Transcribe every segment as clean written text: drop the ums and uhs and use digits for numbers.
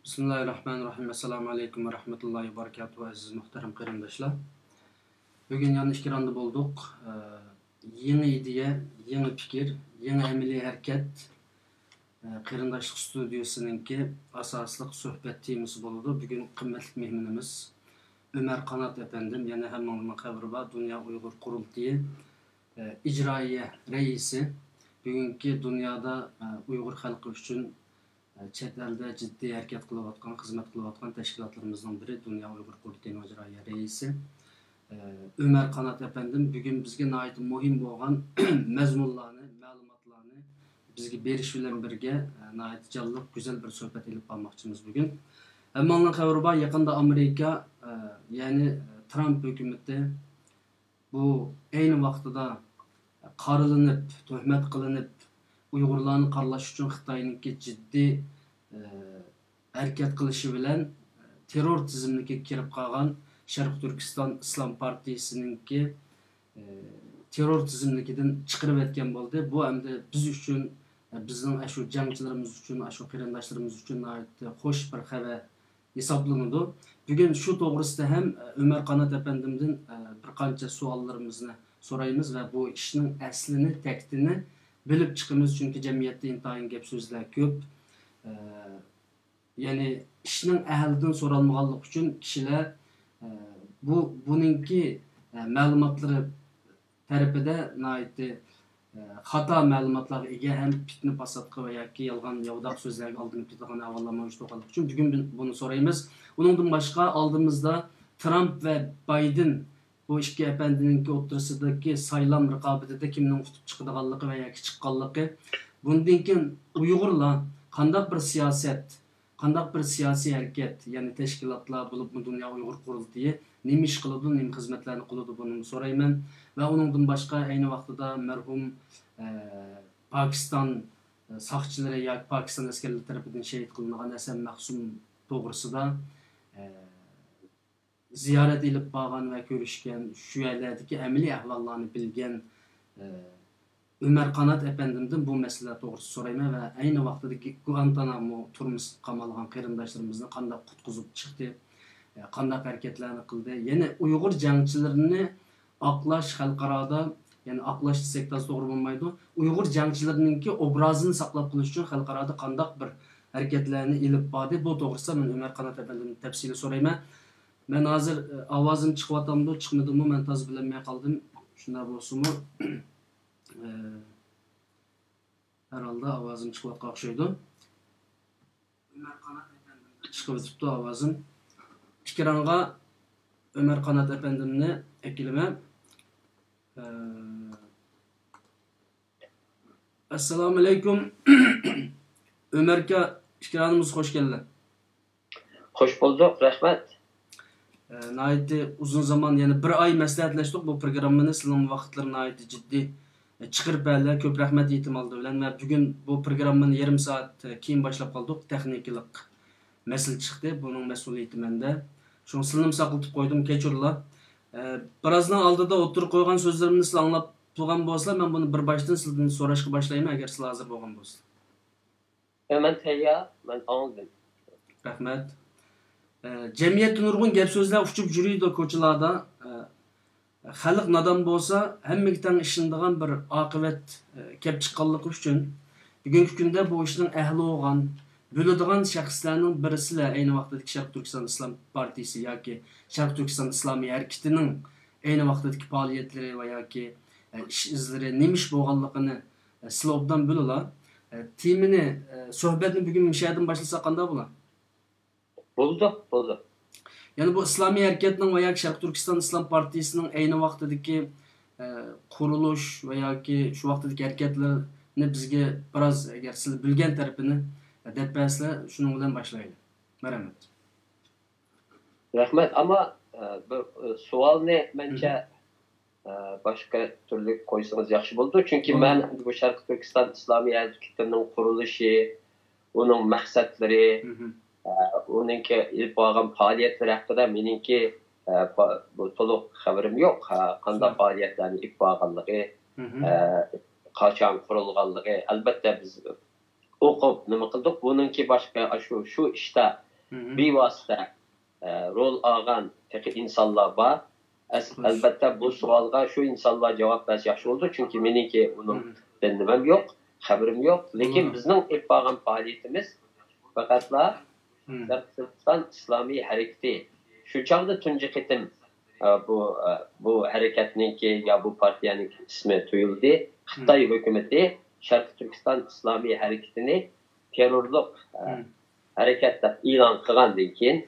Bismillahirrahmanirrahim. Assalamu alaikum ve rahmetullahi ve berekatuhu aziz muhterem qarindoshlar. Bugün yanlış ikiranda bulduk. Yeni ideya, yeni fikir, yeni ameliy hareket qarindoshlik studiyosininki asosliq suhbat temasi bo'ldi. Bugün qimmatli mehmonimiz Ömer Kanat efendim, yani hammaning xabari bor, Dünya Uyghur Qurultiyi icraiye reisi. Bugungi dunyoda Uyg'ur xalqi uchun chet elda jiddiy harakat qilayotgan, xizmat qilayotgan tashkilotlarimizdan biri Dünya Uyghur Qurultiyining icraiye reisi Ömer Kanat efendim bugün bizga nihoyat muhim bo'lgan mazmunlarni, ma'lumotlarni bizga berish bilan birga nihoyat jonliq, go'zal bir suhbat olib bormoqchimiz bugün. Hammaning xabari bor, yaqinda Amerika, yani Trump hukumati bu ayni vaqtida qarilinib, tuhmat qilinib, Uyg'urlarni qaralash uchun Xitoyninki jiddiy harakat qilishi bilan terror tizimiga kirib qolgan Sharq Turkiston Islom partiyasininki terror tizimligidan chiqarib etgan bo'ldi. Bu endi biz uchun, bizning shu jangchilarimiz uchun, shu qarindoshlarimiz uchun xo'sh bir xabar hisoblanadi. Bugün şu to'g'risida ham Ömer Kanat efendimdan bir qancha savollarimizni so'raymiz va bu ishning aslini, taktini bilib chiqamiz, chunki jamiyatda intayin gap so'zlar ko'p. Yani ishning ahlidan so'ralmaganlik uchun kishilar buningki ma'lumotlari tarafida nihoyatda xato ma'lumotlarga ega, ham fitna fasodga va yoki yolg'on yovdoq so'zlarga aldanib ketadigan avvallar mavjud bo'lganligi uchun bugun buni so'raymiz. Undan boshqa oldimizda Trump ve Biden bu ikki efendininki o'rtasidagi saylam raqobatida kimning tutib chiqadiganligi va yoki chiqqanligi, bundan keyin Uyg'urlar qanday bir siyosat, qanday bir siyosiy harakat, ya'ni tashkilotlar bo'lib Dünya Uyghur Qurultiyi nima ish qiladi, nima xizmatlarni qiladi, buni so'rayman. Va undan boshqa ayni vaqtida marhum Pakiston saqchilari yoki Pakiston askarlari tarafidan shahid qilingan Hasan Mahsum to'g'risida ziyorat ilib borgan va ko'rishgan, shu yerlardagi amaliy ahvollarni bilgan Ömer Kanat efendimden bu mesele to'g'risida so'rayman va ayni vaqtdagi Guantanamo turmush qamalgan qarindoshlarimizni qanday qutqizib chiqdi, qanday harakatlarni qildi, yana Uyg'ur jangchilarini aqlash xalqaroda, yani aqlash desak to'g'ri bo'lmaydi, Uyg'ur jangchilarininki obrazini saqlab qolish uchun xalqaroda qanday bir harakatlarni ilib bordi, bu to'g'risida men Ömer Kanat efendimdan tafsili so'rayman. Ben hazır avazım çıkmatamdı, çıkmadı mı, ben taz bilemeye kaldım. Şunlar olsun mu? Herhalde avazım çıkmak kalkışıyordu. Ömer Kanat efendimle çıkıp tuttu avazım. Fikiranga Ömer Kanat efendimle ekilime. Esselamu Aleyküm. Ömer'e fikiranımız hoş geldin. Hoş bulduk, rahmet. Nəhayət uzun zaman, yani bir ay məsləhətləşdik bu proqramını, sizin vaxtları nəhayət ciddi çıxırıb bəli, köp rəhmət ehtimalda bilen və bugün bu proqramını yarım saat keyin başlap qaldıq, texniklik məsələ çıxdı, bunun məsuliyyəti məndə. Şunu silim saqıltıb qoydum, keçirlər. Birazdan aldıda oturup qoyğan sözlərimini siz anlap tuğan bolsa, mən bunu bir başdan sizdən soraşqı başlayayım, əgər siz hazır bolğan bolsa. Mən təyyar, mən anladım. Rəhmət. Cemiyet nurgun gap sözler uçup jüriydi koçularda. Xalq nadan bolsa, hemmekten işindiğen bir akıbet kep çıqqanlık üçün bugünkü günde bu işin ehli olğan, bölüdüğen şəxslərinin birisiyle aynı vaqtdaki Sharq Turkiston İslam Partisi yoki Sharq Turkiston İslami Hareketi'nin aynı vaqtdaki faaliyetleri ve yoki iş izleri nemiş bolğanlığını sizler obdan bölüler. Timini, sohbetini bugün müşahidin başlasa qanday bolar? Buldu. Yani bu İslami hareketinin veya Sharq Turkiston İslam Partisi'nin aynı vaqtdaki kuruluş veya ki şu vaqtdaki hareketlerini bizge biraz eğer siz bilgen tarafını depesle şunun bilen başlayalım. Merhamet. Rahmet, ama bir sual ne bence başka türlü koysanız yaxşı buldu. Çünkü ben bu Sharq Turkiston İslami Hareketi'nin kuruluşu, onun maksatları, onunki ilk bağım faaliyetleri hakkında meninki to'liq xabarim yo'q. Qanday faaliyetlarni ilk bağımlığı, qachon qurilganligi albatta biz o'qib nima qildik. Buningki boshqa shu ishda bevosita rol olgan insonlar bor. Albatta bu savolga shu insonlar javob bersa yaxshi bo'ldi, chunki meniki bundan nimam yo'q, xabarim yo'q. Lekin bizning olib borgan faoliyatimiz faqatla Turkiston İslamiy harakati. Shu chog'da tunji qitim bu harakatniki ya bu partiyaning ismi tuyuldi. Xitoy hukumati Sharq Turkiston İslamiy harakatini terrorlik harakat deb e'lon qilgandan keyin,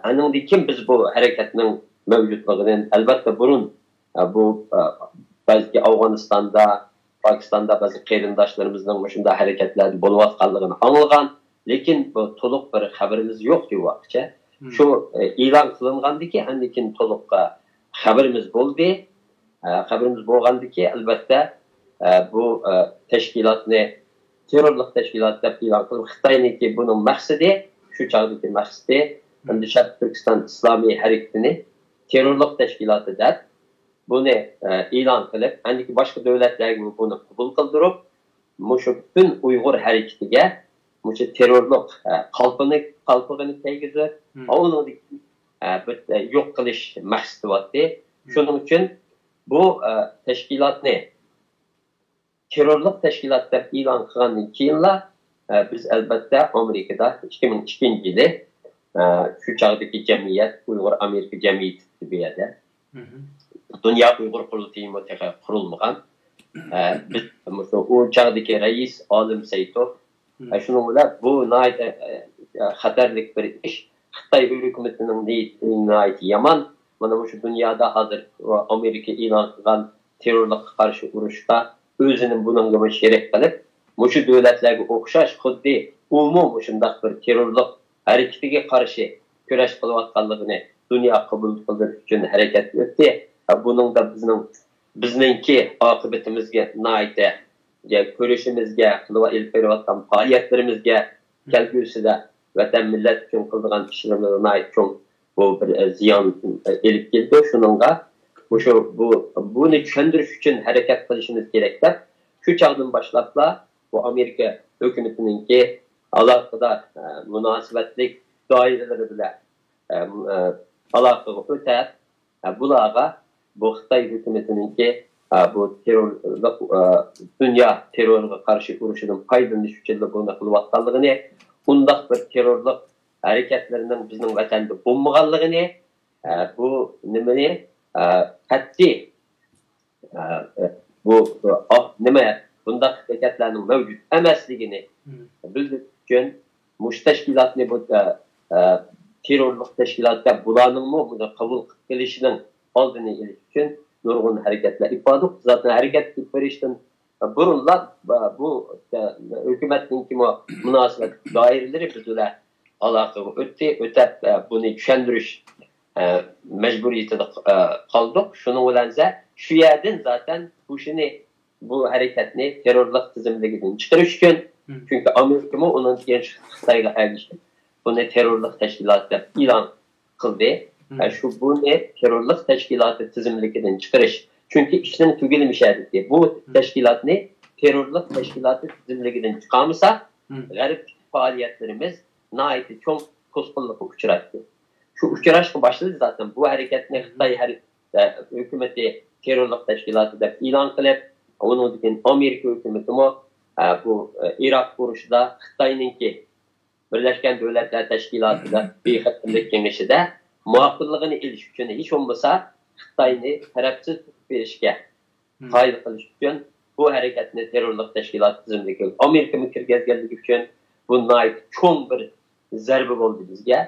andan keyin biz bu harakatning mavjudligidan albatta burun bu balki Afg'onistonda, Pokistonda ba'zi qarindoshlarimizning shunday harakatlarda bo'layotganligini anglagan, lekin bu to'liq bir xabarimiz yo'q deyapti. Shu e'lon qilingandan keyin andan keyin to'liq xabarimiz bo'ldi. Xabarimiz bo'lgandan keyin albatta bu tashkilotni terrorlik tashkiloti deb e'lon qilib, Xitoyniki buning maqsadi, shu chog'dagi maqsadi Sharq Turkiston İslamiy harakatini terrorlik tashkiloti deb buni e'lon qilib, andiki boshqa davlatlarga buni qabul qildirib, mushu butun Uyg'ur harakatiga mushu terrorlik qalpig'ini tegizib, uni yo'q qilish maqsadi bor. Shuning uchun bu tashkilotni terrorlik tashkiloti deb e'lon qilgandan keyinlar biz albatta Amerikada 2002-yili shu chog'dagi jamiyat, Uyg'ur Amerika jamiyati debiyada Dünya Uyghur Qurultayı qurilmagan. Biz o chog'dagi rais Olim Saytov shuningdek bilan bu xatarlik bir ish. Xitoy hukumatining niyati yomon. Mana shu dunyoda hozir Amerika e'lon qilgan terrorlikqa qarshi urushda o'zining bununla sherik qilib, shu davlatlarga o'xshash xuddi umum shunday bir terrorlik harakatiga qarshi kurash qilayotganligini dunyo qabul qilish uchun harakat etdi. Buningda bizningki oqibatimizga naite ko'rishimizga, qilib berayotgan faoliyatlarimizga kelgusida vatan millat uchun qilgan ishlarimiz naite bu bir ziyon elib keldi. Shuningga buni tushundirish uchun harakat qilishimiz kerak deb shu chog'dan boshlabla bu Amerika hukumatiningki aloqador munosabatli doiralari bilan aloqaga o'tib, bularga bu Xitoy hukumatiningki bu terrorlik dunyo terrorga qarshi urushidan foydalanish uchun buni qilayotganligini, undaq bir terrorlik harakatlarining bizning vatanda bo'lmaganligini, bu nimani qat'iy bu nima bundaq harakatlarning mavjud emasligini bildirish uchun mush tashkilotni bu terrorlik tashkilotda bularning buni qabul qilishining oldini olish uchun nurg'un harakatlar ifodalaydi. Zaten harakat qilib berishdan burunlar bu hukumatning munosabat doiralari biz bilan aloqaga o'tib buni tushuntirish majburiyatida qoldik. Shuning bilan shu yerdan zaten bu harakatni terrorlik tizimligidan chiqarish uchun, chunki Amerika uning Xitoyga ergashib buni terrorlik tashkiloti deb e'lon qildi. Shu buni terrorlik tashkiloti tizimligidan chiqarish, chunki ishning tugalmishadi. Bu tashkilotni terrorlik tashkiloti tizimligidan chiqarmasa, g'arb faoliyatlarimiz nihoyatda cho'ng to'sqinlikka uchraydi. Shu uchrashga boshladi zaten bu harakatni Xitoy hukumati terrorlik tashkiloti deb e'lon qilib, undan keyin Amerika hukumati bu Iroq urushida Xitoyningki Birlashgan Davlatlar Tashkilotida bexatarlik kengashida muvaffaqiyatini elish uchun hech bo'lmasa Xitoyni tarafsiz tutib berishga qoyil qilish uchun bu harakatni terrorlik tashkiloti tizimiga Amerika kirgizganligi uchun bu cho'ng bir zarba bo'ldi bizga.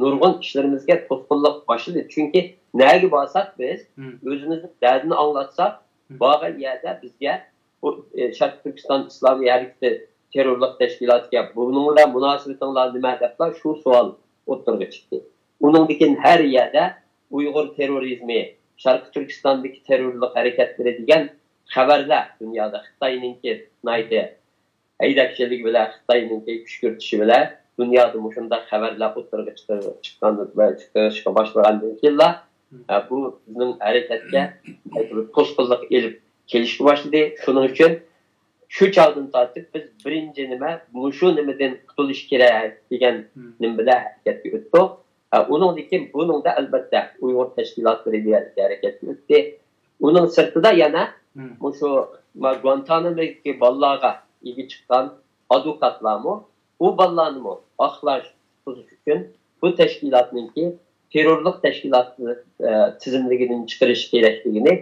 Nurg'un ishlarimizga to'sqinlik boshladi. Chunki nega borsak biz o'zimizning dardini anglatsak, bo'lgan yerda bizga Sharq Turkiston İslamiy harakati terrorlik tashkilotiga bunun bilan munosabatinglar nima deblar shu savol o'tirg'i chiqdi. Undan keyin har yerda Uyg'ur terrorizmi, Sharq Turkistondagi terrorlik harakatlari degan xabarlar dunyoda Xitoyningki naydi haydakchilik bilan Xitoyningki kuch kiritishi bilan dunyoda shunday xabarlar o'tirg'i chiqishga boshlagandan keyin bu bizning harakatga to'sqinlik elib kelishga boshladi. Shuning uchun shu chog'dan tortib biz birinchi nima shu nimadan qutulish kerak degan nim bilan harakatga o'tdik. Uningdan keyin buningda albatta Uyg'ur tashkilotlari harakatga o'tdi. Uning sirtida yana shu Guantanamo'dagi bolalarga ega chiqqan advokatlarmi u bolalarni oqlash uchun bu tashkilotningki terrorlik tashkiloti tizimligidan chiqarish kerakligini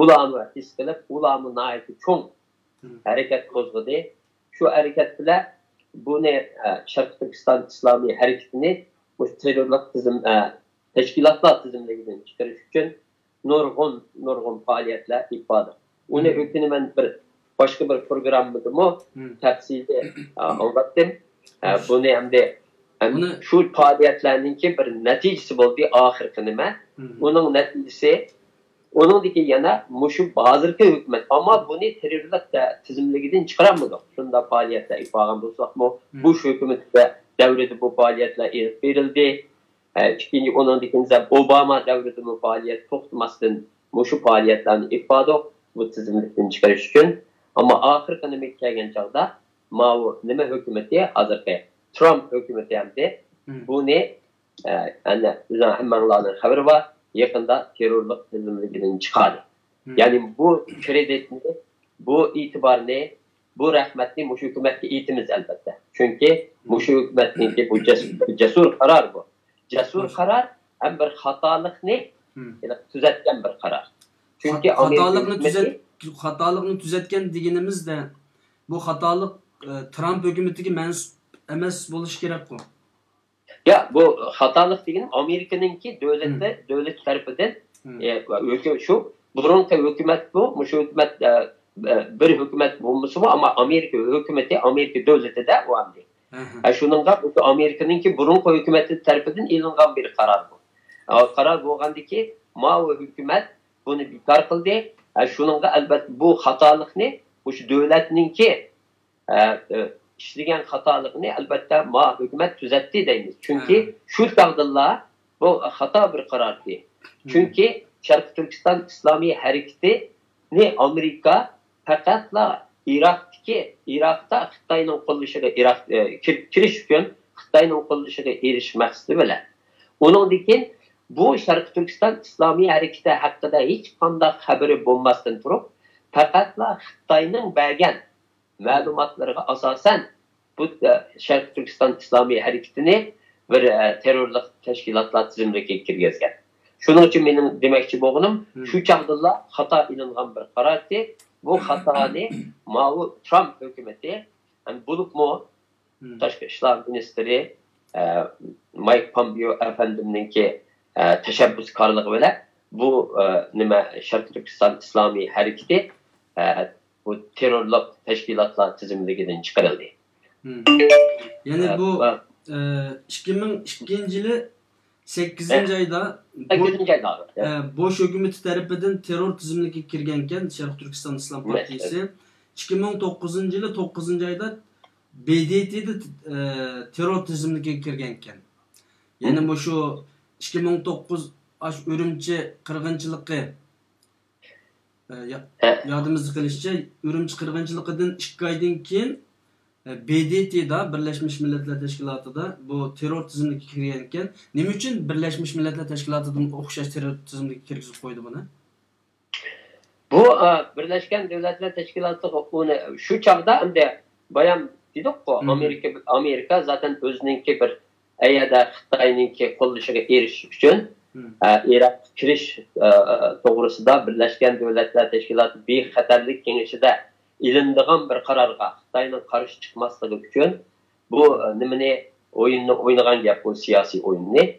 ularni his qilib, ularni nihoyatda cho'ng harakat qo'zg'adi. Shu harakat bilan buni Sharq Turkiston islomiy harakatini bu terrorlik tashkilotlar tizimligidan chiqarish uchun nurg'un faoliyatlar ifoda. Uni o'tini bir boshqa bir programmada tafsilda anlatdim. Buni hamda shu faoliyatlarningki bir natijasi bo'ldi oxirgi nima. Uning natijasi onundaki yana mushu hozirgi hukumat ama buni terrorlik tizimligidan chiqaramadik. Shunda faaliyatlar ifogan bo'lsakmi, bu hukumatda davrida bu faaliyatlar elib berildi. Ikkinchi onundaki Obama davrida bu faaliyat to'xtamasdan mushu faaliyatlarni ifoda bu tizimlikdan chiqarish uchun. Ama oxirgi nima kelgan chog'da ma'u nima hukumati hozirgi Trump hukumati hamda buni ana hammalarning xabari bor. Yakında terörlük tizimliginden çıkardı. Yani bu kreditini, bu itibarını, bu rahmetli muş hükümetli itimiz elbette. Çünkü muş hükümetliğinki bu cesur karar bu. Cesur karar hem bir hatalık ne? Düzeltken bir karar. Çünkü hatalıkını düzeltken diginimiz de bu hatalık Trump hükümetindeki mensup emes buluş gerek bu. Ya bu hatalık dedim Amerika'nınki devlet tarafından şu burunki hükümet bu şu hükümet bir hükümet bulması bu ama Amerika hükümeti Amerika devleti de o anda. Şunun da bu Amerika'nınki burunki hükümeti tarafından ilangan bir karar bu. Karar bu andaki Mao hükümet bunu bekar kıldı. Şunun da elbette bu hatalık ne? Bu şu devletninki işleyen hatalıkını elbette hükümet düzeltti deyimiz. Çünkü şu takdirler bu hata bir karar değil. Çünkü Şarkı Türkistan İslami Hareketi ne Amerika fakatla Irak'ta Xitayning qo'llashiga kirish uchun Xitayning qo'llashiga erishmoqchi bilan. Uningdan keyin bu Sharq Turkiston Islomiy harakati haqida hech qanday xabari bo'lmasdan turib, faqatla Xitoyning bergan ma'lumotlarga asosan bu Sharq Turkiston Islomiy harakatini bir terrorlik tashkilotlar tizimiga kirgizgan. Shuning uchun mening demoqchi bo'lganim shu chaqdilla xato ilingan bir qarordi. Bu xatoni Mao Trump hukumati bo'libmi tashqi ishlar ministri Mike Pompeo efendimninki tashabbuskorligi bilan bu nima Sharq Turkiston Islomiy harakati bu terrorlik tashkilotlar tizimligidan chiqarildi. Yani bu 2002 yılı 8. ayda Boş hükümeti tarafından terör tizimliğine kirgenken Şarkı Türkistan İslam Partisi 2009 yılı 9. ayda BDT'de terör tizimliğine kirgenken. Yani bu şu 2009 Ürümçi kırgınçılığı yadımızı kılışça Ürümçi kırgınçılığından 2 aydan keyin BDT'da Birleşmiş Milletler Teşkilatı'da bu terör tizimliğine kirgenken nima uchun Birleşmiş Milletler Teşkilatı'nın o'xshash terör tizimliğine kirgizib qo'ydi buni? Bu Birleşken Devletler Teşkilatı onu şu çağda endi bayan dedik-ku Amerika zaten özününki bir ayada Xitoyninki qo'llashiga erishish uchun Irak kirish to'g'risida Birleşken Devletler Teşkilatı bexatarlik kengashida ilindigan bir qarorga Xitoyning qarshi chiqmasligi uchun bu nimani o'yinni o'ynagan gap bu siyosiy o'yinni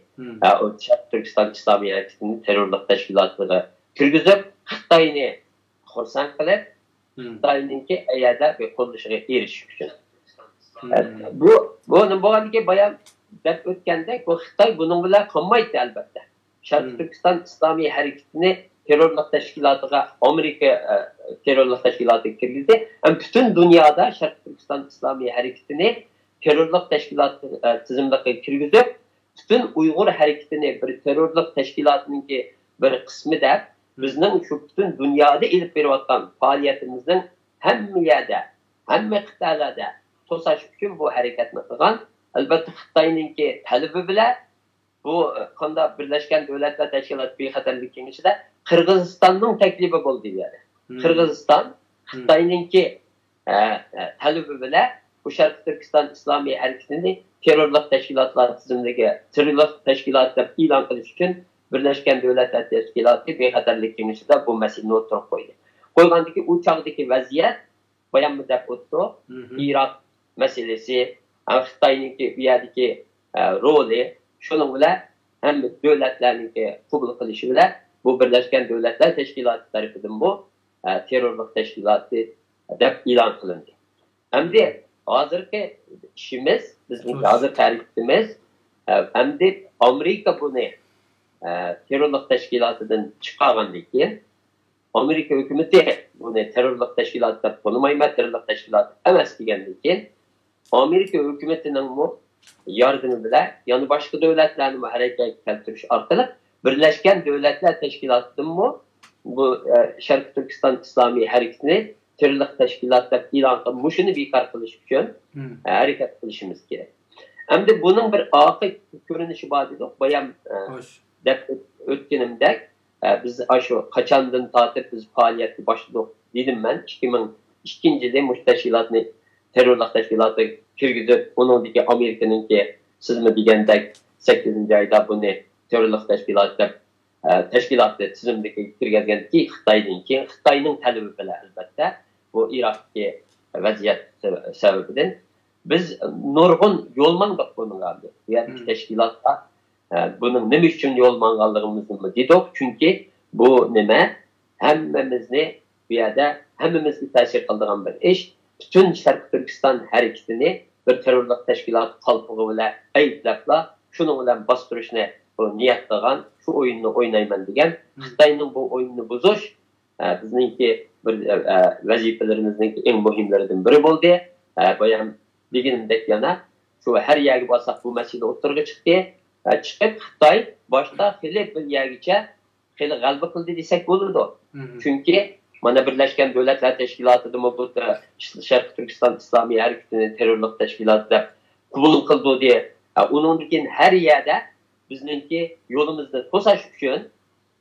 Sharq Turkiston Islomiy harakatini terrorlik tashkilotiga kirgizib Xitoyni xursand qilib Xitoyninki ayada qo'llashiga erishish uchun bu nima bo'lganki bayan deb o'tgandek bu Xitoy buning bilan qolmaydi albatta. Sharq Turkiston Islomiy harakatini terrorlik tashkilotiga Amerika terrorlik tashkilotiga kirgizdi. Bütün dünyada Sharq Turkiston Islomiy harakatini terrorlik tashkiloti tizimiga kirgizib, bütün Uyg'ur harakatini bir terrorlik tashkilotininki bir qismi deb bizning shu bütün dunyoda ilib berayotgan faoliyatimizning hamma yerda hamma qit'alarda to'sash uchun bu harakatni qilgan. Albatta Xitoyninki talabi bilan bu qanday Birlashgan Davlatlar Tashkiloti bexatarlik kengashida Qirg'izistonning taklifi bo'ldi yani. Qirg'iziston Xitoyninki talabi bilan bu Sharq Turkiston Islomiy harakatini terrorlik tashkilotlar tizimidagi terrorlik tashkiloti deb e'lon qilish uchun Birlashgan Davlatlar Tashkiloti bexatarlik kengashida bu masalani o'tirib qo'ydi. Qo'ygandagi u chog'dagi vaziyat bayan deb o'tdi. Iroq masalasi, Xitoyninki bu yerdagi roli, shuning bilan hamma davlatlarningki qabul qilishi bilan bu Birlashgan Davlatlar Tashkiloti tarafidan bu terrorlik tashkiloti deb e'lon qilindi. Hamda hozirgi ishimiz, bizning hozirgi harakatimiz, hamda Amerika buni terrorlik tashkilotidan chiqargandan keyin Amerika hukumati buni terrorlik tashkiloti deb qo'ymayman, terrorlik tashkiloti emas degandan keyin Amerika hukumatining bu yordami bilan yana boshqa davlatlarni harakatga keltirish orqali Birlashgan Davlatlar Tashkilotidan bu Sharq Turkiston Islomiy harakatini terrorlik tashkiloti deb e'lon qilib, shuni bekor qilish uchun harakat qilishimiz kerak. Hamda buning bir oxir ko'rinishi bor dedik. Bayan deb o'tganimdek biz shu qachondan tortib biz faoliyatni boshladik dedim men 2002-yilda mush tashkilotni terrorlik tashkiloti kirgizib, uningdagi Amerikaningki sizmi degandek 8-oyda buni terrorlik tashkiloti deb tashkilotni tizimdagi kirgizganki Xitoyning talabi bilan albatta bu Iroqdagi vaziyat sababidan biz nurg'un yo'lmandik bunga. Bu yerki tashkilotda bunun nima uchun yo'l manganligimizni dedik, chunki bu nima hammamizni bu yerda hammamizga ta'sir qiladigan bir ish. Bütün Sharq Turkiston harakatini bir terrorlik tashkiloti qalpog'i bilan ayblabla, shuning bilan bostirishni niyat qilgan, shu o'yinni o'ynayman degan. Xitoyning bu o'yinni buzish bizningki bir vazifalarimizning eng muhimlaridan biri bo'ldi. Bayan deganimdek yana shu har yerga borsak bu masala o'tirg'i chiqdi. Chiqib Xitoy boshda xili bir yergacha xili g'alaba qildi desak bo'ladi. Chunki mana Birlashgan Davlatlar Tashkilotida bu Sharq Turkiston Islomiy harakatini terrorlik tashkiloti deb qabul qildi diye. Undan keyin har yerda bizningki yo'limizni to'sash uchun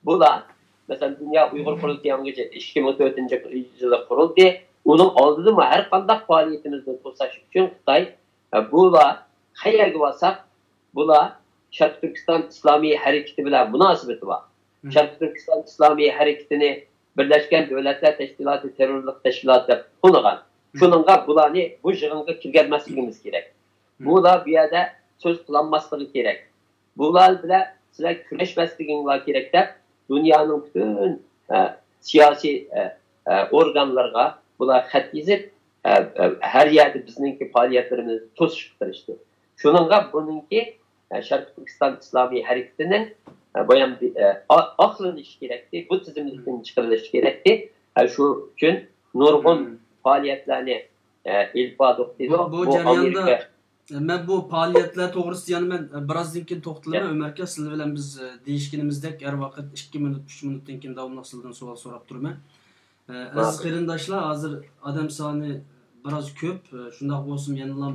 bular mesela Dünya Uyghur Qurultayı'nca 2004-yilda qurildi. Uning oldida har qanday faoliyatimizni to'sash uchun Xitoy bular qayerga borsak bular Sharq Turkiston Islomiy harakati bilan munosabati bor. Sharq Turkiston Islomiy harakatini Birlashgan Davlatlar Tashkiloti terrorlik tashkiloti deb qo'ygan. Shuningga bularni bu yig'inga kirgizmasligimiz kerak. Bular bu yerda so'z qilinmasligi kerak. Bular bilan sizlar kurashmasliginglar kerak deb dunyoning bütün siyosiy organlarga bular xat yozib har yerda bizningki faoliyatlarimizni to'sishga tirishdi. Shuningga buningki Sharq Turkiston Islomiy harakatining bayan oqlanishi kerakdi, bu tizimlikdan chiqarilishi kerakdi. Shu uchun nurg'un faoliyatlarni ilk bordik dedi. Bu jarayonda men bu faoliyatlar to'g'risida yana men birozdan keyin to'xtalaman. Ömer aka, sizlar bilan biz deyishganimizdek har vaqt 2 minut 3 minutdan keyin davomli sizlardan savol so'rab turaman. Aziz qarindoshlar, hozir odam soni biroz ko'p. Shundoq bo'lsin, yana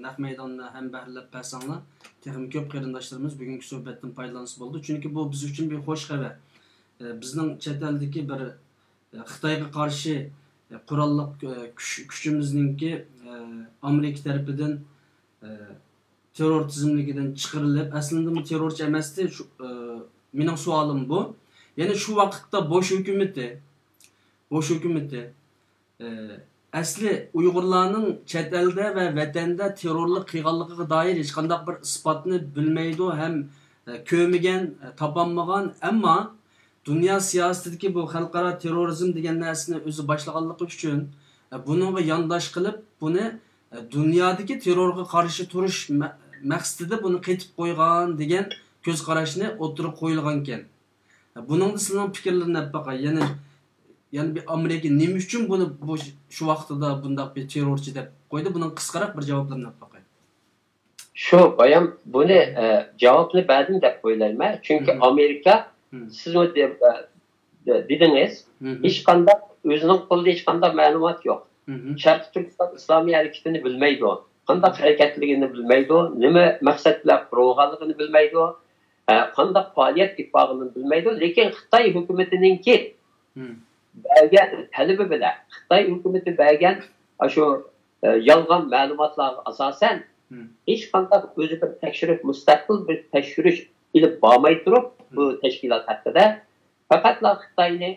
naq maydonni ham bahrlab bersanglar, texim ko'p qarindoshlarimiz bugungi suhbatdan foydalansa bo'ldi. Chunki bu biz uchun bir xo'sh xabar. Bizning chet eldagi bir Xitoyga qarshi qurolli kuchimizningki Amerika tarafidan terror tizimligidan chiqarilib, aslında bu terrorchi emasdi. Mening savolim bu. Ya'ni shu vaqtda bosh hukumati asli Uyg'urlarning chet elda va vatanda terrorlik qilganligiga doir hech qanday bir isbotni bilmaydi, ham ko'migan, topolmagan, ammo dunyo siyosatidagi bu xalqaro terrorizm degan narsani o'zi boshlaganligi uchun bunga yondosh qilib, buni dunyodagi terrorga qarshi turish maqsadida buni qetib qo'ygan degan ko'z qarashni o'tirib qo'yilgan ekan. Buningda sizning fikrlaringiz nima? Yani bir Amerika nima uchun buni shu vaqtida bunday bir terrorchi deb qo'ydi? Buning qisqaroq bir javoblarini berib Shu bayan buni javobni berdim deb o'ylayman. Chunki Amerika siz dedingiz, hech qanday o'zining qo'lida hech qanday ma'lumot yo'q. Sharq Turkiston islomiy harakatini bilmaydi. Qanday harakatligini bilmaydi, nima maqsad bilan qurulganligini bilmaydi, qanday faoliyat ittifoqini bilmaydi. Lekin Xitoy hukumatiningki bergan talabi bilan Xitoy hukumati bergan shu yolg'on ma'lumotlarga asosan hech qanday o'zi bir tekshirish, mustaqil bir tekshirish ilib bormay turib bu tashkilot haqida faqatla Xitoyni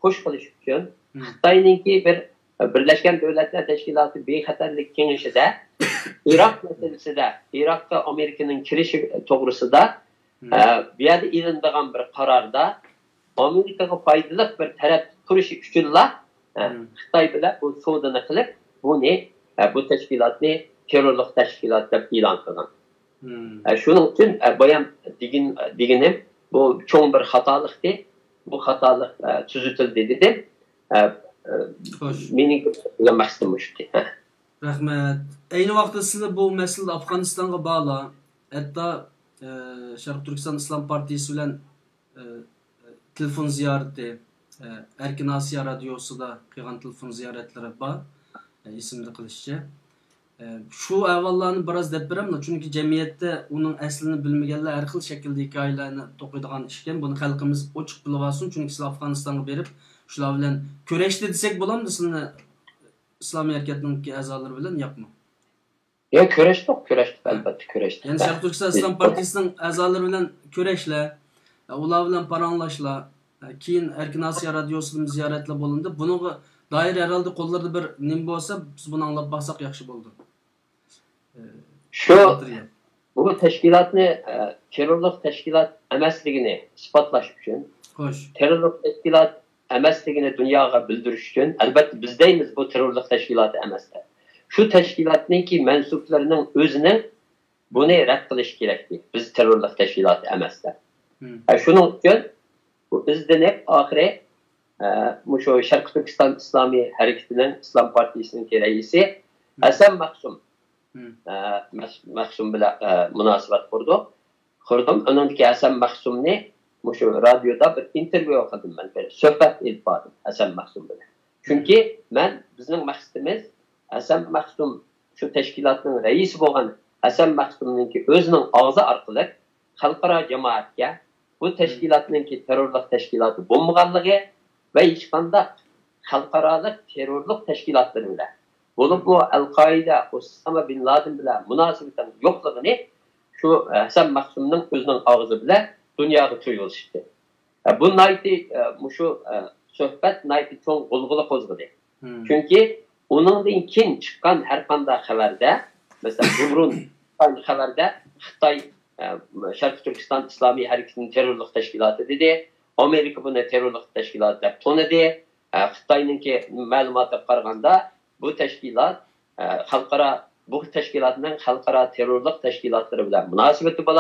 xush qilish uchun Xitoyninki bir Birleşken Devletler Teşkilatı Bexatarlik Kengişida Irak meselesida, Irakka Amerika'nın kirishi to'g'risida bu yerda ilindigan bir qarorda Amerikaga foydali bir taraf turishi uchunla Xitoy bilan bu savdoni qilib, bu tashkilotni terrorlik tashkilot deb e'lon qilgan. Shuning uchun boyan deganim bu cho'ng bir xatolikdi. Bu xatolik tuzutildi dedim. Mening maqsadim shu. Rahmat. Ayni vaqtda sizlar bu masala Afg'onistonga bog'liq. Hatto Sharq Turkiston Islom partiyasi bilan telefon ziyorati, Erkin Asiya radiosida qilgan telefon ziyoratlari bor. Esimda qilishicha. Şu ahvollarni biroz deb beramman, chunki jamiyatda uning aslini bilmaganlar har xil shaklda hikoyalarni to'qiydigan ishkan. Buni xalqimiz ochiq bilib olsin, chunki siz Afg'onistonga berib, shular bilan kurashdi desak bo'ladimi sizni islomiy harakatning a'zolari bilan yo'qmi? Yo'q, kurashdik albatta kurashdik. Ya'ni Sharq Turkiston Islom partiyasining a'zolari bilan kurashlar, ular bilan paranglashlar, keyin Erkin Asiya radiosining ziyoratlar bo'lindi. Bunga doir herhalde qo'llarda bir nima bo'lsa, biz buni anglab baksak yaxshi bo'ldi. Şu bu tashkilotni terrorlik tashkilot emasligini isbotlash uchun, terrorlik tashkilot emasligini dunyoga bildirish uchun albatta biz deymiz bu terrorlik tashkiloti emas. Shu tashkilotningki mansublarining o'zini buni rad qilish kerakdi. Biz terrorlik tashkiloti emaslar. Shuning uchun bu izlanib oxiri şu Sharq Turkiston islomiy harakatining Islom partiyasining raisi Hasan Mahsum bilan munosabat qurdim. Uningki Hasan Mahsumni şu radyoda bir intervyu qildim men, bir suhbat ilib bordim Hasan Mahsum bilan. Chunki men bizning maqsadimiz Hasan Mahsum şu tashkilotning raisi bo'lgan Hasan Mahsumningki o'zining og'zi orqali xalqaro jamoatga bu tashkilotningki terrorlik tashkiloti bo'lmaganligi ve hech qanday xalqaroliq terrorlik tashkilotlari bilan bo'lib bu Al-Qoida, Osama bin Laden bilan munosabatning yo'qligini shu Hasan Mahsumning o'zining og'zi bilan dunyoga tuyulishdi. Bu nayti şu suhbat nayti cho'ng g'ulg'ula qo'zg'adi. Chunki uningdan keyin chiqqan har qanday xabarda, masalan, burun xabarda Xitoy Sharq Turkiston islomiy harakatining terrorlik tashkiloti dedi. Amerika buni terrorlik tashkiloti deb tanidi. Xitoyninki ma'lumotga qaraganda bu tashkilot bu tashkilotning xalqaro terrorlik tashkilotlari bilan munosabati bor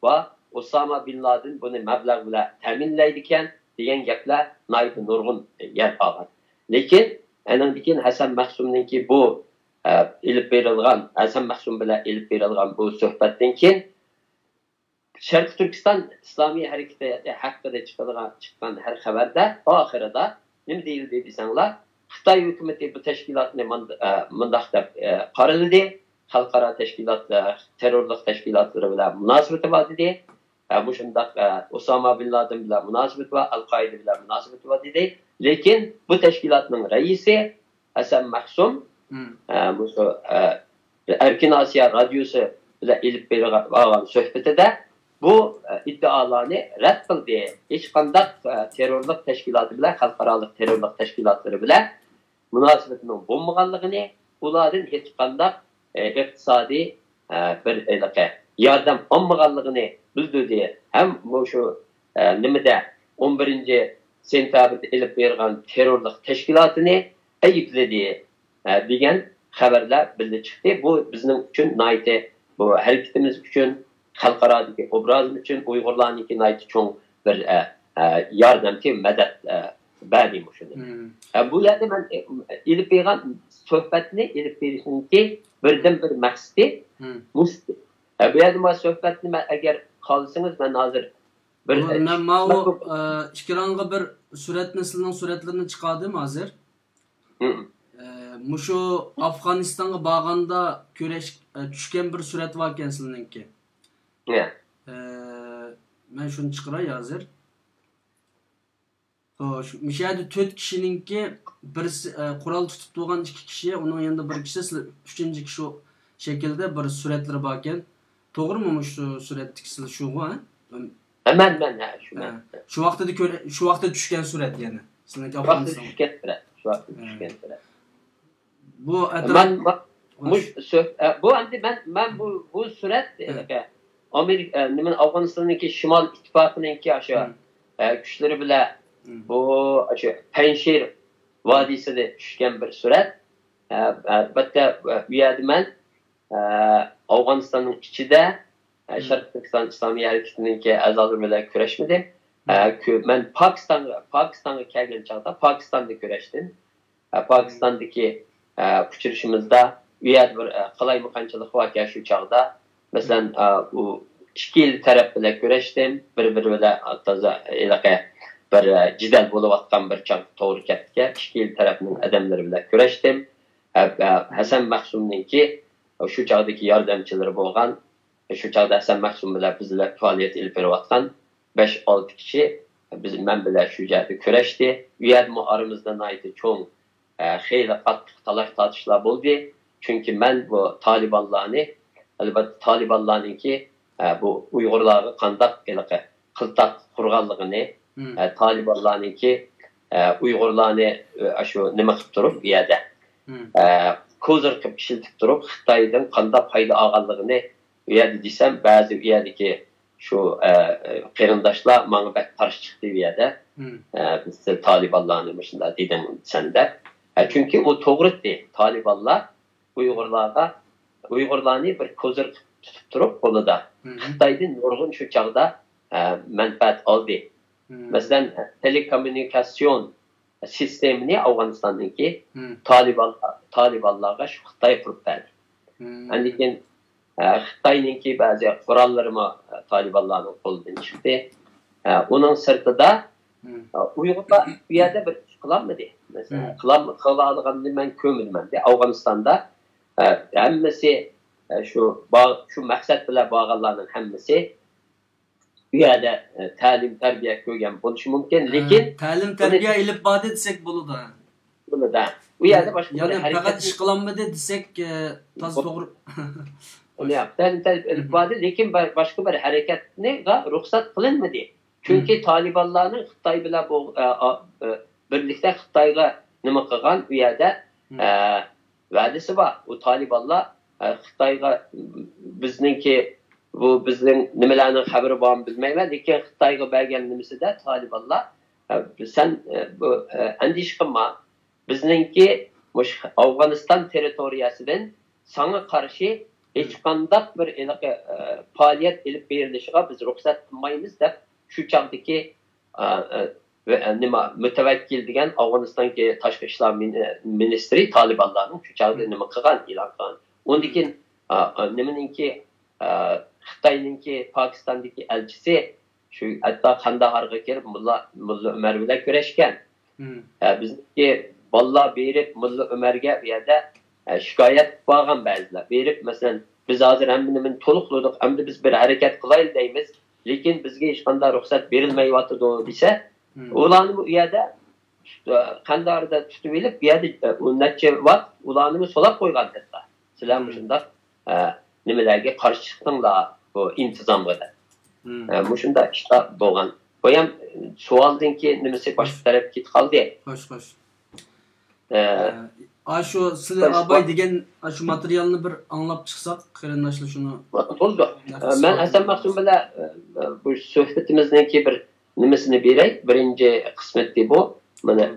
va Osama bin Laden buni mablag' bilan ta'minlaydi ekan degan gaplar naybi nurg'un yer olgan. Lekin anandikin Hasan Mahsumninki bu ilib berilgan, Hasan Mahsum bilan ilib berilgan bu suhbatdan keyin Sharq Turkiston islomiy harakati haqida chiqqan har xabarda oxirida nima deyildi desanglar, Xitoy hukumati bu tashkilotni mundaq deb qaraldi, xalqaro tashkilotlar, terrorlik tashkilotlari bilan munosabati bor dedi. Bu shundaq Osama bin Laden bilan munosabati va Al-Qoida bilan munosabati bor dedi. Lekin bu tashkilotning raisi Hasan Mahsum bu Erkin Asiya radiosi bilan ilib berilgan suhbatida bu iddialarni rad qildi. Hech qanday terrorlik tashkiloti bilan, xalqaro terrorlik tashkilotlari bilan munosabatining bo'lmaganligini, ulardan hech qanday iqtisodiy bir yordam olmaganligini bildirdi. Ham shu nimada 11-sentabrda ilib berilgan terrorlik tashkilotini aybladi degan xabarlar bilib chiqdi. Bu bizning uchun nayti, bu harakatimiz uchun, xalqarodagi obrazim uchun Uyg'urlarniki nayti cho'ng bir yordamchi madad berdi shuni. Bu yerda men ilib bergan suhbatni ilib berishninki birdan-bir maqsadi mushti. Bu yerda men suhbatni agar qolsangiz men hozir bir men ma'lum ekranga bir suratni, sizning suratlarini chiqardim hozir. Muşu Afganistan'a bağında düşken bir suret var kendisininki. Ne? Ben şunu çıkarayım hazır. Hoş. Müşahede 4 kişininki birisi kural tutup doğan 2 kişiye, onun yanında bir kişi, 3. kişi o şekilde bir suretleri varken. Doğru mu şu suretlikisi şu ha? Hemen şu ben. Şu vakti düşken suret yani. Şu vakti düşken suret. Bu bu suret Amerika Afganistan'daki Şimal İttifakı'nınki aşağı güçleri bile bu aşağı Penşehir Vadisi'de düşken bir suret. Elbette üyedimen Afganistan'ın içinde Şarkı Türkistan İslami Hareketi'ninki azaları bile küreşmedim. Ben Pakistan'a gelgen çağda Pakistan'da küreştim. Pakistan'daki uçuruşumuzda üyed bir qalay mıqançılık var şu çağda. Mesela bu iki taraf bile küreştim. Bir bile taza ilaqe bir cidel bulup atkan bir çağ doğru ketke. İki tarafının adamları bile küreştim. Hasan Mahsum'ninki şu çağdaki yardımcıları bolğan. Şu çağda Hasan Mahsum bile bizle faaliyet ilip veriyotgan 5-6 kişi men bile şu yerde küreşti. Üyed aramızdan ayti çoğun xeyli qattiq talaş tartışlar oldu. Çünkü ben bu Talibanlarını, elbette Talibanlarınki bu Uygurları qandaq qıltaq qurğanlığını, Talibanlarınki Uygurlarını şu nima qilib turib bu yerda kozir qilib ishiltib turib Xitoydan qandaq foyda olganligini bu yerda desam, ba'zi u yerdagi şu qarindoshlar menga bak qarshi chiqdi bu yerda. Biz Talibanlarni shunday dedim senda. Çünkü o to'g'ri değil. Talibanlar Uygurlarni bir kozir tutup turup qo'lida Xitoydan nurg'un shu chog'da manfaat oldi. Masalan, telekommunikasyon sistemini Afganistan'daki Talibanlarga şu Xitoy qurib berdi. Lekin Xitoyninki bazı qurollarimi Talibanlarning qo'lidan chiqdi. Uning sirtida Uygurlar bu yerda bir ish qilolmadi. Mesela qiladiganini men ko'milman. Afg'onistonda hammasi şu maqsad bilan borganlarning hammasi bu yerda ta'lim tarbiya ko'rgan bo'lishi mumkin, lekin ta'lim tarbiya ilib bordi desek bo'ladi. Bo'ladi. Bu yerda boshqa yani faqat ish qilinmadi desek to'g'ri. Ta'lim tarbiya ilib bordi, lekin boshqa bir harakatga ruxsat qilinmadi. Çünkü Talibanlarning Xitoy bilan birlikte Xitoyga nima qilgan u yerda va'dasi bor. O Talibanlar Xitoyga bizning nimalarning xabari bormi bilmayman, lekin Xitoyga bergan nimasida Talibanlar sen bu andish qilma, bizningki Afg'oniston territoriyasidan sana qarshi hech qanday bir faoliyat ilib berilishiga biz ruxsat qilmaymiz deb şu çağdaki mütevekkil degan Afg'onistondagi tashqi ishlar ministri Talibanlarning şu çağda nima qilgan e'lon qilgan. Undan keyin nimaninki Xitoyninki Pokistondagi elchisi şu hatto Qandaharga kelib Mulla Umar bilan ko'rishgan. Bizniki bolalar berib Mulla Umarga bu yerda shikoyat qilgan ba'zilar. Berib masalan biz hozir hammasini to'liqladik, endi biz bir harakat qilaylik deymiz. Lekin bizga hech qanday ruxsat berilmayotdi desa, ularni bu yerda Qandaharda tutib olib, bu yerda necha vaqt ularni solab qo'ygan hatto. Sizlar shunday nimalarga qarshi chiqdinglar bu intizomga. Shunda ishlar bo'lgan. Bu ham savoldan keyin nimasi boshqa tarafga ketib qoldi. Xo'sh. Şu sizlar abay degan şu materialni bir anlab chiqsak, qarindoshlar shuni. Bo'ldi. Men Hasan Mahsum bilan bu suhbatimizningki bir nimasini beray. Birinchi qismatda bu. Mana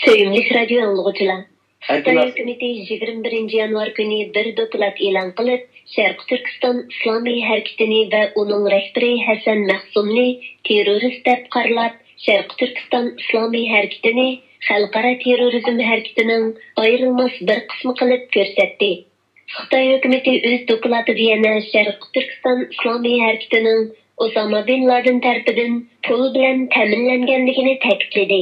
Söyümlük radyo anlıqçılar. Xitoy hukumati 21 yanvar kuni bir doklad e'lon qilib, Sharq Turkiston Islomiy harakatini va uning rahbari Hasan Mahsumni terrorist deb qaralab, Sharq Turkiston Islomiy harakatini xalqaro terrorizm harakatining ayrilmas bir qismi qilib ko'rsatdi. Xitoy hukumati o'z dokladida yana Sharq Turkiston Islomiy harakatining Osama bin Laden tarafidan pul bilan ta'minlanganligini ta'kidladi.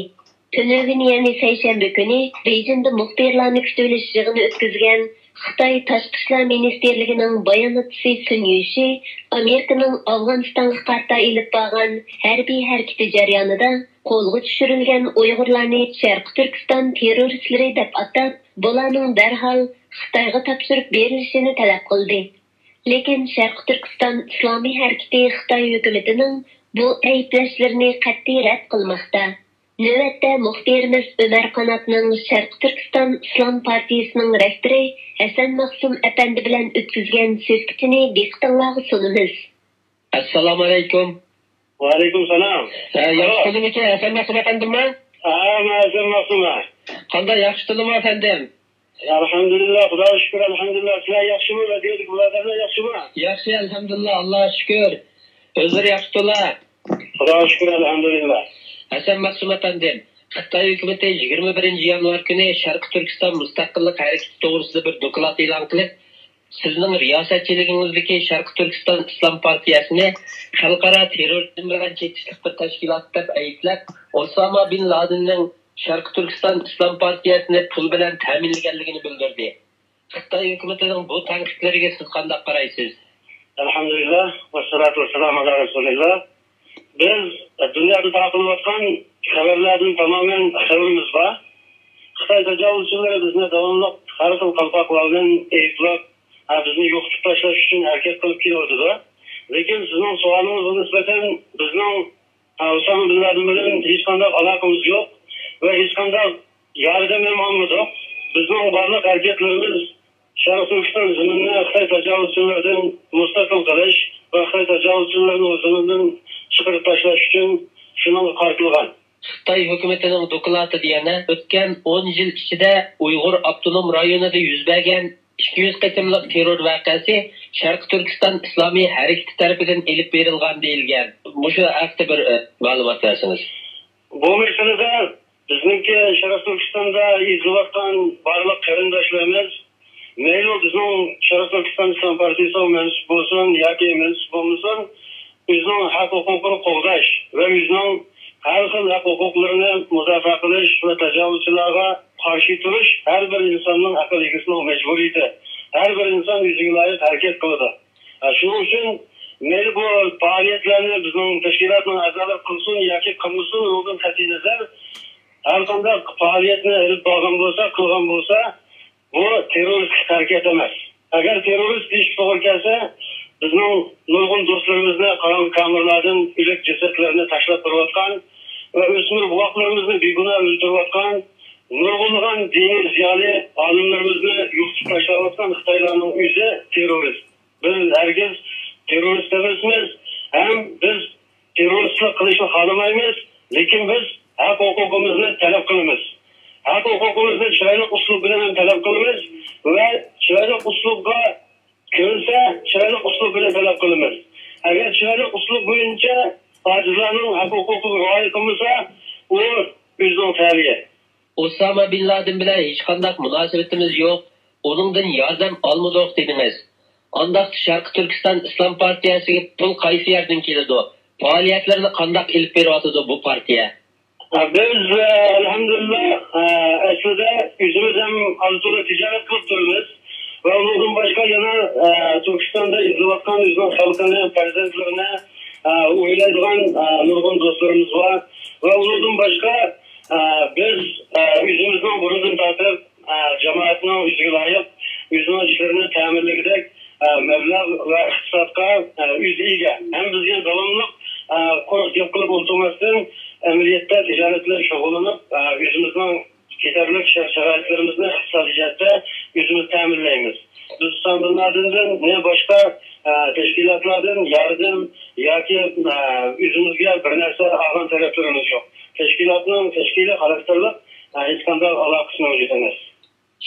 Tünögün yani seyşembe günü Beijing'de muhbirlarni kütülüş yığını ötküzgen Xitay Tashqi ishlar ministerligining bayonotchisi Sun Yushi Amerikaning Afg'onistonga qarta ilib borgan harbiy harakati jarayonida qo'lga tushirilgan Uyg'urlarni Sharqi Turkiston terroristlari deb atab, bularning darhol Xitoyga topshirib berilishini talab qildi. Lekin Sharqi Turkiston Islomiy harakati Xitoy hukumatining bu ayblashlarini qat'iy rad qilmoqda. Növətdə muxbirimiz Ömer Qanatның Şərqi Türkistan İslam Partiyasının rəhbəri Həsən Məxsum əpəndi bilən ötküzgən söhbətini diqqətinizə sunumuz. Assalamu alaikum. Wa alaikum salam. Yaxşılıq ekan Həsən Məxsum əpəndim mən? Həsən Məxsum. Qanday yaxşılıq əpəndim? Alhamdulillah, Xudoga shukr, alhamdulillah. Sizlar yaxshimi? Va deylik, bulardan yaxshimi? Yaxshi, alhamdulillah, Allohga shukr. O'zlari yaxshilar. Xudoga shukr, alhamdulillah. Hasan Məxsum əpəndim, Xitay hökuməti 21 yanvar günü Şərqi Türkistan müstəqillik hərəkəti toğrusida bir doklad elan qilib, sizning riyosatchiligingizdagi Şərqi Türkistan İslam Partiyasini xalqaro terrorizm bilan chekishlik bir tashkilot deb ayblab, Osama bin Ladenning Şərqi Türkistan İslam Partiyasini pul bilan ta'minlaganligini bildirdi. Xitoy hukumatining bu tanqidlariga siz qanday qaraysiz? Alhamdulillah, vassalatu vassalamu ala rasulillah. Biz dunyoda tarqalayotgan xabarlardan tamamen xabarimiz bor. Xitoy tajovuzchilari bizni davomli har xil qalpoqlardan ayblab, bizni yo'qotib tashlash uchun harakat qilib keladi. Lekin sizning savolingiz nisbatan bizning Osama bin Laden bilan hech qanday aloqamiz yo'q va hech qanday yordam ham olmadik. Bizning barliq harakatlarimiz Sharq Turkiston zaminini Xitoy tajovuzchilaridan mustaqil qilish va Xitoy tajovuzchilarini o'zimizdan chiqarib tashlash uchun shunga qartilgan. Xitoy hukumatining dokladi degani o'tgan 10 yil ichida Uyg'ur avtonom rayonida yuz bergan 200 qatimliq terror voqeasi Sharq Turkiston Islomiy harakati tomonidan elib berilgan deyilgan. Mushu haqida bir ma'lumot bersangiz. Bu masalada bizningki Sharq Turkistonda izlayotgan barliq qarindoshlarimiz mayli bizning Sharq Turkiston Islom partiyasi mansub bo'lsin yoki mansub bo'lmasin, bizning haq huquqini qo'llash va bizning har xil haq huquqlarini mudofaa qilish va tajovuzchilarga qarshi turish har bir insonning aql egasining majburiyati. Har bir inson o'ziga loyiq harakat qiladi. Shuning uchun mayli bu faoliyatlarni bizning tashkilotning a'zolari qilsin yoki qilmasin, undan qat'iy nazar har qanday faoliyatni olib borgan bo'lsa, qilgan bo'lsa, bu terroristik harakat emas. Agar terrorist ish to'g'ri kelsa, bizning nurg'un do'stlarimizni qaram kamerlardan o'lik jasadlarni tashlab turayotgan va o'smir buvoqlarimizni begunoh o'ldirayotgan nurg'unlagan diniy ziyoli olimlarimizni yo'qotib tashlayotgan Xitoylarning o'zi terrorist. Biz hargiz terrorist emasmiz, ham biz terroristlik qilishni xohlamaymiz, lekin biz haq huquqimizni talab qilamiz. Haq huquqimizni chiroyli uslub bilan talab qilamiz va chiroyli uslubga ko'rsa, chiroyli uslub bilan talab qilamiz. Agar chiroyli uslub bo'yicha ojizlarning haq huquqiga rioya qilmasa, u o'zining tarbiya. Osama bin Laden bilan hech qanday munosabatimiz yo'q, uningdan yordam olmadik dedingiz. Andaq Sharq Turkiston Islom partiyasiga pul qaysi yerdan keladi? Faoliyatlarini qanday ilib beryotdi bu partiya? Biz alhamdulillah aslida o'zimiz ham arzuli tijorat qilib turibmiz. Ve ondan başka yana Türkistan'da izleyotgan özünün halkını, farzandlarını oylaydigan nurg'un do'stlarimiz var. Ve ondan başka biz özümüzden burundan tartib cemaatinin o'ziga loyiq o'zining ishlarini ta'minlagidek mablag' va iqtisodga o'z ega. Hem bizga davomli qo'riq qilib o'tirmasdan amaliyotda tijorat bilan shug'ullanib o'zimizning yeterli sharoitlarimizni iqtisodiyotda o'zimiz ta'minlaymiz. Biz sandıklardan ne başka teşkilatlardan yardım yoki o'zimizga bir narsa olgan taraflarimiz yo'q. Teşkilatning tashkili xarakterli hech qanday aloqasi mavjud emas.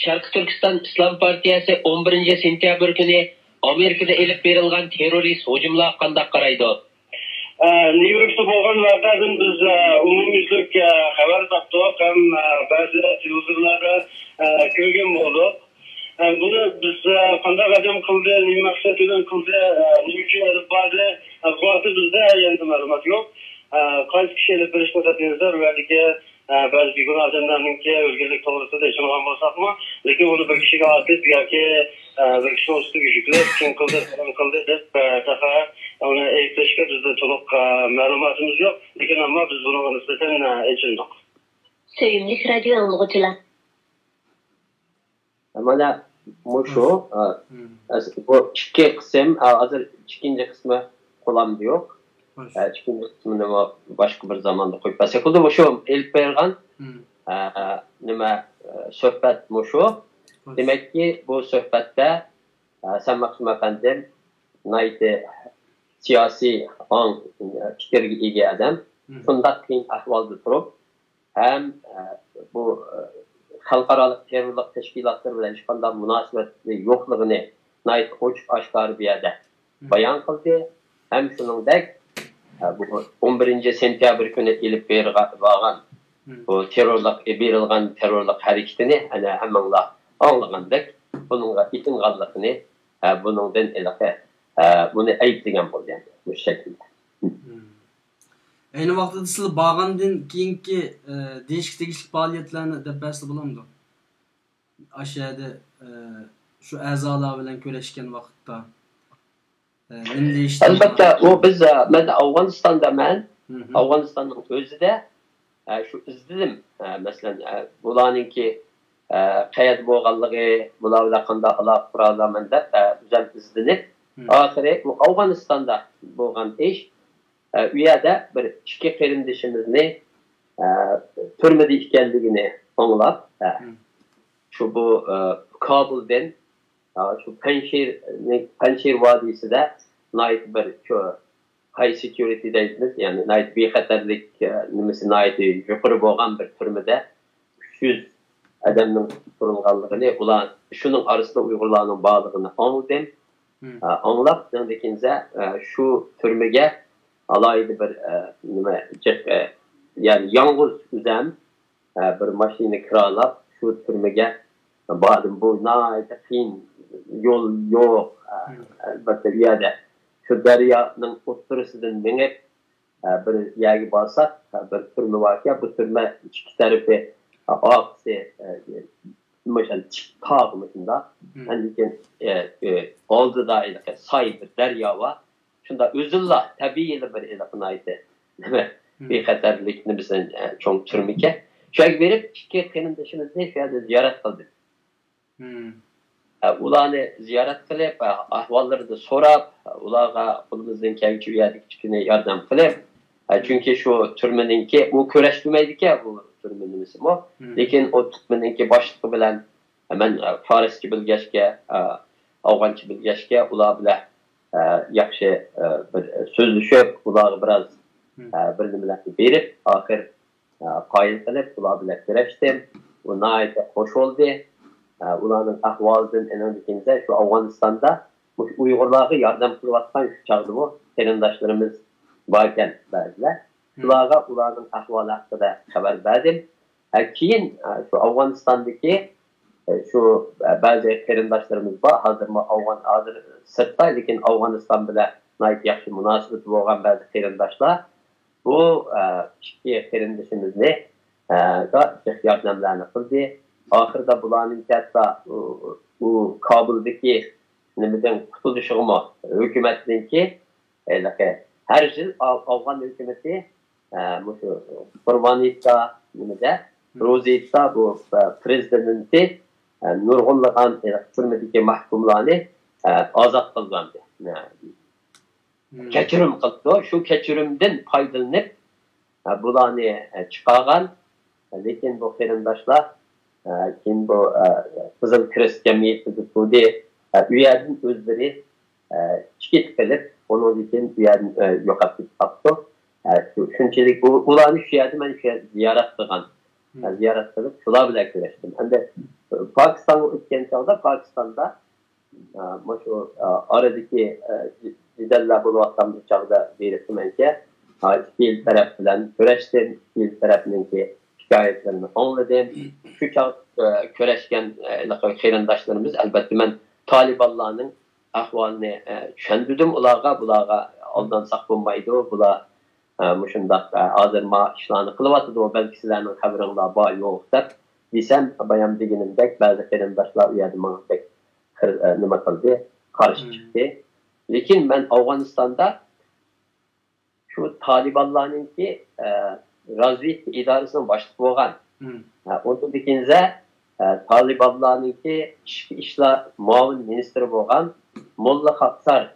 Sharq Turkiston Islom partiyasi 11 sentyabr kuni Amerikada elib berilgan terrorist hujumlarga qanday qaraydi? New Yorkda bo'lgan voqeadan biz umumyuzlik xabar topdik, ham ba'zi televizorlarda ko'rgan bo'ldik. Buni biz qanday qadam qildi, nima maqsad bilan qildi, nima uchun olib bordi, bu haqda bizda endi ma'lumot yo'q. Qaysi kishi elib berishni tadbirlar va bazı bir gün adamların ki özgürlük doğrusu da yaşamadan olsak mı? Lakin onu bir kişiye atıp ya ki bir kişi olsun gücükler kim kıldı deyip daha onu eğitleşke bizde çok malumatımız yok. Lakin ama biz bunu nispeten eğitildik. Söyümlük radyo anlıqıcılar. Mana şu bu iki kısım hazır ikinci kısmı kullandı yok. İkinci kısmını başka bir zamanda koyup basak oldu. Bu şu ilk bergan nima sohbet şu. Demek ki bu sohbette sen Maksum efendim naydi siyasi an fikirge ega adam. Şundak qiyin ahvalda turib hem bu xalqaro terrorlik tashkilotlar bilan hech qanday munosabatli yo'qligini nayt ochiq oshkor bu yerda bayon qildi. Hem shuningdek bu 11 sentyabr kuni elib bergan bu terrorlik berilgan terrorlik harakatini ana hammanglar anlagandek buningga itinganligini buningdan ilaqa buni ayblagan bo'lgan bu shaklda. Aynı vaqtda sizlar bağandın keyinki değişik faaliyetlerini deb bəsli bulamdı. Aşağıda şu əzalar bilan köleşken vaqtda nima deyishdi? Albatta o biz men Afganistanning o'zida shu izladim. Masalan, bularninki qayerda bo'lganligi, bular bilan qanday aloqa qura olaman deb o'zim izlanib, oxiri bu Afg'onistonda bo'lgan ish u yerda bir ikki qarindishimizni turmada ekanligini anglab, shu bu Kabuldan şu Panjshir vodiyasida night bir şu high security deymiz, yani night bexatarlik nimasi night yuqori bo'lgan bir turmada 300 odamning turilganligini, ular shuning orasida Uyg'urlarning borligini angladim. Anglab, keyin shu turmaga alayda bir nima yani yalnız o'zim bir mashina kiralab shu turmaga bordim. Bu night qiyin yo'l yo'q, albatta bu yerda shu daryoning o'rtasidan minib bir yerga borsak bir turma bor ekan, bu turma ikki tarafi oqsi masalan tog' shunda, lekin oldida soy bir daryo bor. Shunda o'zilla tabiiy bir ilaqnaydi nima bexatarlikni bizdan cho'ng turmaga shak berib ikki qarindishimizni shu yerda ziyorat qildik. Ularni ziyorat qilib, ahvollarini so'rab, ularga qo'limizdan kelgancha u yerda kichkina yordam qilib, chunki shu turmaninki u kurash demaydi-ku, bu turma nimasimi, lekin o turmaninki boshlig'i bilan men farscha bilgachga, afg'oncha bilgachga ular bilan yaxshi bir so'zlashib, ularga biroz bir nimalarni berib, oxir qoyil qilib, ular bilan kurashdim. U nihoyatda xush bo'ldi. Ularning ahvolidan e'lonlanganida shu Afg'onistonda Uyg'urlarga yordam qilayotgan shu chog'da bu qarindoshlarimiz bor ekan ba'zilar. Ularga ularning ahvoli haqida xabar berdim. Keyin shu Afg'onistondagi shu ba'zi qarindoshlarimiz bor. Hozir sirtda, lekin Afg'oniston bilan nihoyat yaxshi munosabat bo'lgan ba'zi qarindoshlar bu ikki qarindishimizni yordamlarni qildi. Oxirida bularning katta u Kabuldagi nimadan qutulishig'imi hukumatninki har yil Afg'on hukumati shu Qurboniyatda nimada Ro'ziyatda bu prezidenti nurg'unlagan turmadagi mahkumlarni ozod qilgandi. Kechirim qildi. Shu kechirimdan foydalanib bularni chiqargan, lekin bu qarindoshlar keyin bu Qizil Kirist jamiyati dedi, u yerdan o'zlari chiqib qilib, undan keyin u yerdan yo'qotib qoldi. Shunchalik ularni shu yerda men ziyorat qilgan. Ziyorat qilib, shular bilan ko'rishdim. Endi Pokistonga o'tgan chog'da Pokistonda shu aradagi jidallar bo'layotgan chog'da beribmanki, ikki taraf bilan ko'rishdim, ikki tarafninki şikayetlerini anladım. Şu körəşkən qarindaşlarımız, əlbəttə mən Talibanların ahvalını düşündürdüm. Bularga aldansaq bulmaydı. Bular Muşundaq hazır ma işlarını kılıvatıdı o belki sizlerinin haberinde bağ yok deb desem bayan degenimdek bazı qarindoshlar uyadi manga pek nima qildi qarshi chiqdi. Lekin men Afg'onistonda şu Talibanlarninki razvedka idorasining boshlig'i bo'lgan. O'tib ikinza Talibanlarninki ichki ishlar muavin ministri bo'lgan Molla Xaqsar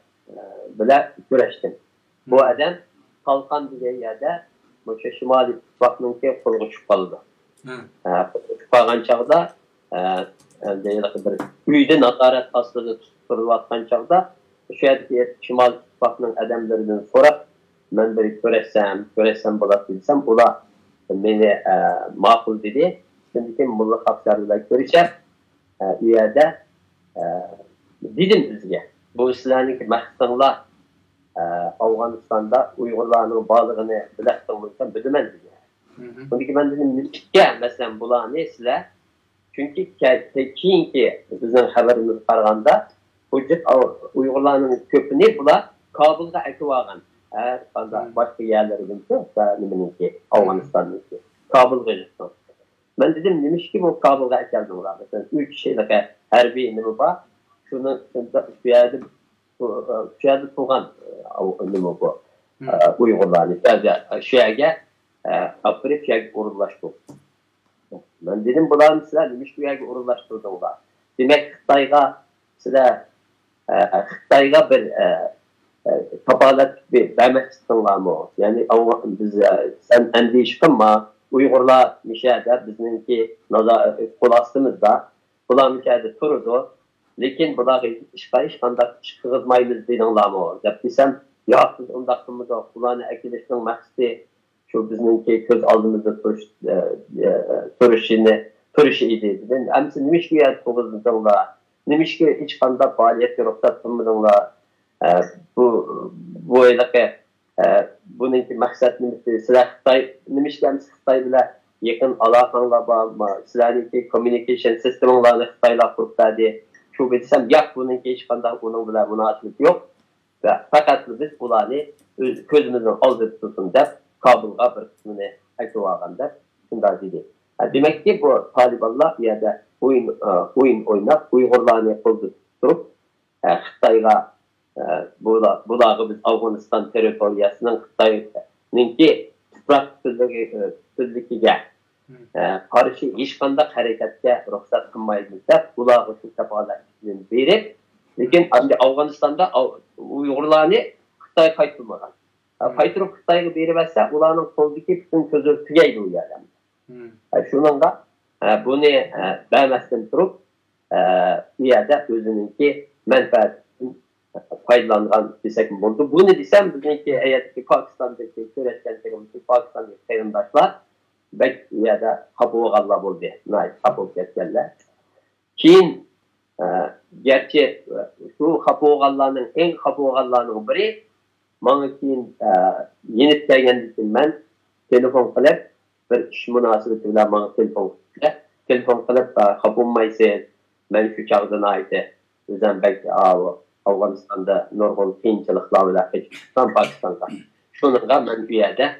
bilan kurashdim. Bu adam Talkan degan yerda o'sha Shimoliy ittifoqninki qo'lga tushib qoldi. Tushib qolgan chog'da bir uyda nazorat ostida tutib turilayotgan chog'da o'sha yerda Shimoliy ittifoqning odamlaridan so'rab men bir ko'rasam bo'ladi desam, ular meni ma'qul dedi. Shundan keyin Molla Xaqsar bilan ko'rishib, u yerda dedim bizga, bu sizlarniki maqsadinglar Afg'onistonda Uyg'urlarning borlig'ini bilasizmi, bilaman dedi. Chunki men dedim, nega masalan bularni sizlar, chunki keyingi bizning xabarimiz qaraganda, hujjat Uyg'urlarning ko'pini bular Kabulga akib olgan. Başka yerlerden nimeniki, Afganistan'daki, Kabulga gittim. Ben dedim, demiş ki bu Kabulga geldim ular. Mesela 3 şeylik harbiy nima var, şunu şu yerde tuğan nima bu, Uygurlarni, şu yerge Afrika yerge uğurlaştı. Ben dedim, bunların sizler demiş bu yerge uğurlaştırdılar. Demek Xitayga sizler, Xitayga bir kapalat bir vermek istiyorlar mı? Yani biz sen endişe kılma. Uygurlar müşahede bizimki kulastığımızda bunlar müşahede turdu. Lakin bunlar iş kandak çıkırmayız diyorlar mı? Desem ya biz ondakımızda kulağını ekilişinin maksidi şu bizimki göz aldığımızda turuşu idi. Emsi nimiş ki yer tuğuzunlar. Nimiş ki iç kandak faaliyet yoksa tümünler. Bu ilaki bununki maksat nimisi sizler nimişken Xitay bile yakın alakanla bağlı sizlerinki communication sistemlarını Xitayla kurup verdi. Şu desem yak bununki hiç kadar onun bile münasebet yok. Fakat biz bulanı gözümüzün aldırıp tutun der. Kabulga bir kısmını aktif alanda şunda dedi. Demek ki bu Talibanlar ya da oyun oynap Uygurlarını kolda tutup Xitayla budağı biz Afganistan teritoriyasının Xitay'ninki toprak tüzlükiga karşı hiç qanday hareketke ruhsat kılmayız deb budağı şu kafalatını verip, lekin Afganistan'da Uygurlarını Xitay qaytırmagan. Qaytırıp Xitay'a beribse, ularning qo'ldagi bütün ko'zi tugaydi u yerda. Shuningga bunu bermasdan turib, bu yerda o'zininki manfaat faydalangan desek mi oldu? Bunu desem bizimki eğer Pakistan'daki köreşkenlikimizdeki Pakistan'daki qarindoshlar bek ya da kabul Allah oldu. Kabul etkenler. Keyin gerçi şu kabul Allah'ın en kabul Allah'ın biri bana keyin yenip gelgen için ben telefon kılıp bir iş münasebeti bilen bana telefon kılıp kapılmaysa ben şu çağdan ait bizden belki Afganistan'da normal kıyınçılıklar ile Pakistan Pakistan'da. Şununla ben bir yerde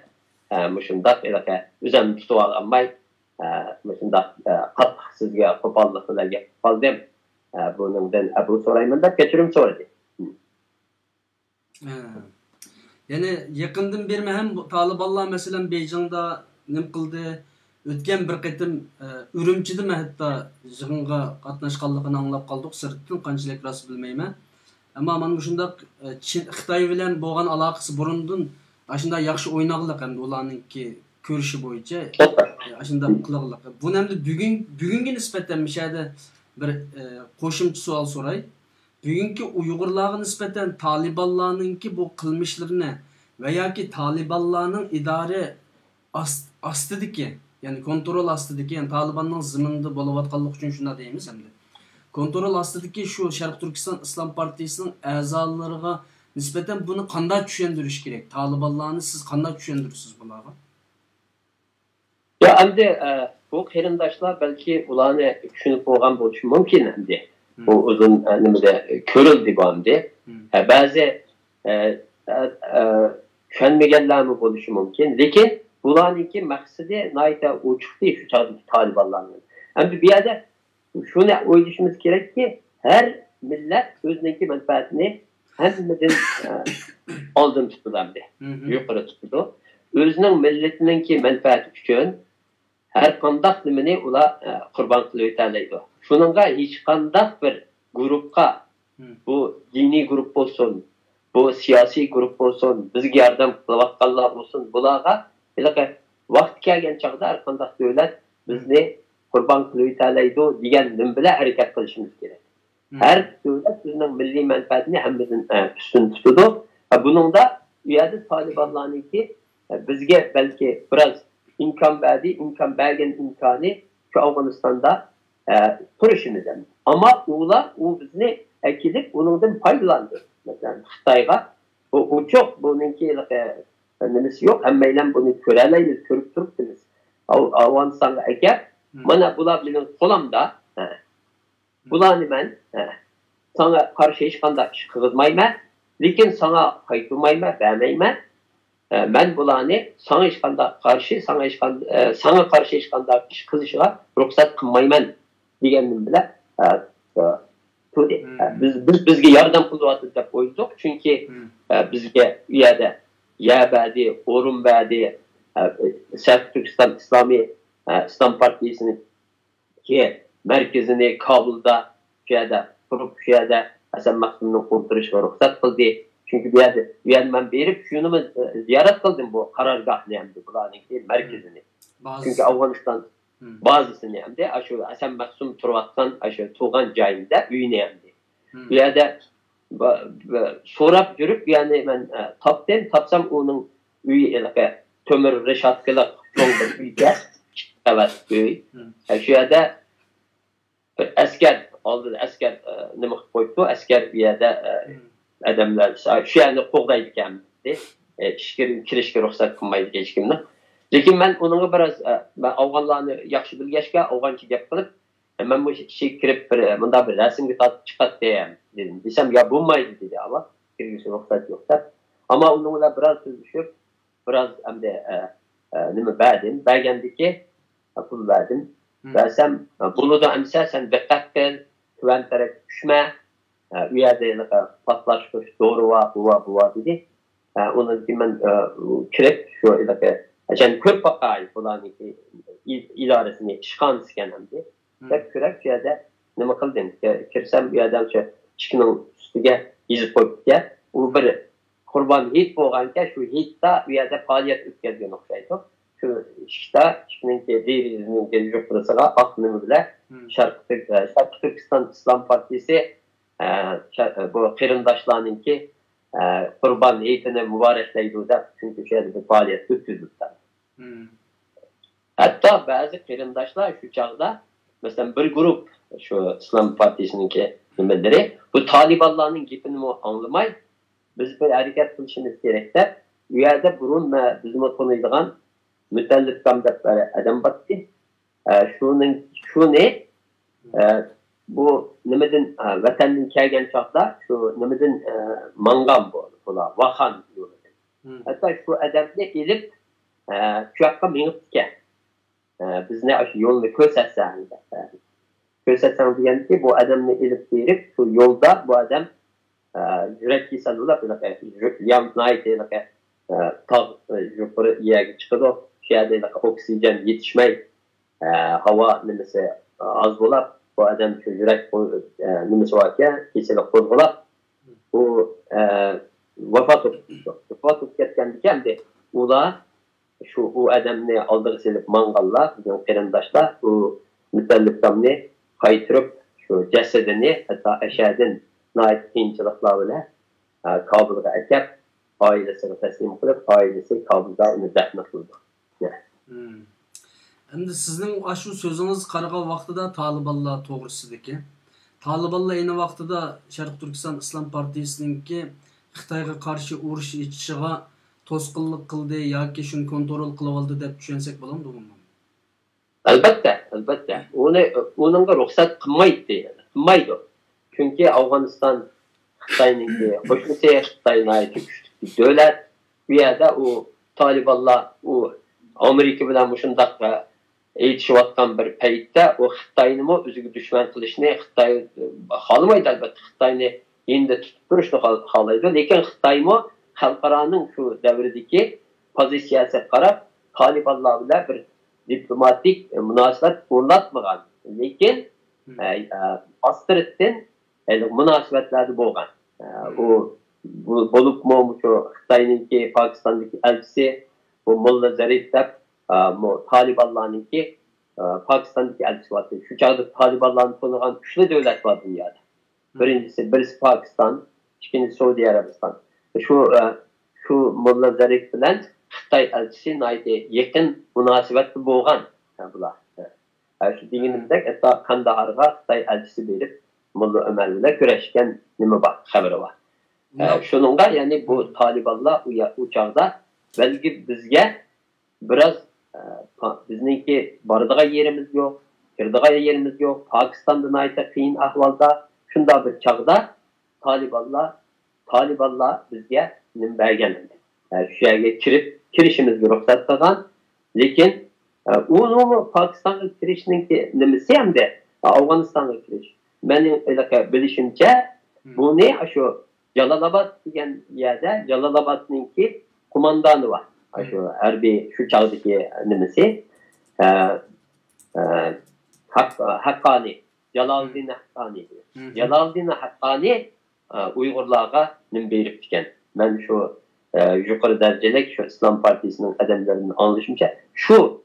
müşündak ilaka üzerine tutup alınmay müşündak kat sizge kopallıkla gelip kaldım. Bunun Ebu Sorayman'da geçirim sordu. Yani yakından bir hem Talibanlar mesela Beycan'da nim kıldı. Ötken bir qitim Ürümçide hatta yig'inga qatnashganligini anglab qoldik. Sirtdan qanchalik rost bilmayman. Ammo mana shundaq Xitoy bilan bo'lgan aloqasi burundan shunday yaxshi o'ynaqliq hamda ularningki ko'rishi bo'yicha shunday qiliqliq. Buni hamda bugunga nisbatan mishada bir qo'shimcha savol so'ray. Bugungi Uyg'urlarga nisbatan Talibanlarningki bu qilmishlarini va yoki Talibanlarning idora ostidagi yani kontrol astidagi, yani Talibanning ziminida bo'layotganligi uchun shunda deymiz hamda. Kontrol astidagi shu Sharq Turkiston Islom partiyasining a'zolariga nisbatan buni qanday tushundirish kerak? Talibanlarni siz qanday tushundirsiz bularga? Ya endi bu qarindoshlar balki ularni tushunib bo'lgan bo'lishi mumkin endi. Bu uzun nimada ko'rildi bu endi. Ba'zi tushunmaganlarmi bo'lishi mumkin. Lekin bularningki maqsadi nayta ochiqdi shu chog'dagi Talibanlarning. Endi bu yerda shuni o'ylashimiz kerakki, har millat o'zining manfaatini hammadan oldin tutadi, yuqori tutadi. O'zining millatining manfaati uchun har qanday nimani ular qurbon qilib o'tadi. Shuningga hech qanday bir guruhga, bu diniy guruh bo'lsin, bu siyosiy guruh bo'lsin, bizga yordam qilayotganlar bo'lsin, bularga vaqt kelgan chog'da har qanday davlat bizni qurbon qilib o'tadi degan nim bilan harakat qilishimiz kerak. Her devlet o'zining milliy manfaatini hammadan ustun tutadi. Buningda u yerda Talibanlarniki bizga balki biraz imkon bergan imkoni shu Afg'onistonda turishimiz. Ammo ular bizni akilib uningdan foydalandi. Masalan, Xitoyga bu çok buningki nimasi yo'q, hammaylar buni ko'ralaymiz, ko'rib turibmiz. Afg'onistonga agar mana bular mening qo'limda, bularni men sana karşı hech qanday ish qilmayman, lekin sana qaytmayman, bermayman. Men bularni sana hech qanday qarshi, sana qarshi hech qanday ish qilishga ruxsat qilmayman deganim bilan bizga yordam qilyapti deb o'yladik. Chunki bizga u yerda Yabadi, O'rinbadi, Sharq Turkiston İslam Partiyasining merkezini Kabul'da kurup şu yerda Hasan Mahsum'un kurtarışına ruhsat kıldı. Çünkü bir yerde ben berip şunu ziyaret kıldım bu karargahını hem de buranın merkezini. Çünkü Afganistan bazısını hem de şu Hasan Mahsum turvattan aşağı tuğan cayında üyüne hem de. Bir yerde sorap yürüp yani ben tapsam onun üye Tömür Reşat Kılık çoğundan üyge. Evet üye. Şu yerde asker aldı, asker nima qo'yibdi, asker bu yerda odamlar shu yerni qo'g'daydi ekandi, kirishga ruxsat qilmaydi hech kimni. Lekin men unga biraz ben afg'onlarni yaxshi bilgachga afg'oncha gap qilib, men bu ishga kirib bunda bir rasmga tortib chiqadi dedim. Desam ya bo'lmaydi dedi, ama kirishga ruxsat yo'q deb. Ama unga biraz söylüşüp, biraz hamda nima bergandiki, pul berdim. Versem bunu da emsa sen dikkat qil, güven taraf düşme, u yerda patlaşmış doğru var, bu var dedi. Onun için ben kirib şu ajan ko'p bakay bularniki idoresini chiqqan ekanamdi. Deb kirib şu yerda nima qildim? Kirsam bu yerda o'sha chikning ustiga yozib qo'yibdi. U bir qurbon hit bo'lgancha shu hitda u yerda faoliyat o'tkazgan o'xshaydi. Şu işkining derizinin gelecek burasıga aklını bile Şarkı Türkistan İslam Partisi bu kırındaşlarınki kurban eğitini mübarekleydi de çünkü şeyde bir faaliyet tutuyordu. Hatta bazı kırındaşlar şu çağda mesela bir grup şu İslam Partisi'ninki nimeleri bu Talibanların gipini anlamay biz bir hareket kılışımız gerekti. Bu yerde burun bizim konuyduğun mütellif kamdakları adam baktı. Şu ne? Bu nimedin vatanın kelgen çağda şu nimedin mangam bu. Vahan diyor. Hatta şu adamla gelip şu yakka minip ki biz ne aşı yolunu kösetsen diyen ki bu adamla gelip gelip şu yolda bu adam yürek kisalıyla yanına tağ yukarı yere çıkıyor. Şehirde oksijen yetişmey, hava nimesi az bo'lib, bu adam şu yürek nimesi varken kesilib qo'zg'alib, bu vafot etgan de ular şu o adamni oldiga selib mangallar, bizim qarindoshlar bu mutallibni qaytirib şu jasadini hatta aşağıdan nait qiyinchiliklar bilan Kabulga akab ailesiga taslim qilib, ailesi Kabulda uni dafn qildi. Endi sizning shu so'zingiz qaragan vaqtida Talibanlar to'g'risidagi. Talibanlar ayni vaqtida Sharq Turkiston Islom Partiyasininki Xitoyga qarshi urush ichishiga to'sqinlik qildi yoki shuni kontrol qilib oldi deb tushunsak bo'ladimi buni? Albatta. Uningga ruxsat qilmaydi. Chunki Afg'oniston Xitoyninki qo'shnisi Xitoyning davlat bu yerda u Talibanlar u Amerika bilan mushundaq aytishayotgan bir paytda u Xitoyni o'ziga dushman qilishni Xitoy xohlamaydi albatta. Xitoyni endi tutib turishni xohlaydi, lekin Xitoymi xalqaroning shu davridagi pozitsiyasi qarab Talibanlar bilan bir diplomatik munosabat o'rnatmagan. Lekin astiritdan munosabatlar bo'lgan. U bo'libmi shu Xitoyninki Pokistondagi elchisi bu Mulla Zarif deb Talibanlarninki Pokistondagi elchisi bor. Shu chog'da Talibanlarni qo'llagan 3 davlat bor dunyoda. Birisi Pokiston, ikkinchisi Saudiya Arabiston. Şu Mulla Zarif bilan Xitoy elchisi yaqin munosabatda bo'lgan bular. Shu deganimdek, hatto Kandaharga Xitoy elchisi berib Mulla Umar bilan kurashgan nima bor, xabari bor. Şununla yani bu Talibanlar u çağda belki bizge biraz bizninki barıdağa yerimiz yok, kirdağa yerimiz yok. Pakistan'da naite kıyın ahvalda şunda bir çağda Talibanlar bizge nimbergen. Şu yerge kirişimiz bir ruhsat tagan. Lekin onu Pakistan'a kirişinki nimisi hem de Afganistan'a kiriş. Benim bilişimce bu ne şu Jalalabad degan yerde Jalalabad'ninki kumandanı var. Şu harbiy şu çağdaki nimesi Haqqani, Jalaliddin Haqqani. Jalaliddin Haqqani Uyg'urlarga nim berip diken. Ben şu yukarı derecelik şu İslam Partisi'nin adamlarının anlaşımca şu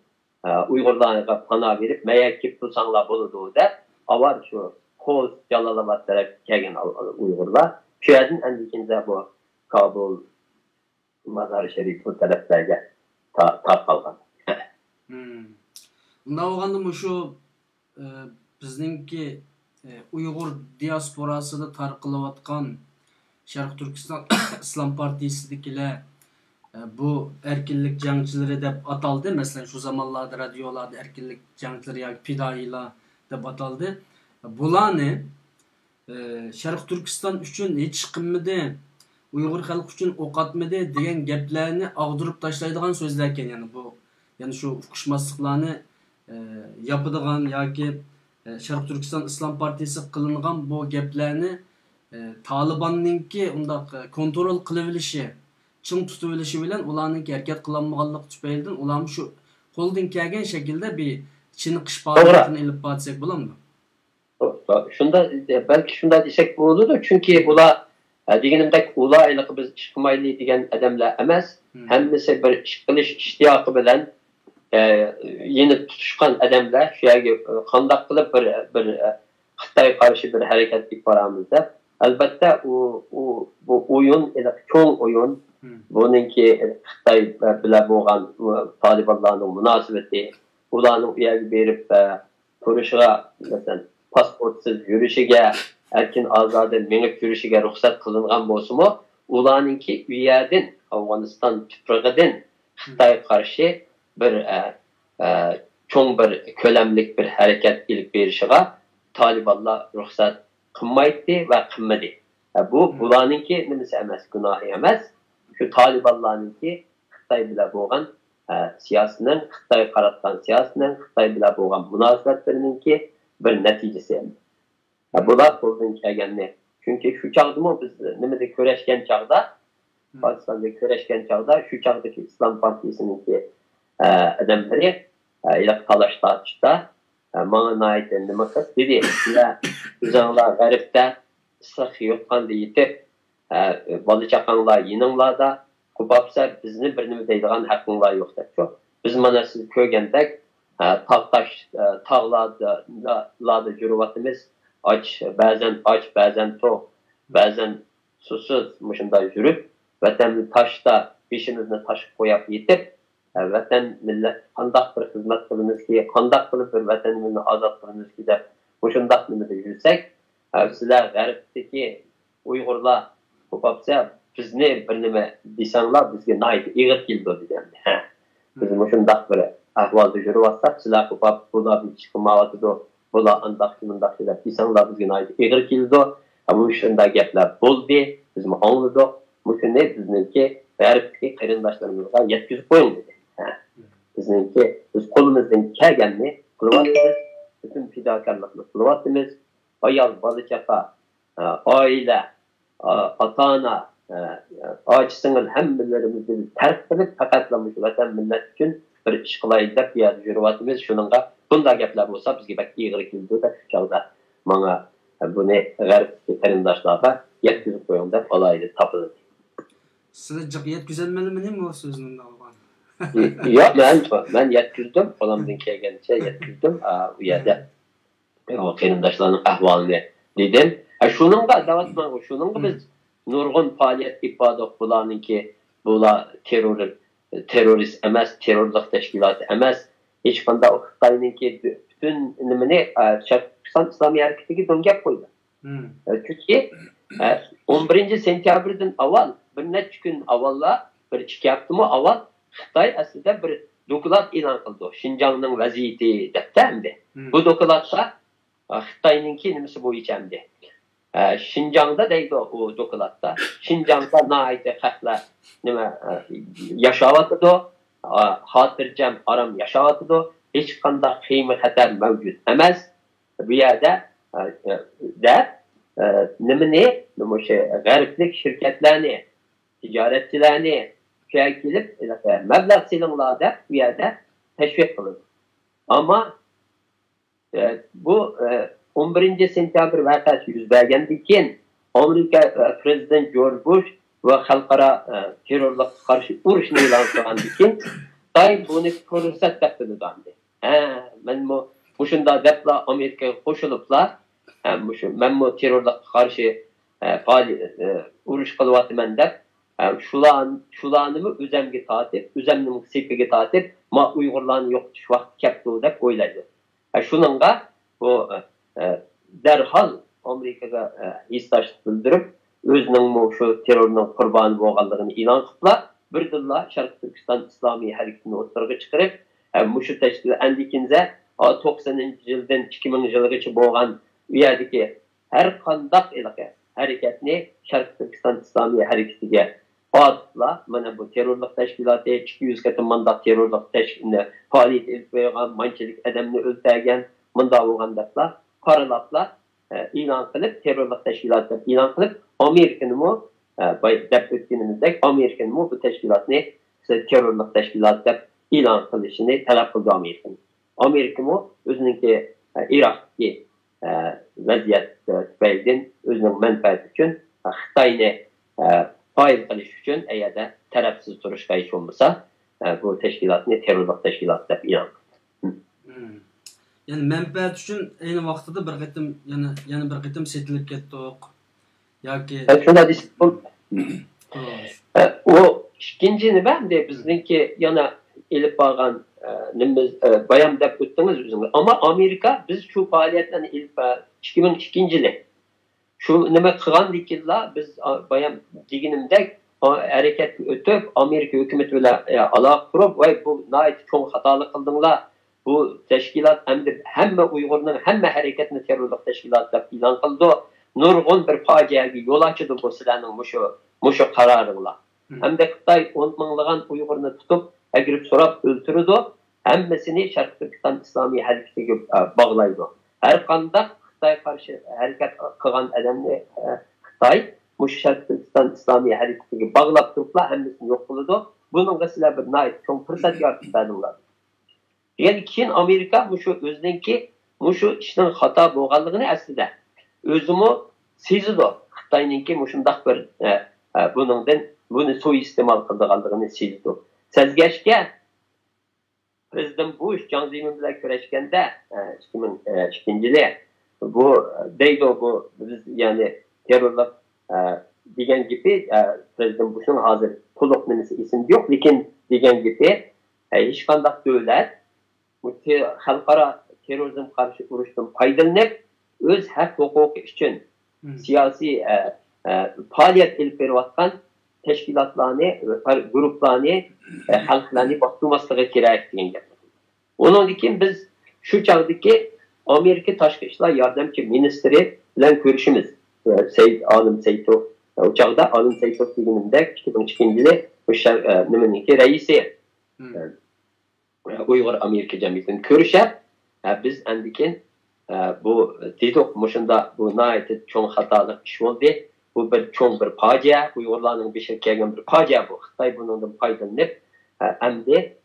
Uyg'urlarga pana verip meyakkip tutsanlar buludu da avar şu Koz Jalalabad taraf kelgan Uyg'urlar şu yerden endikinde bu Kabul Mazar-ı Şerif bu taraflarga tarqalgan. Bunda olganda şu bizninki Uyg'ur diasporasida tarqalayotgan Sharq Turkiston İslam Partisi'dekiler bu erkinlik jangchilari deb ataldı. Mesela şu zamanlarda radyolarda erkinlik jangchilari yoki fidoilar deb ataldı. Bularni Sharq Turkiston uchun hech qilmadi, Uyg'ur xalqi uchun o'q atmadi degan gaplarni ag'dirib tashlaydigan so'zlar ekan. Yani bu yani şu uqishmasliklarni yapadigan yoki Sharq Turkiston İslam Partisi qilingan bu gaplarni Talibanninki undaq kontrol qilib çın tutuvilishi bilan ularninki harakat qilinmaganligi tufaylidan ular shu qo'ldan kelgan shaklda bir chiniqish faoliyatini ilib borsak bo'ladimi? Şunda belki şunda desek bo'ladi çünkü bular deganimdek ular biz ish qilmaylik degan odamlar emas, hammasi bir ish qilish ishtiyoqi bilan yeni tutuşkan adamlar shu yerga qandoq qilib bir Xitoy qarshi bir harakat qilib boramiz deb. Albatta bu o'yin cho'ng o'yin. Bununki Xitoy bilan bo'lgan Talibanlarning munosabati, ularning u yerga berib turishiga, masalan, pasportsiz yurishiga, erkin ozoda menib yurishiga ruxsat qilingan bo'lsa-mu, ularninki u yerdan Afg'oniston tuprog'idan Xitoy qarshi bir cho'ng bir ko'lamlik bir harakat ilib berishiga Talibanlar ruxsat qilmaydi va qilmadi. Bularninki nimasi emas, gunohi emas. Şu Talibanlarninki Xitoy bilan bo'lgan siyosatining, Xitoy qaratgan siyosatining, Xitoy bilan bo'lgan munosabatlarininki bir natijasi. Bular qo'ldan kelganni. Chunki shu chog'da biz nimada ko'rashgan chog'da, Pokistonda ko'rashgan chog'da shu chog'dagi İslam Partisininki odamlari iliq talash tortishda mana aytdi nima qilib dedi, o'zinglar g'arbda issiq yo'qqanda yetib bola chaqanglar yininglarda ko'papsa bizni bir nima deydigan haqqinglar yo'q deb. Biz mana siz ko'rgandek tog'larda yuribotimiz, ba'zan to'q, ba'zan susuz shunday yurib, vatanni toshda beshimizni toshib qo'yib yetib, vatan millat qandoq bir xizmat qilamizki, qandoq qilib bir vatanimizni ozod qilamizki deb shundoq nimada yursak, sizlar g'arbdagi Uyg'urlar ko'papsa bizni bir nima desanglar bizga nayt ig'ir keldi degandi. Biz shundoq bir ahvolda yuribotsak, sizlar ko'pap bular chiqmayotdi, bular andaq deb desanglar bizga nayt ig'ir keldi. Bu shunday gaplar bo'ldi, biz angladik. Shunday bizniki g'arbdagi qarindoshlarımızga yetkazib qo'ying dedi. Biz qo'limizdan kelganini qilyapmiz, butun fidokorlikni qilyapmiz. Ayol, bola chaqa, oila, ota-ona, oji singil hammalarimizni tark qilib faqat vatan millat uchun bir ish qilaylik deb yuryapmiz. Shuningga bunday gaplar bo'lsa bizga bak ig'ir keldi deb chog'da menga buni g'arb qarindoshlarga yetkazib qo'ying deb olaydi topildi. Sizlar jiq yetkazolmadimi nima bu so'zni olgan? Yo'q, men yetkazdim, qo'limdan kelgancha yetkazdim. U yerda o qarindoshlarning ahvolini dedim. Shuningga davatman, shuningga biz nurg'un faoliyat ifoda bularninki bular terrorist emas, terrorlik tashkiloti emas. Hech qanday Xitoyninki butun nimani Sharqiston islomiy harakatiga do'ngab qo'ydi. Chunki 11 sentyabrdan avval bir necha kun avvalla, bir 2 haftami avval Xitoy aslida bir doklad e'lon qildi. Xinjiangning vaziyati debda endi. Bu dokladda Xitoyninki nimasi bo'yicha endi. Xinjiangda deydi o dokladda. Xinjiangda naite xalqlar nima yashayotdi, xotirjam, aram yashayotdi. Hech qanday qiymat xatar mavjud emas. Bu yerda nimani o'sha g'arblik shirkatlarni, tijoratchilarni kelib mablag' selinglar deb bu yerda tashviq qiladi. Ammo bu 11 sentyabr voqeasi yuz bergandan keyin Amerika prezident George Bush va xalqaro terrorlikka qarshi urushni e'lon qilgandan keyin Xitoy buni fursat deb bildi. Men bu shunda debla Amerikaga qo'shiliblar. Men bu terrorlikka qarshi urush qilyapman deb shularni o'zimga tortib, o'zimning sepiga tortib, ma Uyg'urlarni yo'qotish vaqti keldi deb o'ylaydi. Shuningga bu darhol Amerikaga hissashish bildirib, o'zining shu terrorning qurboni bo'lganligini e'lon qildilar. Birdilla Sharq Turkiston islomiy harakatini o'rtaga chiqarib, shu tashkil andikinza 90-yildan 2000-yilgacha bo'lgan u yerdagi har qanday harakatni Sharq Turkiston islomiy harakatiga ortdilar. Mana bu terrorlik tashkiloti 200 qatim mandat terrorlik tashkilotini faoliyat olib qo'ygan, manchilik odamni o'ldirgan, bunday bo'lgandaklar qaralablar e'lon qilib, terrorlik tashkiloti deb e'lon qilib, Amerikani deb o'tganimizdek Amerikani bu tashkilotni terrorlik tashkiloti deb e'lon qilishini talab qildi Amerika. Amerika o'ziningki Iroqdagi vaziyat tufaylidan o'zining manfaati uchun Xitoyni foyil qilish uchun agarda tarafsiz turishga hech bo'lmasa bu tashkilotni terrorlik tashkiloti deb e'lon qildi. Yani menfaat uchun ayni vaqtida bir qatim yana bir qatim setilib ketdik yoki shunda o ikkinchi nima endi bizningki yana elib borgan nimiz bayon deb o'tdingiz o'zingiz. Ammo Amerika biz shu faoliyatlarni 2002-yil shu nima qilgandikinlar biz bayon deganimdek harakatga o'tib Amerika hukumati bilan aloqa qurib, voy bu nihoyat cho'ng xatolik qildinglar. Bu tashkilot endi hamma Uyg'urning hamma harakatini terrorlik tashkiloti deb e'lon qildi. Nurg'un bir fojiaga yo'l ochdi bu sizlarning mushu qaroringlar. Hamda Xitoy 10 minglagan Uyg'urni tutib, agirib so'rab o'ltirdi. Hammasini Sharq Turkiston islomiy harakatiga bog'laydi. Har qanday Xitoy qarshi harakat qilgan odamni Xitoy mush Sharq Turkiston islomiy harakatiga bog'lab turiblar, hammasini yo'q qiladi. Buningga sizlar bir nihoyat cho'ng fursat yaratib berdinglar. Yani keyin Amerika mushu o'zininki mushu ishning xato bo'lganligini aslida o'zimi sezdi. Xitoyninki mushundaq bir buni suiiste'mol qilganligini sezdi. Sezgachga prezident Bush Jiang Zemin bilan kurashganda 2002-yili bu deydi bu biz yani terrorlik degan gapi prezident Bushning hozir to'liq nimasi esimda yo'q, lekin degan gapi hech qanday davlat xalqaro terrorizm qarshi urushdan foydalanib o'z haq huquqi uchun siyosiy faoliyat olib berayotgan tashkilotlarni, guruhlarni, xalqlarni bostirmasligi kerak degan gap. Undan keyin biz shu chog'dagi Amerika tashqi ishlar yordamchi ministri bilan ko'rishimiz. Olim Saytov O çağda Alim Saitov deganimdek 2002-yili o'sha nimaniki raisi Uyghur Amerika jamiyatini ko'rishib, biz andikin bu dedik mushunda bu nayet cho'ng xatolik ish bo'ldi. Bu bir cho'ng bir fojia, Uyg'urlarning beshik kelgan bir fojia bu. Xitoy bundan foydalanib, endi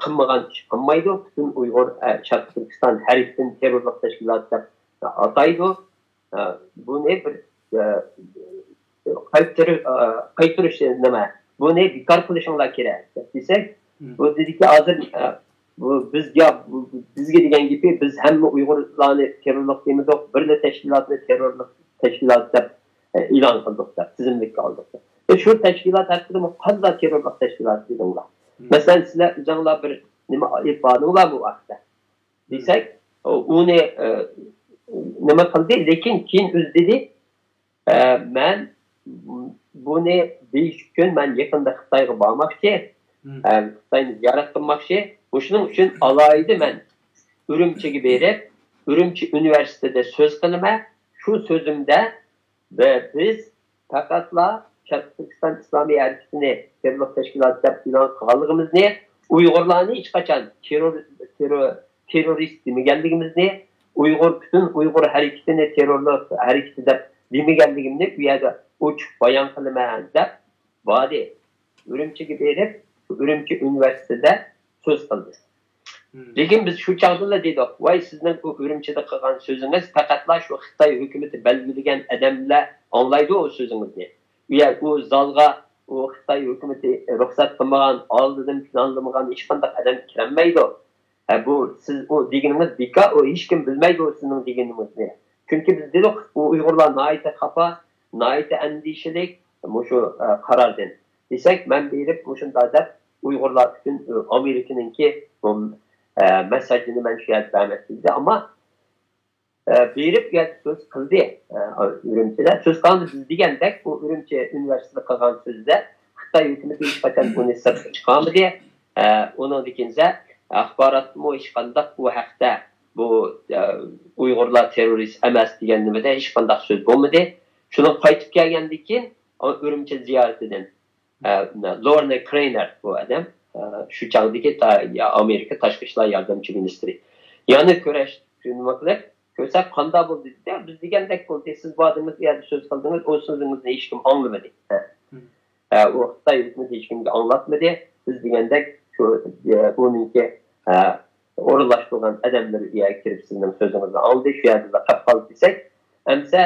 qilmagan ish qilmaydi. Butun Uyg'ur Sharq Turkiston harakatini terrorlik tashkiloti deb ataydi. Bu ne bir qaytirish nima? Buni bekor qilishinglar kerak desak, bu dediki hozir bu bizga degan gapi biz hamma Uyg'urlarni terrorlik deymiz, birla tashkilotni terrorlik tashkilot deb e'lon qildik, tizimlikka oldik. Shu tashkilot haqida qanday terrorlik tashkiloti dedinglar? Masalan, sizlar o'zinglar bir nima ifodanglar bu vaqtda. Desak, uni nima qildi, lekin keyin o'z dedi, men buni besh kun men yaqinda Xitoyga bormoqchi, Xitoyni ziyorat qilmoqchi. Shuning uchun alayda men Urumchiga berib, Urumchi universitetida so'z qilaman. Shu so'zimda biz faqatla Sharq Turkiston Islomiy harakatini terrorlik tashkiloti deb e'lon qilganligimizni, Uyg'urlarni hech qachon terrorist demaganligimizni, butun Uyg'ur harakatini terrorlik harakati deb demaganligimni bu yerda ochiq bayon qilaman deb bodi Urumchiga berib, Urumchi universitetida so'z qildi. Lekin biz shu chaqda dedik, voy sizning bu Urumchida qilgan so'zingiz faqatla shu Xitoy hukumatı belgilagan odamlar anglaydi o so'zingizni. U zalga o Xitoy hukumatı ruxsat qilmagan, oldidan planlamagan hech qanday odam kirmaydi. Bu siz o deganingiz bekor, o hech kim bilmaydi o sizning deganingizni. Chunki biz dedik, u Uyg'urlar nihoyat xafa, nihoyat andishalik shu qarordan. Desak, men berib shunday deb Uyg'urlar uchun Amerikaningki mesajini men shu yerda bermoqchiman. Ammo berib so'z qildi Urumchida. So'z qildi biz degandek, bu Urumchi universitetida qilgan so'zda Xitoy hukumati hech qachon buni sirtga chiqarmadi. Uning dekinsa axborotmi hech qanday bu haqda bu Uyg'urlar terrorist emas degan nimada hech qanday so'z bo'lmadi. Shuni qaytib kelgandan keyin Urumchi ziyoratidan Lorna Krainer bu adam shu chog'dagi Amerika tashqi ishlar yordamchi ministri. Yana ko'rash nima qilib, ko'rsak qanday bo'ldi dedi. Biz degandek bo'ldi, siz bodingiz yerda so'z qildingiz, o so'zingizni hech kim anglamadi. O Xitoy hukumati hech kimga anglatmadi. Biz degandek shu buningki o'rinlashtirgan odamlar uyaga kirib sizning so'zingizni oldi, shu yerda qolib qoldi desak, amsa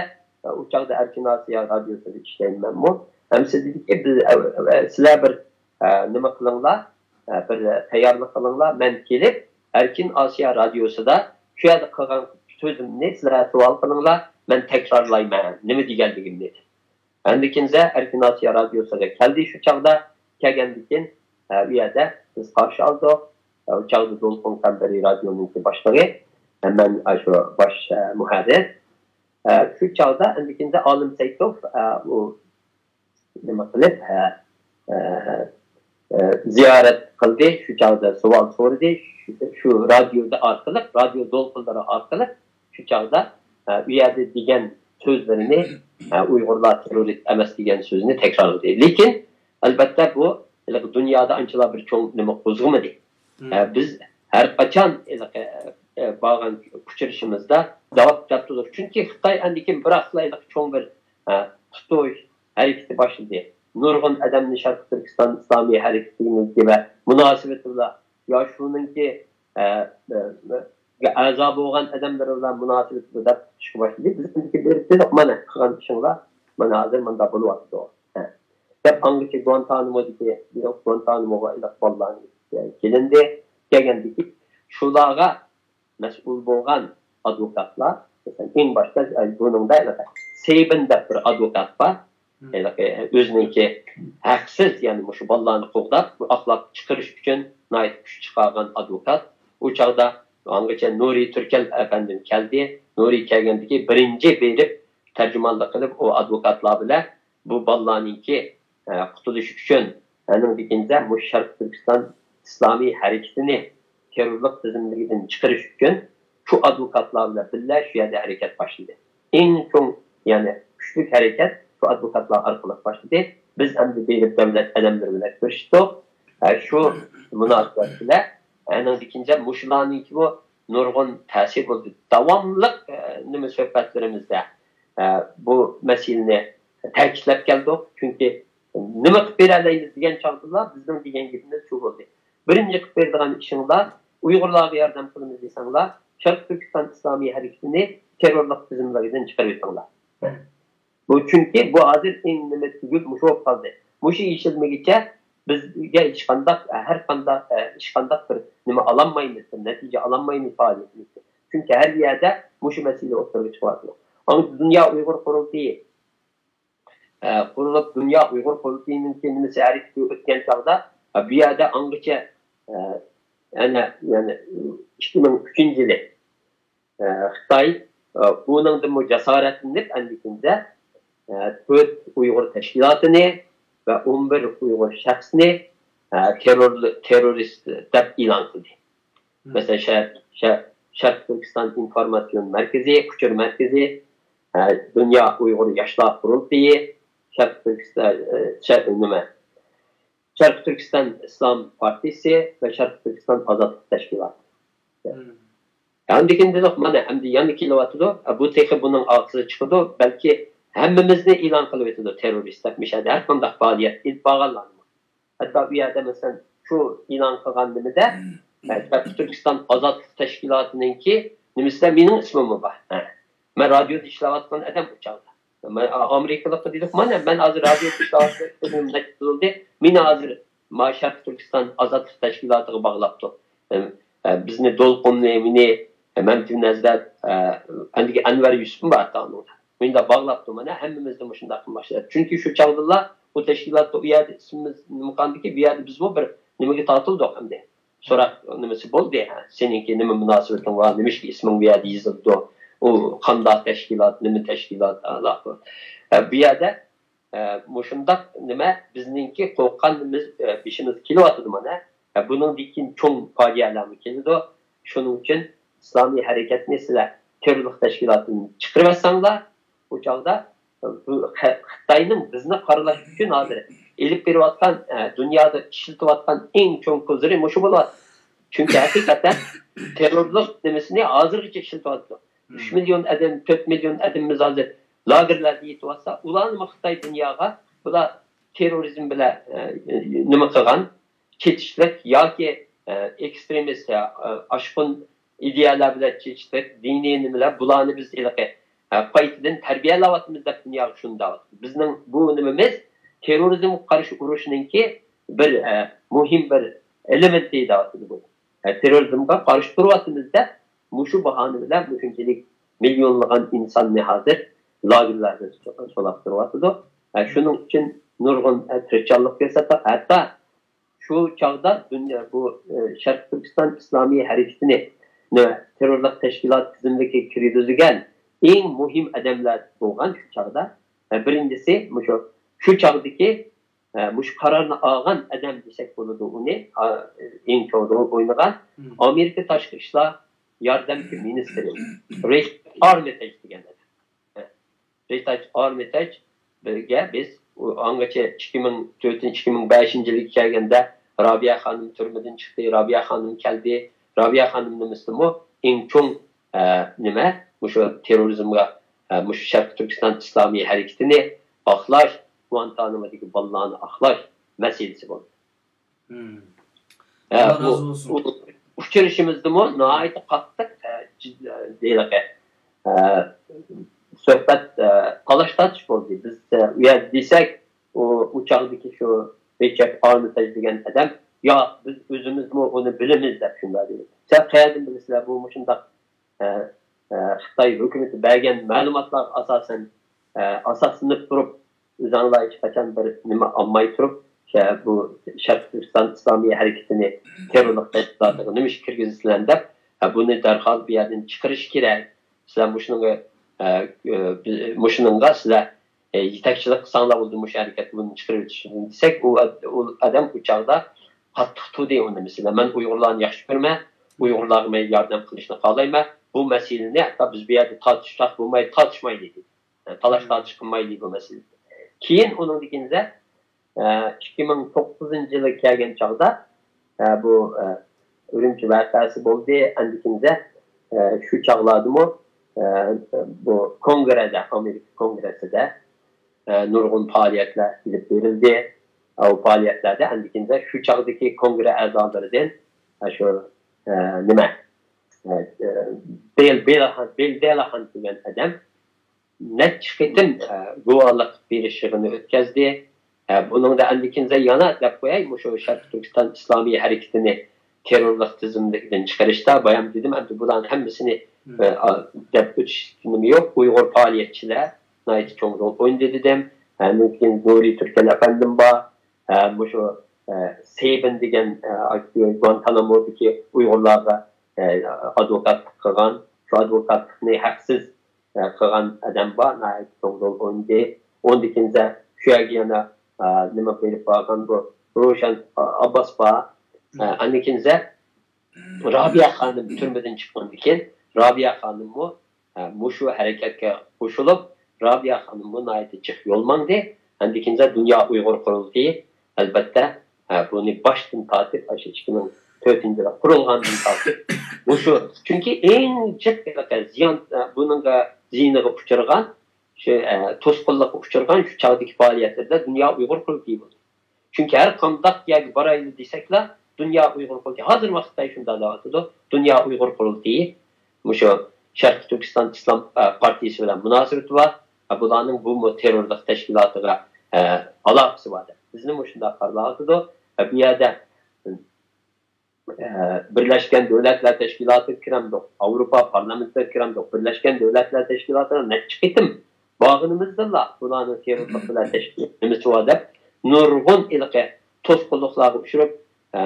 u chog'da Erkin Osiyo radiosida ishlaymanmi? Amsa dediki, sizlar bir nima qilinglar, bir tayyorlik qilinglar, men kelib Erkin Osiyo radiosida shu yerda qilgan so'zimni sizlar savol qilinglar, men takrorlayman, nima deganligimni dedi. Andikinza Erkin Osiyo radiosiga keldi shu chog'da, kelgandan bu yerda biz qarshi oldik. O chog'da Dolqin Qambari radioning boshlig'i, men shu bosh muharrir. Shu chog'da andikinza Alim Saitov u nima qilib ziyorat qildi, shu chog'da savol so'radi, shu radioda orqali, radio do'lqinlari orqali shu chog'da u yerda degan so'zlarini Uyg'urlar terrorist emas degan so'zni takrorladi. Lekin albatta bu dunyoda anchalar bir cho'ng nima qo'zg'amadi. Biz har qachon bo'lgan kuchirishimizda davom ettirdik. Chunki Xitoy andikin biroqlaylik cho'ng bir tutush hareketi başladı. Nurg'un adamni Sharq Turkiston Islomiy harakatiga munosabati bilan yoki shuningki a'zo bo'lgan odamlar bilan munosabat deb chiqib boshladi. Biz dedik, mana qilgan ishinglar mana hozir bunda bo'lyapti. Deb anglicha Guantanamodagi Guantanamoga ilaq bolalarni kelindi, kelgandiki shularga mas'ul bo'lgan advokatlar, masalan eng boshda buningda Sebin deb bir advokat bor. O'ziningki haqsiz, ya'ni shu bolalarni qo'g'dab, axloq chiqarish uchun nayt kuch chiqargan advokat. O chog'da anglicha Nuri Turkal efendim keldi. Nuri kelgandiki birinchi berib tarjimonlik qilib o advokatlar bilan bu bolalarningki qutulish uchun aningdikinde bu Sharq Turkiston Islomiy harakatini terrorlik tizimligidan chiqarish uchun şu advokatlarla birleş ya da hareket başladı. En çok yani güçlü hareket şu advokatlar arkalık başladı. Biz hem de devlet adamları bilen görüştük. Şu münasebet bile en ikinci muşulanın ki bu nurgun tesir oldu. Devamlık nime sohbetlerimizde bu meseleni terkislep geldik. Çünkü nime kıpırlayız diyen çağdılar, bizden diyen gibimiz çok oldu. Birinci kıpırlayan işinler, Uygurlar'a yardım kılınız insanlar, Şarkı Türkistan İslami hareketini terörlük tizimlerinden çıkarıyorlar. Bu çünkü bu hazır en nimet güç muşu fazla. Muşu işilmeyince bizge işkandak her kanda işkandak bir nime alamayız, netice alamayız ifade etmek. Çünkü her yerde muşu mesele ortaya çıkıyor. Ama Dünya Uygur Kurultayı kurulup Dünya Uygur Kurultayı'nın kendisi erişti ötken çağda bir yerde anlıca yani 2003 yılı Xitay bunun da cesaretini endikinde 4 Uygur teşkilatını ve 11 Uygur şahsını terörist dep ilan kıldı. Mesela Şarkı Türkistan İnformasyon Merkezi, Küçür Merkezi, Dünya Uygur Yaşlar Kurultayı, Şarkı Türkistan İslam Partisi ve Şarkı Türkistan Azadlık Teşkilatı. Yani dikinde yok mana hem de yani kilovatı bu teki bunun altı çıkıyordu belki hemmimizni ilan kılıverdi teröristler mişade her konuda faaliyet ilk bağlanma. Hatta bir yerde mesela şu ilan kılgandığında Şarkı Türkistan Azadlık Teşkilatı'nın ki nimisle benim ismim var. Ben radyoda işlevattan adam uçağda. Amerikalıkta dedik mana ben hazır radyo işlevattan oldu. Min hazır Şarkı Türkistan Azadlık Teşkilatı'na bağlaptı. Bizni dolqunlu emini memtin nezde andiki Enver Yusuf'un bağıttağını. Beni de bağlaptım ana hemmimizde başında başladı. Çünkü şu çağdılar bu teşkilatta bir yerde ismimiz mukandı ki bir yerde biz bu bir nimeki tatıldık hem de. Sonra nimesi bol diye seninki nime münasebetin var demiş ki ismin bir yerde yazıldı. O kanda teşkilat, nime teşkilat Allah'ı. Bir yerde muşundak nime bizninki korkanımız işimiz kilo atıdı bana. Bunun dikin çok faaliyetlerimi keldi. Şunun için İslami hareketini size terörlük teşkilatını çıkarırsanlar bu çağda Xitay'ın bizne karalaş üçün hazır. Elip verivatkan, dünyada işiltivatkan en çok kızırı muşu buluvat. Çünkü hakikaten terörlük demesini hazır için işiltivatlı. 3 milyon adam, 4 milyon adamımız hazır. Lagerler deyitivatsa, ulan Xitay dünyaya bu da terörizm bile nime kılgan çetişlik ya ki ekstremist ya aşkın idealar bile çetişlik dini nimeler bulanı biz ilaki paytiden terbiyelavatımız da dünya şunda bizning bu nimemiz terörizm karşı uruşununki bir muhim bir element deydavatı bu. Terörizmga karşı duruvatımızda muşu bahane bilen mümkünçilik milyonlagan insan ne hazır lagerlerde solap duruvatı. Şunun için nurgun tırçallık gösterdi. Hatta şu çağda dünya bu Şarkı Türkistan İslami hareketini terörlük teşkilat tizimdeki kiridözügen en muhim adamlar olgan şu çağda. Birincisi şu çağdaki muş kararını algan adam desek buludu onu en çoğu oynagan Amerika Taşkı İşler Yardımcı Ministeri Rex Armitage degenler. Rex Armitage biz angaça 2004-2005 yılı kelgende Rabia Hanım türmeden çıktı, Rabia Hanım geldi. Rabia Hanım'ın Müslümanı en çok nime şu terörizmge şu Şarkı Türkistan İslami hareketini aklaş, Guantanamo'daki ballarını aklaş meselesi bu. Allah razı olsun. Uçuruşumuzda mı nihayet kattık değil sohbet talaştaç oldu. Biz ya desek o uçağdaki şu Recep Armitage degen adam ya biz özümüz mü onu bilemiz de şunlar dedi. Sen kayadın bilirsinler bu muşunda Xitay hükümeti bergen malumatlar asasını durup uzanlar hiç kaçan bir nime almayı durup bu Şarkı Türkistan İslami hareketini terörlük teşkilatı neymiş Kırgızistan'da bunu derhal bir yerden çıkarış gerek. Sizler muşununga sizler yetakçılık sağla bulduğumuz hareket bunu çıkarır desek o adam uçağda kattık tuğdu onu mesela ben Uygurlarını yaxşı görme Uygurlarıma yardım kılışını kalayma bu meseleyi hatta biz bir yerde tartışmak bulmayı tartışmayı dedi. Talaş tartışmayı bu mesele. Keyin onun dikince 2009 yılı kelgen çağda bu Ürümçi vakası oldu. Andikince şu çağladı mı bu kongrede, Amerika kongresinde nurgun faaliyetler gidip verildi. O faaliyetlerde andikince şu çağdaki kongre azalarından şu nime Bill Delahan diyen adam net çıkıtın guvalık bir işini ötkezdi. Bunun da andikince yana da koyayım şu Şarkı Türkistan İslami hareketini terörlük tizimden çıkarışta bayan dedim bunların hepsini ötüştüğüm yok. Uygur faaliyetçiler nait çok rol oynadı dedim. Mümkün Nuri Türkel efendim var. Bu şu Seyben degen Guantanamo'daki Uygurlarga advokat kılgan, şu advokatını haksız kılgan adam var. Nait çok rol oynadı. Ondikince şu yana nima verip bakın bu Roshan Abbas var. Andikince Rabia Hanım türmeden çıkmandikin Rabia Hanım bu şu hareketke koşulup Rabia Hanım bu naiti çık yolmandı. Andikince Dünya Uygur Kurultayı elbette bunu baştan tatip 2004 yılında kurulgandan tatip bu şu çünkü en ciddi ziyan bunun ziyinine uçurgan toskulluk uçurgan şu çağdaki faaliyetlerde Dünya Uygur Kurultayı bu. Çünkü her kandak yani baraylı desekler Dünya Uygur Kurultayı hazır vakitte şunda da atıdı. Dünya Uygur Kurultayı şu Şarkı Türkistan İslam Partisi ile münasebeti var. Bunların bu terörlük teşkilatına alakası var. Bizim şunda karlatıdı. Bir yerde Birleşken Devletler Teşkilatı kiramdı. Avrupa Parlamentosu kiramdı. Birleşken Devletler Teşkilatı'na ne çıktım? Bağınımızdırlar. Bunların terörlükler teşkilatımız var. Nurgun ilke toskullukları uçurup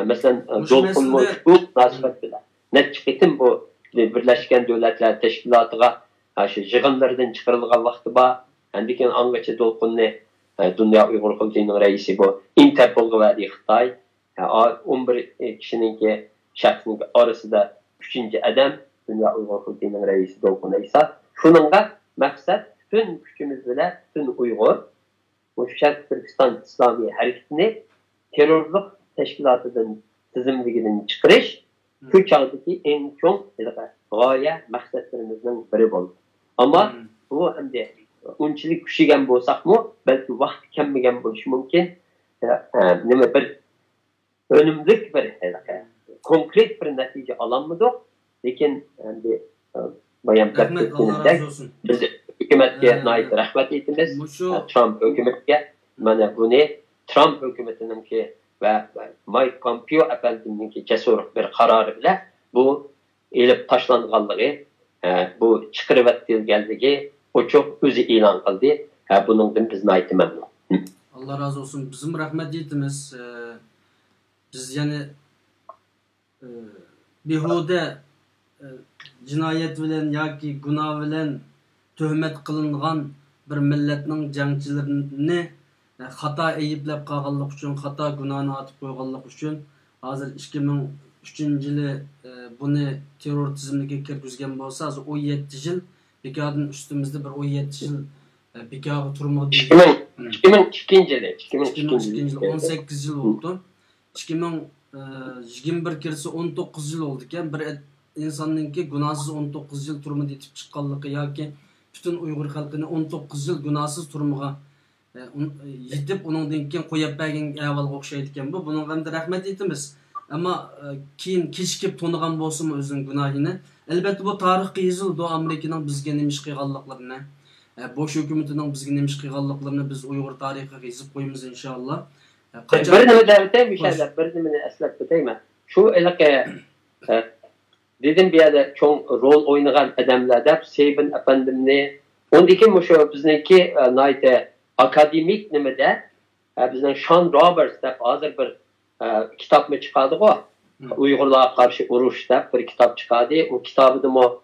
mesela dolkunmuş bu nasibet bile. Ne çıktım bu Birleşken Devletler Teşkilatı'na jığınlardan çıkarılgan vakti var. Andikin angaçı dolkunlu Dünya Uygur Kurultayı'nın reisi bu. Interpol'ga verdiği Xitay. 11 kişinin ki şahsının arası da 3. adam Dünya Uygur Kurultayı'nın reisi dolkunlu ise. Şununla maksat bütün gücümüzle bütün Uygur bu Şarkı Türkistan İslami hareketini terörlük teşkilatıdan tizimliğinden çıkarış şu çağdaki en çok gaye maksatlarımızdan biri oldu. Ama bu hem de unçilik küşügen bolsak mı belki vakti kemmigen buluş mümkün. Nime bir önümlük bir konkret bir netice alanmadık. Lakin hem bayan Türkistan'da biz hükümetke nait rahmet etimiz. Trump hükümetke mana bunu Trump hükümetinin ki ve Mike Pompeo efendinin ki cesur bir kararı bile bu elip taşlanğanlığı bu çıkarıvetilgenligi o çok özü ilan kıldı. Bunun biz nait memnun. Allah razı olsun. Bizim rahmet etimiz biz yani bihude cinayet bilen yoki günah bilen töhmet kılıngan bir milletning jangchilarini xata eyiplep qalganlik uchun, xata günahını atıp qo'yganlik uchun hozir 2003 yılı bunu terör tizimiga kirgizgan bo'lsa, hozir 17 yıl bekardan üstümüzde bir 17 yıl bekar turmadı. 2002 yılı 18 yıl oldu. 2021 kirisi 19 yıl oldu iken bir insanınki günahsız 19 yıl turmadı etip çıqqanlığı yoki bütün Uygur halkını 19 yıl günahsız turmuğa yetip onundan keyin qo'yib bergan ahvolga o'xshaydi ekan bu. Bunga ham rahmat aytamiz. Ammo keyin kechikib to'nigan bo'lsa-mu o'zining gunohini, albatta bu tarixga yozildi. Amerikaning bizga nima ish qilganliklarini, bosh hukumatining bizga nima ish qilganliklarini biz Uyg'ur tarixiga yozib qo'yamiz inshaalloh. Bir nima davlatda inshaalloh bir nimani eslab o'tayman. Shu iliqe dedim bir yerde çok rol oynayan adamlar da Seyben efendimni ondaki şu bizdeki nayte akademik nimede bizden Sean Roberts da hazır bir kitap mı çıkardı o Uygurlara karşı uruş da bir kitap çıkardı. O kitabı da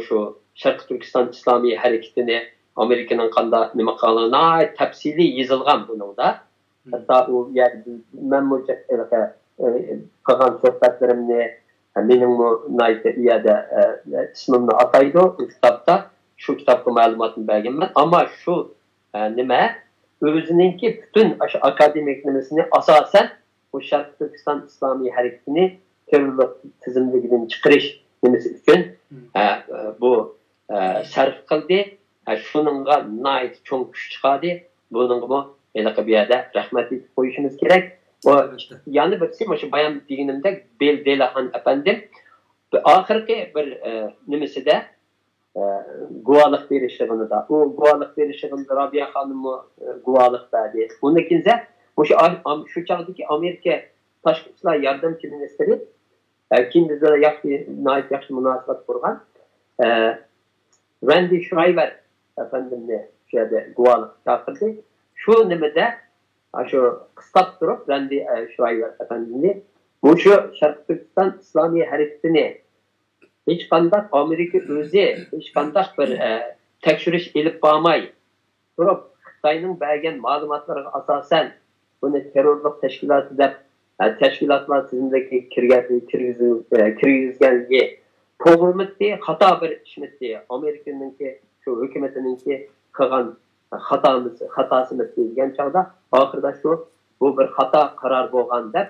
şu Şarkı Türkistan İslami hareketini Amerika'nın kanda nima kalına tefsili yazılgan bunun da. Hatta o yani ben bu kalan sohbetlerimni benim bu nayte üyede ismimni ataydı o kitapta. Şu kitapta malumatını belgem ben. Ama şu nime özününki bütün akademik nimesini asasen bu Şarkı Türkistan İslami Hareketi'ni terörlük tizimliğinden çıkarış nimesi için bu sarf kıldı. Şununla nait çok güç çıkardı. Bunun bu bir yerde rahmetli koyuşumuz gerek. O yani bir bayan dinimde Delahan efendim ahirki bir nimesi de guvalık verişliğini da o guvalık verişliğini de Rabia Hanım'ı guvalık verdi. Bunun ikinci şu çağdaki Amerika Taşkıçlar Yardımcı Ministeri kim bizlere yakşı münasebet kurgan Randy Schreiber efendimle şeyde guvalık çağırdı. Şu nimede şu kıstap durup Randy Schreiber efendimle bu şu Şarkı Türkistan İslami Hareketi'ni hiç kandak Amerika özü, hiç kandak bir tekşiriş elip bağmay. Durup Xitayning bergen malumatlarına asasen bunu terörlük teşkilatı da teşkilatlar tizimdeki kirgizgenliği to'g'rimitdi, hata bir ishmitdi. Amerika'nınki şu hükümetininki kılgan hatasını degan chog'da oxirida şu bu bir hata karar bo'lgan deb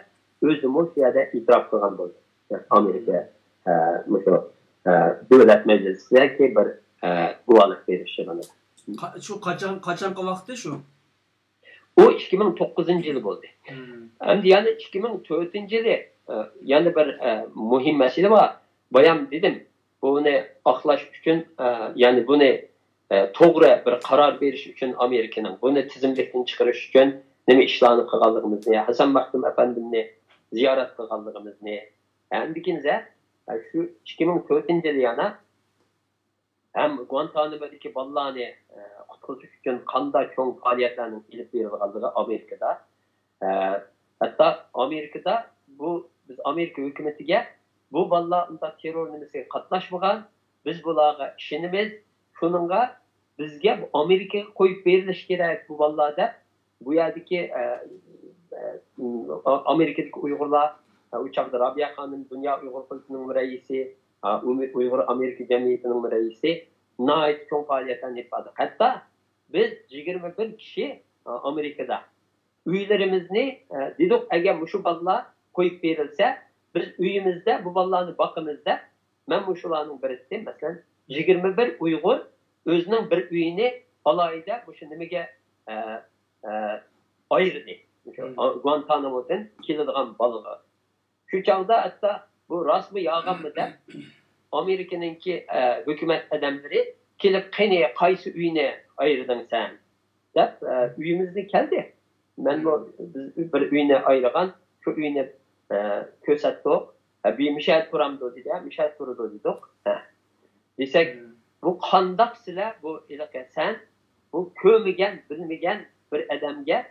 o'zim o'sha yerda e'tirof qilgan bo'ldi. Amerika Devlet Meclisi'ndeki bir guvalık verişi bana. Şu kaçan vakti şu? O 2009 yılı oldu. Hem yani 2004 yılı yani bir mühim mesele var. Bayan dedim bunu aklaş için yani bunu doğru bir karar veriş için Amerika'nın bunu tizimlikten çıkarış için ne mi işlerini kıldığımız ne Hasan Mahkum Efendim'ni ziyaret kıldığımız ne hem bikinze şu 2004 yılı yana hem Guantanamo'daki ballarını kurtuluş için kanda çok faaliyetlerinin ilip verildiği Amerika'da hatta Amerika'da biz Amerika hükümetiyle bu ballarında terörümüzü katlaşmagan biz bunlara işinimiz şununla bizge Amerika'ya koyup veriliş gerek bu ballarda bu yerdeki Amerika'daki Uygurlar uçakta Rabia Hanım Dünya Uygur Kulübü'nün reisi Uygur Amerika Cemiyeti'nin reisi nait çok faaliyetlerini yapmadık. Hatta biz 21 kişi Amerika'da üyelerimizni dedik eğer şu ballar koyup verilse biz üyemizde bu ballarını bakımızda ben bu şularının birisi mesela 21 Uygur özünün bir üyeni alayda bu şimdimege ayırdı. Guantanamo'dan kilidgan balığı. Şu çağda hatta bu rasmi yağan mı da Amerika'nınki hükümet adamları kelip qaneye qaysı üyene ayırdın sen deb üyimizde geldi. Ben bu bir üyene ayırgan şu üyene körsatdik. Bir Michel Turam'dı dedi. Michel Tur'du dedik. Desek bu qandaq sizlar bu ilaqe sen bu kömegen bilmegen bir adamga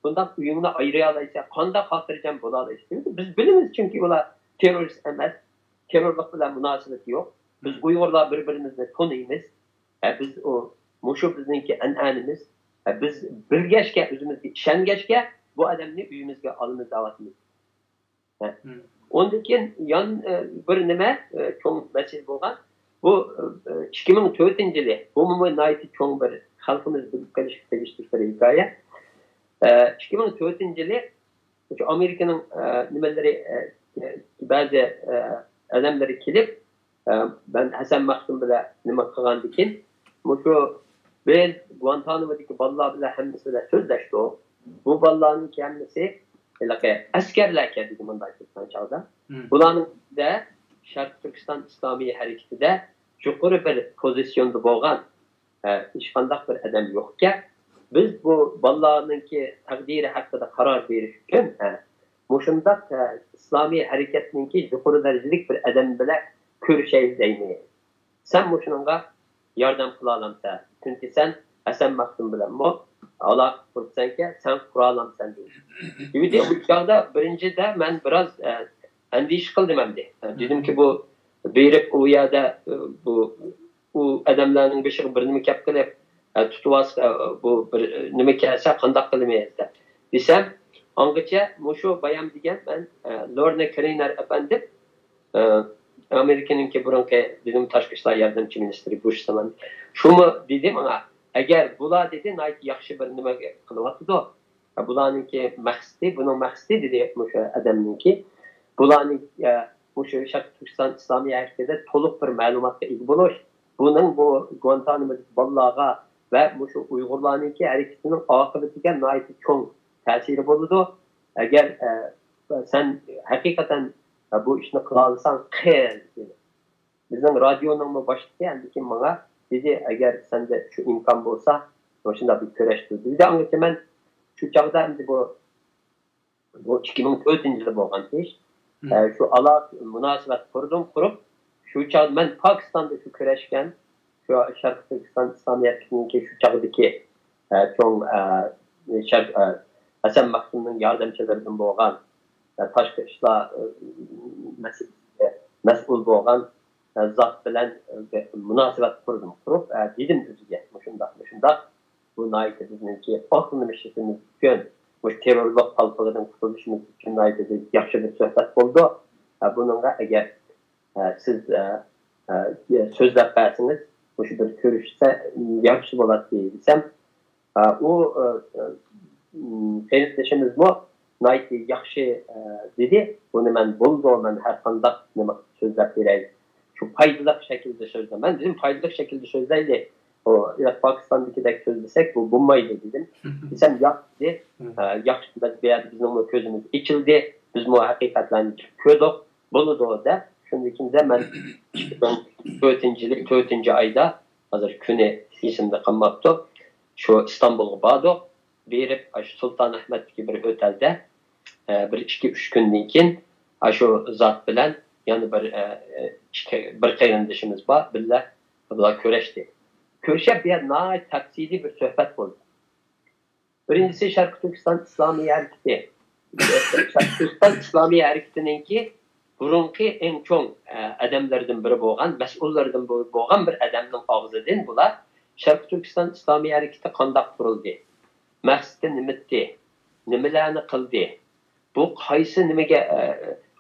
bundan uyumunu ayıralaysa qandaq xatirjam bo'lalaysa. Biz bilamiz çünkü ular terörist emas. Terörlük bilen münasebeti yok. Biz Uygurlar birbirimizni tanıyız. Biz o muşu bizninki en'animiz. Biz birgeçke özümüzge işengeçke bu adamni uyumuzga alınız davatımız. Ondaki yan bir nime çok mesele bolgan. Bu 2004 yılı bu münaiti çok bir halkımız bilip geliştirdiği bir hikaye. 2004 yılı Amerika'nın nimeleri bazı adamları kelip ben Hasan Mahkum bile nima qilgan ekan şu biz Guantanamo'daki ballar bilan hammasiga so'zlashdik. Bu ballarning hammasi askarlar keldi bunday turgan chog'da. Bularning da Şarkı Türkistan İslami Hareketi'de yuqori bir pozisyonda bo'lgan hech qanday bir adam yo'qki biz bu ballarninki taqdiri haqida qaror berish uchun mushundaq İslami hareketninki yuqori darajalik bir adam bilan ko'rishaylik deymiz. Sen mushunga yordam qila olamsan. Chunki sen Hasan Mahkum bilan aloqa qursanki sen qura olamsan deydi. Yudi bu chog'da birinchida men biroz andish qildim endi. Dedimki bu berib u yerda bu adamlarning beshiga bir nima kap qilib tutuvas bu bir nima kelsa qandoq qilmaymiz deb. Desam, angacha mushu bayan degan men Lorna Kreiner efendim Amerika'nınki burunki dedim Tashqi ishlar yordamchi ministri Bush zaman. Şunu dedim ona agar bular dedi yaxshi bir nima qilyapti. Bularninki maqsadi, buning maqsadi dedi o'sha odamninki bularning o'sha Sharq Turkiston Islomiy harakatida to'liq bir ma'lumotga ega bo'lish, buning bu Guantanamo bolalarga va o'sha Uyg'urlarninki harakatining oqibatiga nihoyat cho'ng ta'siri bo'ladi. Agar sen haqiqatan bu ishni qila olsang, qil dedi. Bizning radioning boshlig'i endi menga dedi, agar senda shu imkon bo'lsa, shunda bir kurashdir. Dedi, angacha men shu chog'da endi bu 2004-yilda bo'lgan ish. Shu munosabat qurib, shu chog'da men Pokistonda shu kurashgan, shu Sharq Turkiston Islomiy harakatining shu chog'dagi cho'ng Hasan Mahsumning yordamchilaridan bo'lgan, tashqi ishlar mas'ul bo'lgan zot bilan munosabat qurib, dedim o'ziga, shundoq bu nayda bizniki oqlanishimiz uchun, bu terrorlik qalpog'idan qutulishimiz uchun nayda yaxshi bir suhbat bo'ldi. Buningga agar siz so'zlab bersangiz, shu bir ko'rishsa yaxshi bo'ladi desam, u qarindoshimiz bu nayda yaxshi dedi. Buni men bo'ldi, men har qanday nima so'zlab beray. Şu faydalı şekilde sözlemen dedim, faydalı şekilde sözleydi. O Pakistan'dakidek sözlesek bu bulmaydı dedim. Desem yap dedi. Yaxşı bizim o közümüz içildi. Biz bu hakikatlerini köydük. Buludu o da. Şimdi ikimize ben 4. ayda hazır Küne isimde kalmaktı. Şu İstanbul'a bağladık. Berip Sultanahmet'teki bir otelde bir 2-3 günden keyin şu zat bilen yani bir qarindoshimiz bor, bular ko'rishdi. Ko'rishib bir nəhayət təfsili bir söhbət oldu. Birincisi Sharq Turkiston Islomiy harakati. Sharq Turkiston Islomiy harakatiningki burunqi eng cho'ng odamlardan biri bo'lgan, mas'ullardan bo'lgan bir odamning og'zidan bular Sharq Turkiston Islomiy harakati qanday qurildi? Maqsadi nima edi? Nimalarni qildi? Bu qaysi nimaga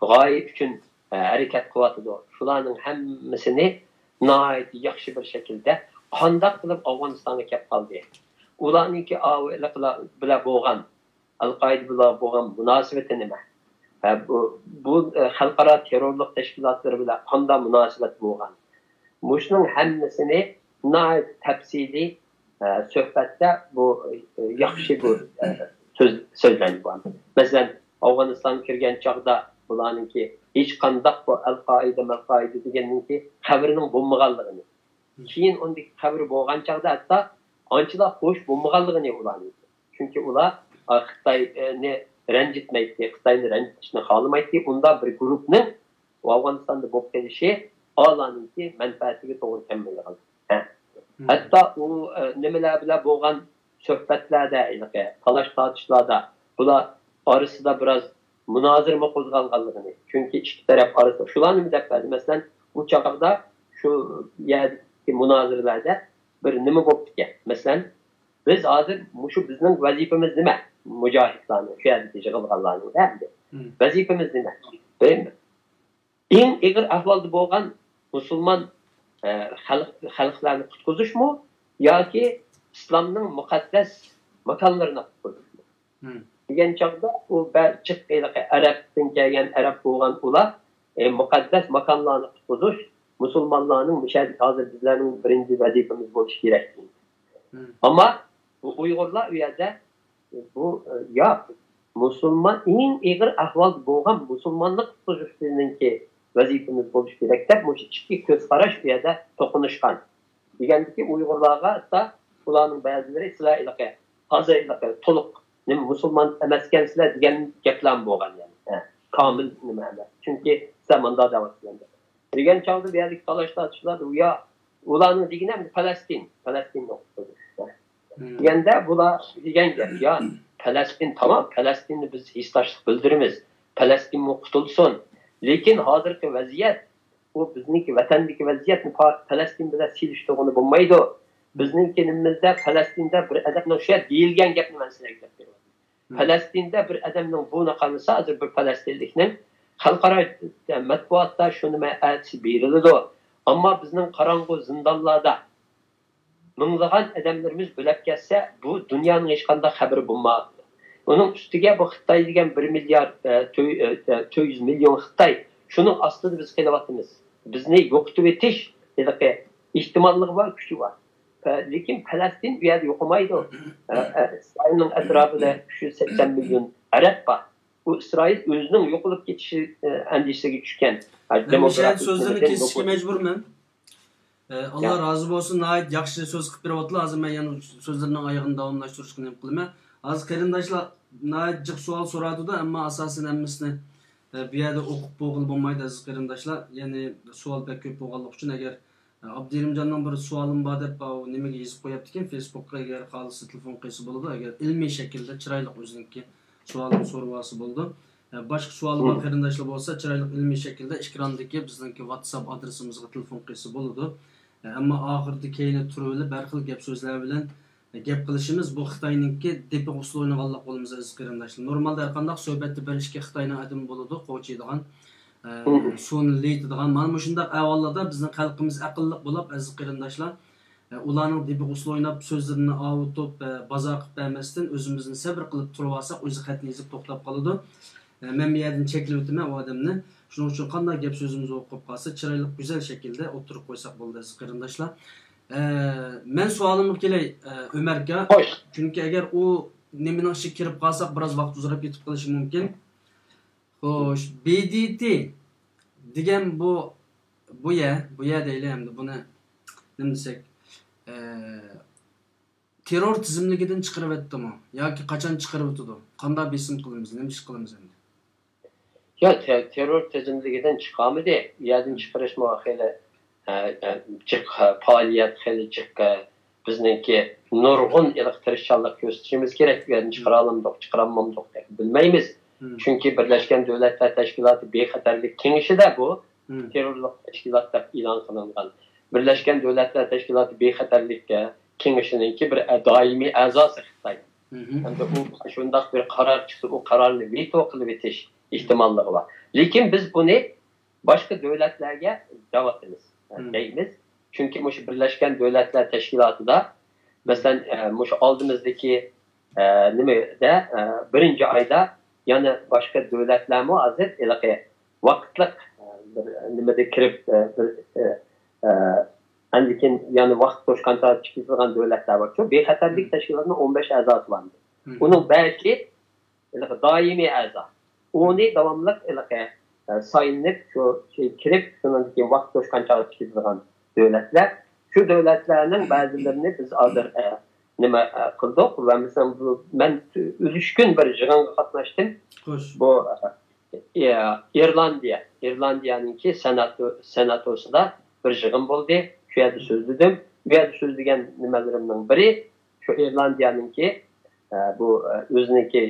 g'oya uchun harakat qilyapti. Shularning hammasini nihoyat yaxshi bir shaklda qanday qilib Afg'onistonga kelib qoldi. Ularningki bilan bo'lgan, Al-Qoida bilan bo'lgan munosabati nima? Bu xalqaro terrorlik tashkilotlari bilan qanday munosabat bo'lgan? Shuning hammasini nihoyat tafsili suhbatda bu yaxshi bu so'zlangan. Masalan, Afg'onistonga kirgan chog'da bularninki hech qanday bu Al-Qoida deganninki qabrining bo'lmaganligini. Keyin undagi qabri bo'lgan chog'da hatto anchalar xo'sh bo'lmaganligini ularning. Chunki ular Xitoyni ranjitmaydi, Xitoyni ranjitishni xohlamaydi. Unda bir guruhning Afg'onistonda bo'lib kelishi Allah'ninki manfaatiga to'g'ri kelmaydigan. Hatto u nimalar bilan bo'lgan suhbatlarda, talash tortishlarda bular orasida biraz münazirme qo'zg'alganligini. Chunki ikki taraf orasida shularni deb berdi. Masalan, bu chaqda shu yerdagi munozirlarda bir nima bo'lib ekan. Masalan, biz hozir shu bizning vazifamiz nima? Mujohidlarni shu yerda yig'ilganlarning hamda. Vazifamiz nima? Bilmi? Eng og'ir ahvolda bo'lgan musulmon xalqlarni qutqizishmi yoki islomning muqaddas makonlarini qutqizishmi? Degan chog'da u barcha Arabdan kelgan Arab bo'lgan ular muqaddas makonlarni qutqizish musulmonlarning hozir bizlarning birinchi vazifamiz bo'lishi kerak. Ammo bu Uyg'urlar u yerda bu yo'q. Musulmon eng og'ir ahvol bo'lgan musulmonlik qutqizishninki vazifamiz bo'lishi kerak deb bu ikki ko'z qarash u yerda to'qinishgan. Degandiki Uyg'urlarga hatto ularning ba'zilari sizlarga hozir to'liq nima musulmon emaskansizlar degan gaplar bo'lgan yani. Komil nima emas. Chunki zamonda da'vatlanadi. Degan chog'da bu yerlik talash tortishlar u yo ularning degani Falastin o'qitadi. Deganda bular degan gap yo Falastin tamam, Falastinni biz hisoshlik bildiramiz. Falastin qutulsin. Lekin hozirgi vaziyat u bizniki vatandagi vaziyatni Falastin bilan silishtirg'ini bo'lmaydi. Bizning kenimizda Falastinda bir odamning shu deyilgan gapni men sizlarga aytib beraman. Falastinda bir odamning buni qilsa, hozir bir falastinlikning xalqaro matbuotda shuni ma'asi beriladi. Ammo bizning qorong'u zindonlarda minglagan odamlarimiz o'lib ketsa, bu dunyoning hech qanday xabari bo'lmaydi. Uning ustiga bu Xitoy degan 1 milliard 400 million Xitoy, shuning ostida biz qilyapmiz. Bizni yo'qotib etish ehtimolligi bor, kuchi bor. Lekin Falastin bu yerda yo'qolmaydi. İsrailning atrofida 80 million arab bor. Bu İsrail o'zining yo'qolib ketishi andishiga tushgan. Demokrat so'zlarni kesishga majburman. Allah razı olsun. Nəhayət yaxşı söz qılıb beribotlar. Hazır mən yəni sözlərinin ayağını davamlaşdırışqı nəm qılıma. Hazır qarindaşlar nəhayət jiq sual soradı da, amma asasən hamısını bu yerdə oxub boğul bo'lmaydi aziz qarindaşlar. Yəni sual pek ko'p bo'lganligi uchun agar Abdirimjonning bir sualim bor deb nimaga yozib qo'yapti ekan Facebookga, agar xolis telefon qilsa bo'ladi, agar ilmiy shaklda chiroyli o'ziniki sualini so'rab olsa bo'ldi. Boshqa savol bor qarindoshlar bo'lsa, chiroyli ilmiy shaklda ekrandagi bizningki WhatsApp adresimizga telefon qilsa bo'ladi. Amma oxirida keyin turib bir xil gap so'zlar bilan gap qilishimiz bu Xitoyninki depiq usul o'ynaganlik bo'lamiz aziz qarindoshlar. Normalda har qanday suhbatda berishga Xitoyning adimi bo'ladi, qo'chiydigan, sunlaydigan. Mana shunday ahvollarda bizning xalqimiz aqlli bo'lib aziz qarindoshlar, ularning depiq usul o'ynab so'zlarini avutib, bazoq qilib bermasdan o'zimizni sabr qilib turib olsak, o'zi xatni yozib to'xtab qoladi. Men bu yerdan cheklab o'taman u odamni. Shuning uchun qanday gap so'zimiz o'qib qolsa, chiroyli, go'zal shaklda o'tirib qo'ysak bo'ldi aziz qarindoshlar. Men savolimga kelay Ömerga. Chunki agar u nimaning ichiga kirib qolsak, biroz vaqt uzrab ketib qolishi mumkin. Xo'sh, BDT degan bu ya deylamdi. Buni nima desak, terror tizimligidan chiqarib o'tdimi yoki qachon chiqarib o'tdi? Qanday besim qilamiz, nima ish qilamiz endi? Ya terror tizimligidan chiqamidi, yerdan chiqarish muaxili jiq faoliyat xili jiq bizningki nurg'un tirishchanlik ko'rsatishimiz kerak. Yerdan chiqaralamdiq, chiqaramamdiq deb bilmaymiz. Chunki Birlashgan Davlatlar Tashkiloti bexatarlik kengashida bu terrorlik tashkilot deb e'lon qilingan. Birlashgan Davlatlar Tashkiloti bexatarlik kengashininki bir doimiy a'zosi Xitoy. Hamda u shunday bir qaror chiqsa, u qarorni veto qilib etish ihtimalligi bor. Lekin biz buni boshqa davlatlarga da'vatimiz deymiz. Chunki o'sha Birlashgan Davlatlar Tashkilotida masalan o'sha oldimizdagi nimada birinchi oyda yana boshqa davlatlarmi hozir vaqtliq nimada kirib lekin yani vaqt qo'shqancha chiqilgan davlatlar bor. Shu bexatarlik tashkilotining 15 a'zosi bor. Uning belki doimiy a'zo. Onu davamlıq sayınıb kirib şunun ki vaqt qo'shqancha chiqilgan davlatlar. Shu davlatlarning ba'zilarini biz hozir nima qildik va masalan men ulishkun bir yig'inga qatnashdim. Bu İrlandiyaninki senatosida bir yig'in bo'ldi. Shu yerda so'zladim. Bu yerda so'zlagan nimalarimning biri shu İrlandiyaninki bu o'ziniki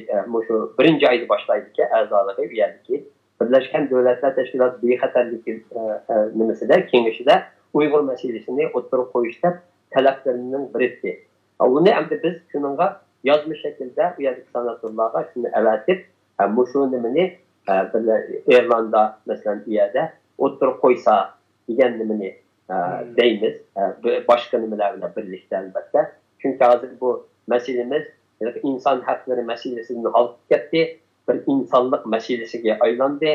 shu birinchi oyda boshlaydi a'zoligi u yerdagi Birlashgan Davlatlar Tashkiloti bexatarlik nimasida kengashida Uyg'ur masalasini o'tirib qo'yishda talablarining biri. Uni endi biz shuningga yozma shaklda u yerdagi senatorlarga shuni avatib, shu nimani İrlanda masalan u yerda o'tirib qo'ysa degan nimani deymiz. Boshqa nimalar bilan birlikda albatta. Chunki hozir bu masalamiz insan hakları meselesini alıp gitti, bir insanlık meselesiga aylandı.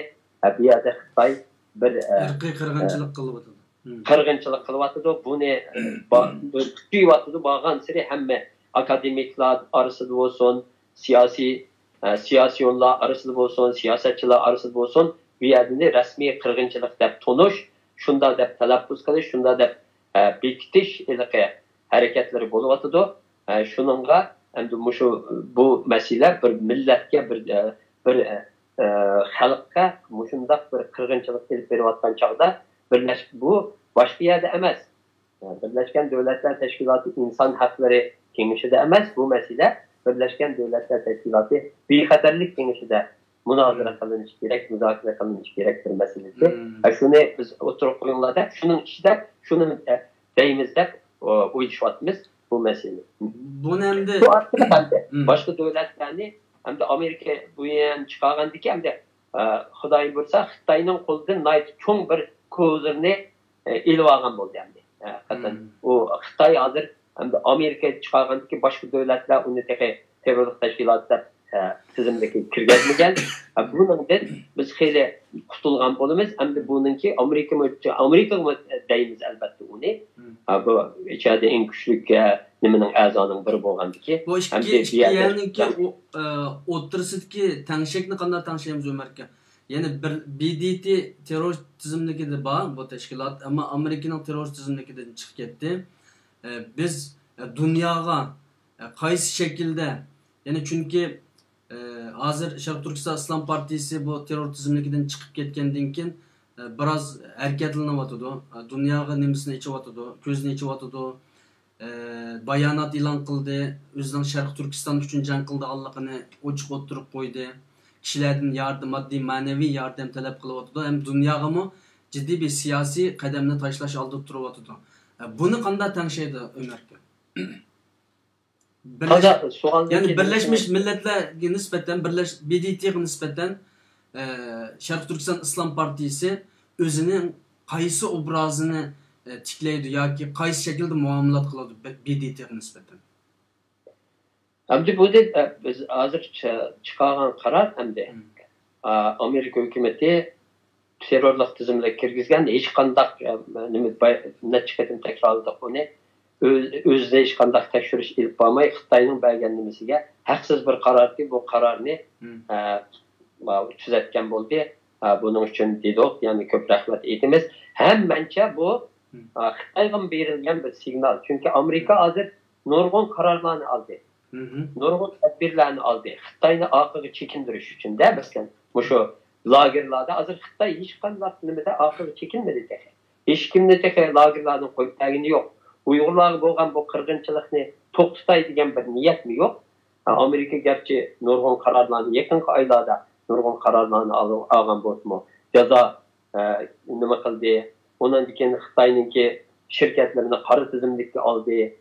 Bu yerda Xitoy bir qirg'inchilik qilyapti. Qirg'inchilik qilyapti. Buni kuchayapti. Bağlan siri hamma akademiklar arasında olsun, siyasiyonlar arasında olsun, siyasetçiler arasında olsun, bu yerda resmi qirg'inchilik deb tonuş, shunda deb talaffuz qilish, shunda deb bekitish hareketleri bo'lyapti. Shuningga endi bu masala bir millatga bir xalqqa shunday bir qirg'inchilik kelib berayotgan chog'da bu boshqa yerda emas. Birlashgan Davlatlar Tashkiloti inson haqlari kengashida emas, bu masala Birlashgan Davlatlar Tashkiloti bexatarlik kengashida munozara qilinishi kerak, muzokara qilinishi kerak bir masala. Shuni biz o'tirib qo'yinglarda, shuning ichida shuni deymiz deb o'ylashyapmiz. Bu mesele. Bu nemde başka devletlerini hem de Amerika bu yan çıkargandaki hem de Xudoy bo'lsa Xitoyning qo'lidan nayt cho'ng bir ko'zirni elib olgan bo'ldi endi. Haqiqatan u Xitoy hozir hem de Amerika çıkargandaki başka devletler onu terörlük teşkilatlar tizimdeki kirgizmegen. Bunundan biz xeyli qutulgan bolamiz. Hem de bununki Amerika deyimiz elbette onu. Bu içeride en küçük nimenin azanın biri bolgandiki. Bu iki yerniki o'ttirsidagi tangshakni qanday tangshaymiz Ömerga? Yani BDT terör tizimdeki de bağ bu teşkilat ama Amerika'nın terör tizimdeki de çıkıp gitti. Biz dünyaya qaysi şekilde yani çünkü hazır Şarkı Türkistan İslam Partisi bu terör tizimlikinden çıkıp ketkendan keyin biraz hareketlanyapti. Dunyoga nimasini ichyapti, ko'zini ichyapti. Bayonot e'lon qildi, o'zining Sharq Turkiston uchun jang qildi, allohini ochiq o'tirib qo'ydi. Kishilardan yardım, moddiy, ma'naviy yordam talab qilyapti. Ham dunyoga jiddiy bir siyosiy qadamni tashlash oldida turyapti. Buni qanday tangshaydi Ömerga? Yani Birleşmiş Milletler'e nispeten, BDT'ye nispeten Şarkı Türkistan İslam Partisi özünün qaysi obrazını tikleydi yoki qaysi şekilde muomalat qiladi BDT'ye nispeten? Hamdi bu biz hozir chiqargan qaror hamdi Amerika hukumati terrorlik tizimiga kirgizgan hech qanday necha qatim takrorladik uni o'zida hech qanday tekshirish ilib bormay Xitoyning bergan nimasiga haqsiz bir qarorki bu qarorni tuzatgan bo'ldi. Buning uchun dedik, ya'ni ko'p rahmat aytamiz. Ham mencha bu Xitoyga berilgan bir signal. Chunki Amerika hozir nurg'un qarorlarni oldi. Nurg'un tadbirlarni oldi. Xitoyni orqaga chekindirish uchun da masalan, shu lagerlarda hozir Xitoy hech qanday nimada orqaga chekinmadi. Hech kimni lagerlarni qo'yib tagini yo'q. Uyg'urlarga bo'lgan bu qirg'inchilikni to'xtatay degan bir niyat mi yo'q? Amerika gerçi nurg'un qarorlarni yaqinqi oylarda nurg'un qarorlarni olgan bo'lsa-mu, jazo nima qildi? Undan keyin Xitoyningki shirkatlarini qora tizimlikka oldi.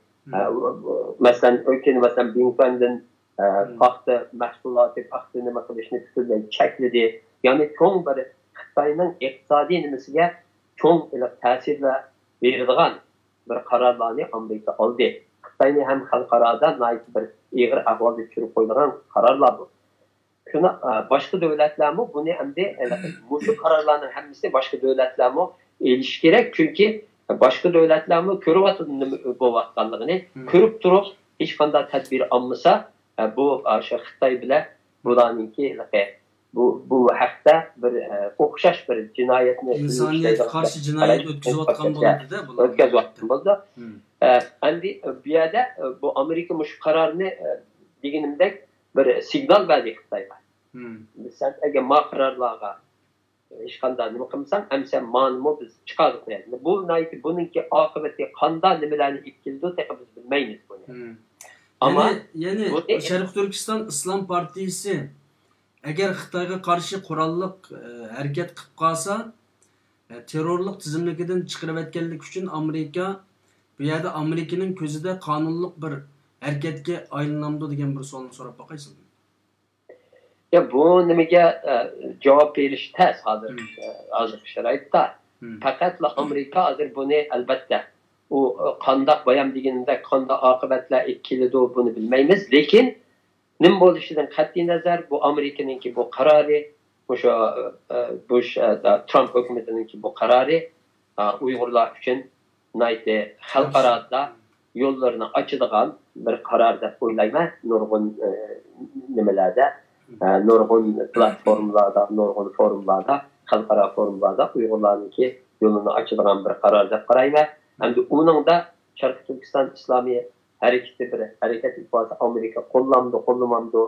Masalan, Bingfandan paxta mahsuloti, paxta nima qilishni butunlay chekladi. Ya'ni cho'ng bir Xitoyning iqtisodiy nimasiga cho'ng ta'sir beradigan bir qarorlarni Amerika oldi. Xitoyni ham xalqaroda bir ig'ir ahvolga tushirib qo'ygan qarorlar bu. Shuni boshqa davlatlarmi buni endi bu qarorlarning hammasi boshqa davlatlarmi elish kerak, chunki boshqa davlatlarmi ko'ryapti nima bo'layotganligini, ko'rib turib hech qanday tadbir olmasa bu o'sha Xitoy bilan bularningki bu haqda bir o'xshash bir jinoyatni insoniyatga qarshi jinoyat o'tkazayotgan bo'ladi-da, bular o'tkazayotgan bo'ldi. Endi bu yerda bu Amerika mush qarorni deganimdek bir signal berdi Xitoyga. Sen agar ma qarorlarga hech qanday nima qilmasang, amsa ma'lum biz chiqarib qo'yamiz. Bu buningki oqibati qanday nimalarni ikildi deb biz bilmaymiz buni. Ama yani Sharq Turkiston İslam Partisi eğer Xitoyga qarshi qurolliq harakat qilib qolsa, terrorlik tizimligidan chiqarayotganlik uchun Amerika bu yerda Amerikaning ko'zida qonunliq bir harakatga aylanamdi degan bir savolni so'rab boqaysizmi? Ya bu nimaga javob berish tez hozir sharoitda. Faqat Amerika hozir buni albatta u qanday bayam deganida qanday oqibatlar keladi buni bilmaymiz, lekin nim bo'lishidan qat'iy nazar bu Amerikaningki bu qarori, o'sha Bush Trump hukumatiningki bu qarori Uyg'urlar uchun nayte xalqaroda yo'llarini ochadigan bir qaror deb o'ylayman. Nurg'un nimalarda, nurg'un platformalarda, nurg'un forumlarda, xalqaro forumlarda Uyg'urlarningki yo'lini ochadigan bir qaror deb qarayman. Endi uningda Sharq Turkiston Islomiy hareketi bir hareket ifadesi Amerika qo'llamamdi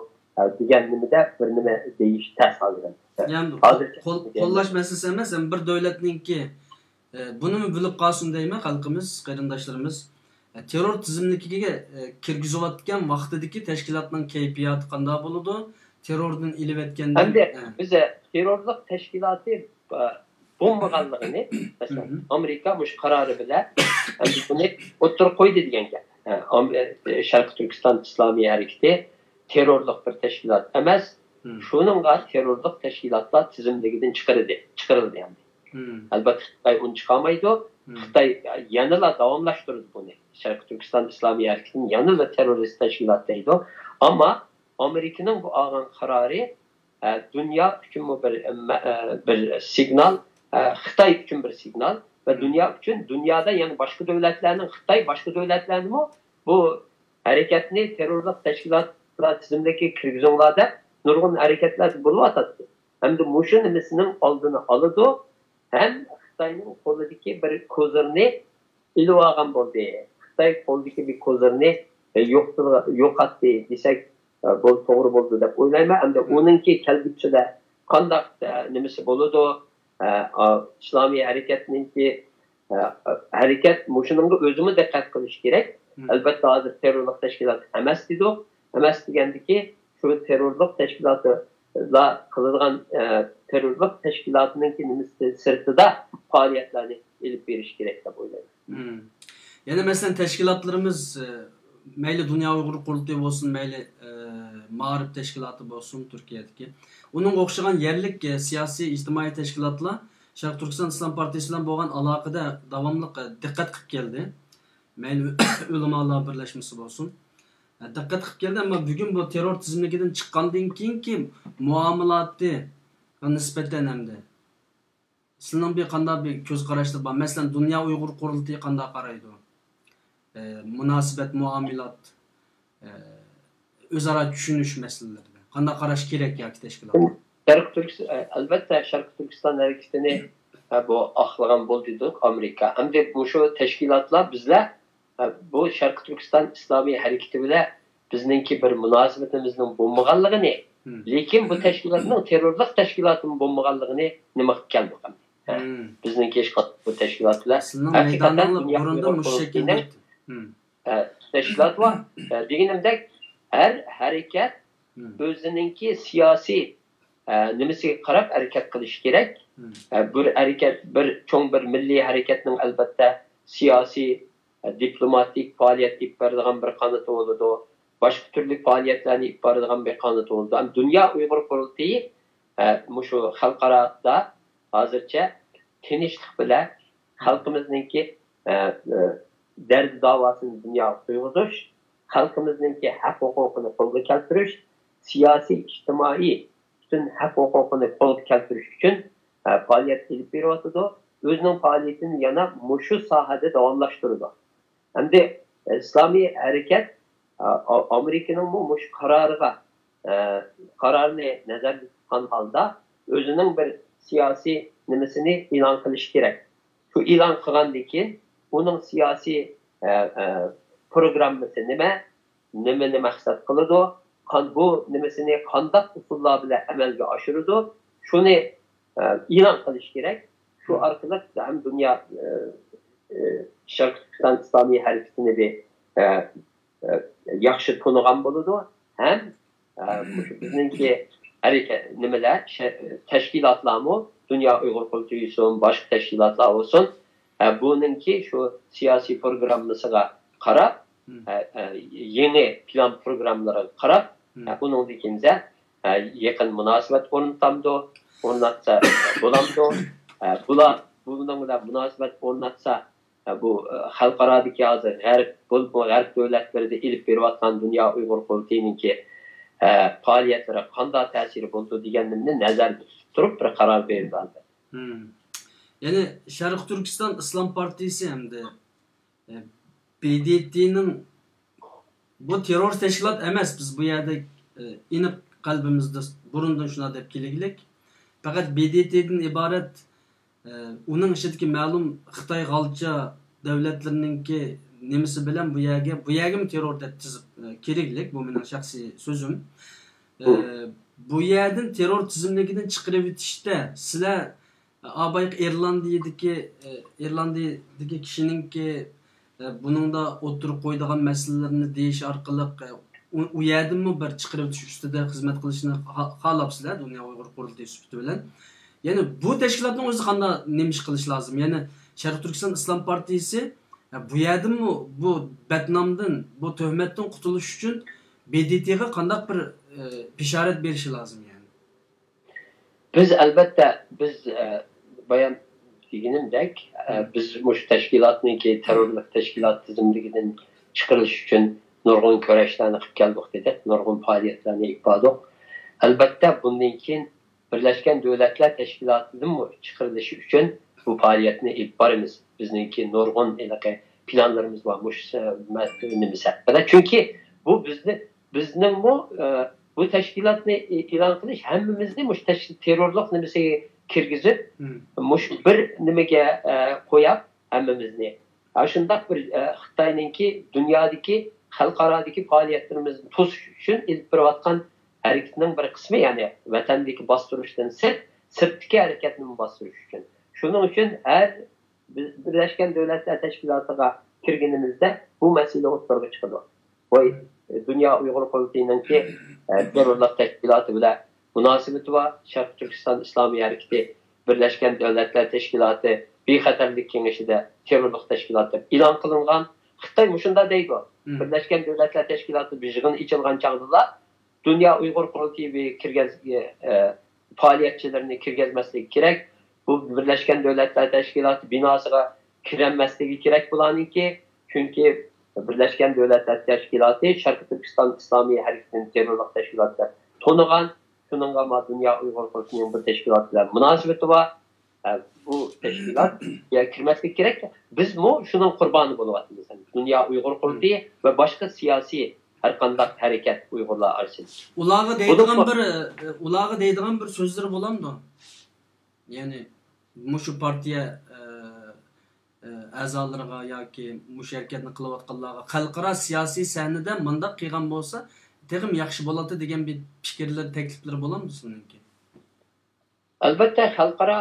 degan nimada bir nima deyish tasavvur. Yani qo'llash masalasi emas, bir davlatningki buni bilib qolsin deyman xalqimiz, qarindoshlarimiz. Terror tizimligiga kirgizayotgan vaqtidagi tashkilotning kayfiyati qanday bo'ladi? Terrordan ilayotganda endi biz terrorlik tashkiloti bo'lmaganligini masalan Amerika mush qarori bilan endi buni o'tirib qo'ydi degan gap. Sharq Turkiston Islomiy hareketi terrorlik bir tashkilot emas. Shuningga terrorlik tashkilotlar tizimligidan chiqarildi yani. Albatta Xitoy uni chiqolmaydi. Xitoy yanada davomlashtirdi buni. Sharq Turkiston Islomiy harakatini yanada terrorist tashkilot deydi. Ammo Amerikaning bu olgan qarori dünya uchun bir signal, Xitoy uchun bir signal ve dünya için dünyada yani başka devletlerinin Xitoy başka devletlerinin bu hareketini terörlük teşkilatlar tizimdeki kirgizonlarda nurgun hareketler bulup atadı. Hem de muşun emisinin aldığını alıdı hem Xitoy'nın koldaki bir kozlarını iluvagan buldu. Xitoy koldaki bir kozlarını yok attı desek bu doğru buldu dep oylayma. Hem de onunki kelgüçüde kandak nemesi buludu. İslami hareketninki hareket muşununga özümü dikkat kılış gerek. Elbette hazır terörlük teşkilat emas dedi. Emas degandiki şu terörlük teşkilatla kılıngan terörlük teşkilatınınki nimesi sırtıda faaliyetlerini elip veriş gerek de oylayım. Yani mesela teşkilatlarımız meyli Dünya Uygur Kurultayı olsun, meyli Mağrib Teşkilatı olsun Türkiye'deki. Onun okşayan yerlik siyasi, ictimai teşkilatla Şarkı Türkistan İslam Partisi ile boğan alakada davamlıq dikkat kıp geldi. Meyli ulamalar birleşmesi olsun. Dikkat kıp geldi ama bugün bu terör tizimliğinden çıkandan keyin ki muamalatı nispeten hem de. Sizin bir kanda bir göz karıştı var. Mesela Dünya Uygur Kurultayı kanda karaydı. Münasebet, muamilat, özara düşünüş meseleleri. Kanda karaş gerek ya ki teşkilat. Elbette Şarkı Türkistan hareketini bu ahlagan bulduk Amerika. Hem de bu şu teşkilatlar bizle bu Şarkı Türkistan İslami hareketi bile bizninki bir münasebetimizin bulmağanlığını lekin bu teşkilatın terörlük teşkilatının bulmağanlığını nima kelmegan. Bizninki iş bu teşkilatlar hakikaten burundan bu şekilde teşkilat var. Degenimde her hareket özününki siyasi nimesi qarab hareket kılış gerek. Bir hareket, çoğun bir milli hareketinin elbette siyasi, diplomatik faaliyet ip verdiğin bir kanıtı oldu. Başka türlü faaliyetlerini ip verdiğin bir kanıtı oldu. Ama Dünya Uygur Kurultayı şu halkara hazırca tinçlik bile halkımızdaki derdi davasını dünya uyguduş, halkımızdaki hak hukukunu kolga keltiriş, siyasi, ictimai bütün hak hukukunu kolga keltiriş için faaliyet edip veriyordu. Özünün faaliyetini yana muşu sahada davamlaştırdı. Hem de İslami hareket Amerika'nın bu muş kararını nazar tutan halde özünün bir siyasi nimesini ilan kılış gerek. Şu ilan kılgandaki onun siyasi programması nime maksat kılıdı. Bu nimesini kandak usullar bile amelge aşırıdı. Şunu ilan kılış gerek. Şu arkalık hem dünya Şarkı Türkistan İslami hareketini bir yaxşı tonuğan buludu. Hem bizimki hareket nimeler, teşkilatlar mı, Dünya Uygur Kurultayı olsun, başka teşkilatlar olsun, bununki şu siyasi programımıza karab, yeni plan programları karab, bunun dikimize yakın münasebet ornatamdı, ornatsa bulamdı, bununla münasebet ornatsa bu halkaradaki hazır her devletleri de ilip verivatkan Dünya Uygur Kurultayı'nın ki faaliyetlere kanda tesiri buldu diyenlerini nazar tutup bir karar verildi. Yani Şarkı Türkistan İslam Partisi hem de BDT'nin bu terör teşkilat emas biz bu yerde inip kalbimizde burundan şuna dep kelegilek. Fakat BDT'den ibaret onun içindeki malum Xitoy galca devletlerininki nemisi bilen bu yerge mi terör dep tizip kelegilek bu mening şahsi sözüm. Bu yerden terör tizimliginden çıkırıp bitişte sizler Abayık İrlandiyadaki kişinin ki bunun da oturup koyduğun meselelerini değiş arkalık uyardın mı bir çıkırıp üstüde hizmet kılışını halapsılar Dünya Uygur Kurultayı süpütü bilen. Yani bu teşkilatın özü kanda nemiş kılış lazım. Yani Şarkı Türkistan İslam Partisi bu yerden mi bu Betnam'dan bu töhmetten kurtuluş için BDT'ye kandak bir işaret verişi lazım yani. Biz elbette bayan deganimdek biz bu tashkilotniki terrorlik tashkilot tizimligidan chiqarish uchun nurg'un kurashlarni qilib keldik dedik, nurg'un faoliyatlarni ifodadik. Albatta bundan keyin Birleşken Devletler Teşkilatı'nın çıkarılışı için bu faaliyetini ilk barımız. Bizdeki nurg'un planlarımız var. Çünkü bu bizning bu teşkilatını ilan qilish hammamizni terrorlik nimasiga kirgizib, bir nimaga qo'yib hammamizni. Shunday bir Xitoyninki dunyodagi xalqarodagi faoliyatlarimizni to'sish uchun ilib borayotgan hareketinin bir kısmı, yani vatandaki bastırıştan sırtdaki hareketini bastırış için. Şunun için her Birleşken Devletler Teşkilatı'na kirgenimizde bu mesele ortaya çıkıyor. Bu Dünya Uygur Kurultayı'nınki terörlük teşkilatı bile münasebeti var. Şarkı Türkistan İslami Hareketi, Birleşken Devletler Teşkilatı, bir xatarlik kengişi de terörlük teşkilatı ilan kılıngan. Xitay muşunda deydi o. Birleşken Devletler Teşkilatı bir yığın içilgan çağdılar. Dünya Uygur Kurultayı bir faaliyetçilerini kirgizmeslik gerek. Bu Birleşken Devletler Teşkilatı binasına kirenmeslik gerek bulanın ki, çünkü Birleşken Devletler Teşkilatı Şarkı Türkistan İslami Hareketi'nin terörlük teşkilatı tonuğan, şununla ama Dünya Uygur Kurultayı'nın bu teşkilatıyla münasebeti var. Bu teşkilat kirmeslik gerek. Biz şunun kurbanı buluvatımız. Dünya Uygur Kurultayı ve başka siyasi her kandak hareket Uygurlar arasında. Ulağı deydiğin bir sözleri bulan da. Yani şu partiye azalarına yoki mush hareketni qilayotganlarga xalqaro siyosiy sahnada mundaq qilgan bo'lsa, tegim yaxshi bo'ladi degan bir fikrlar, takliflar bo'ladimi sizningki? Albatta xalqaro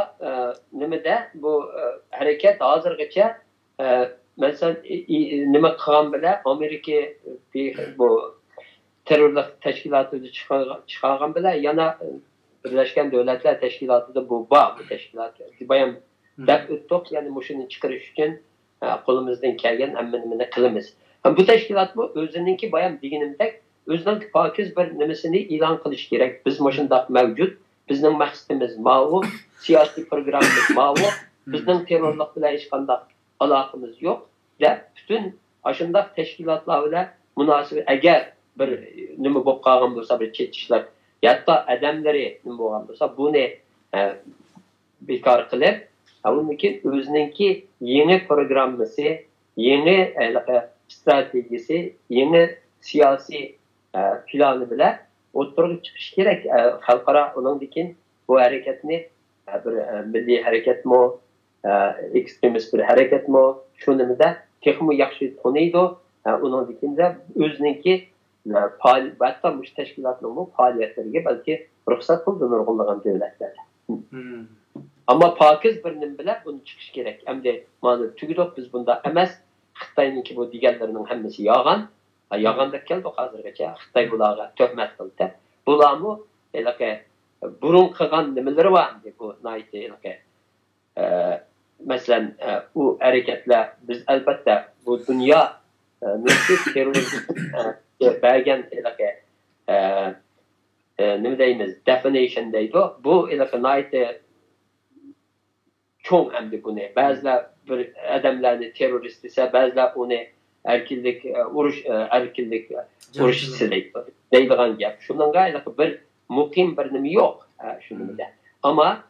nimada bu hareket hozirgacha mesela nima qilgan bilan Amerika bu terörlük teşkilatı çıkargan bilan yana Birleşken Devletler Teşkilatı'da bu teşkilat. Bayan dep ötdük, yani muşunu çıkarış için kolumuzdan kelgen emmenimini kılımız. Bu teşkilat bu özününki bayan diginimdek özünün pakiz bir nimesini ilan kılış gerek. Biz muşunda mevcut. Bizning maqsadimiz ma'lum, siyosiy programmamiz ma'lum. Bizning terrorlik bilan hech qanday aloqamiz yo'q. Ve bütün aşındak teşkilatlar bilan munosib agar bir nima bo'lib qolgan bo'lsa, bir chetishlar, hatta adamlari nima bo'lgan bo'lsa, buni bekor qilib, uniki o'zininki yangi programmasi, yangi stratejisi, yangi siyosiy planı bilan o'ttirib chiqish kerak. Xalqaro uningdan bu hareketni bir milliy hareketmi, ekstremist bir hareketmi, shunimda texmi yaxshi taniydi. Uningdan de o'zininki hatta bu teşkilatның bu faaliyetleriga balki ruxsat qildi nurg'unlagan davlatlar. Ama pakiz bir nim bilan buni chiqish kerak. Endi mana tugidoq biz bunda emas. Xitoyninki bu deganlarning hammasi yolg'on. Yolg'ondek keldi hozirgacha. Xitoy bularga tuhmat qildi. Bularmi burun qilgan nimalar var bu nayte mesela bu hareketler biz albatta bu dünya mevcut terörizm belgen nima deymiz definition deydi. Bu nayte çoğun emdi bunu. Bazılar bir adamlarni terörist ise bazılar onu erkillik uruşçusu deydiğen gap. Şundan bir mukim bir nimi yok. Şunun da. Ama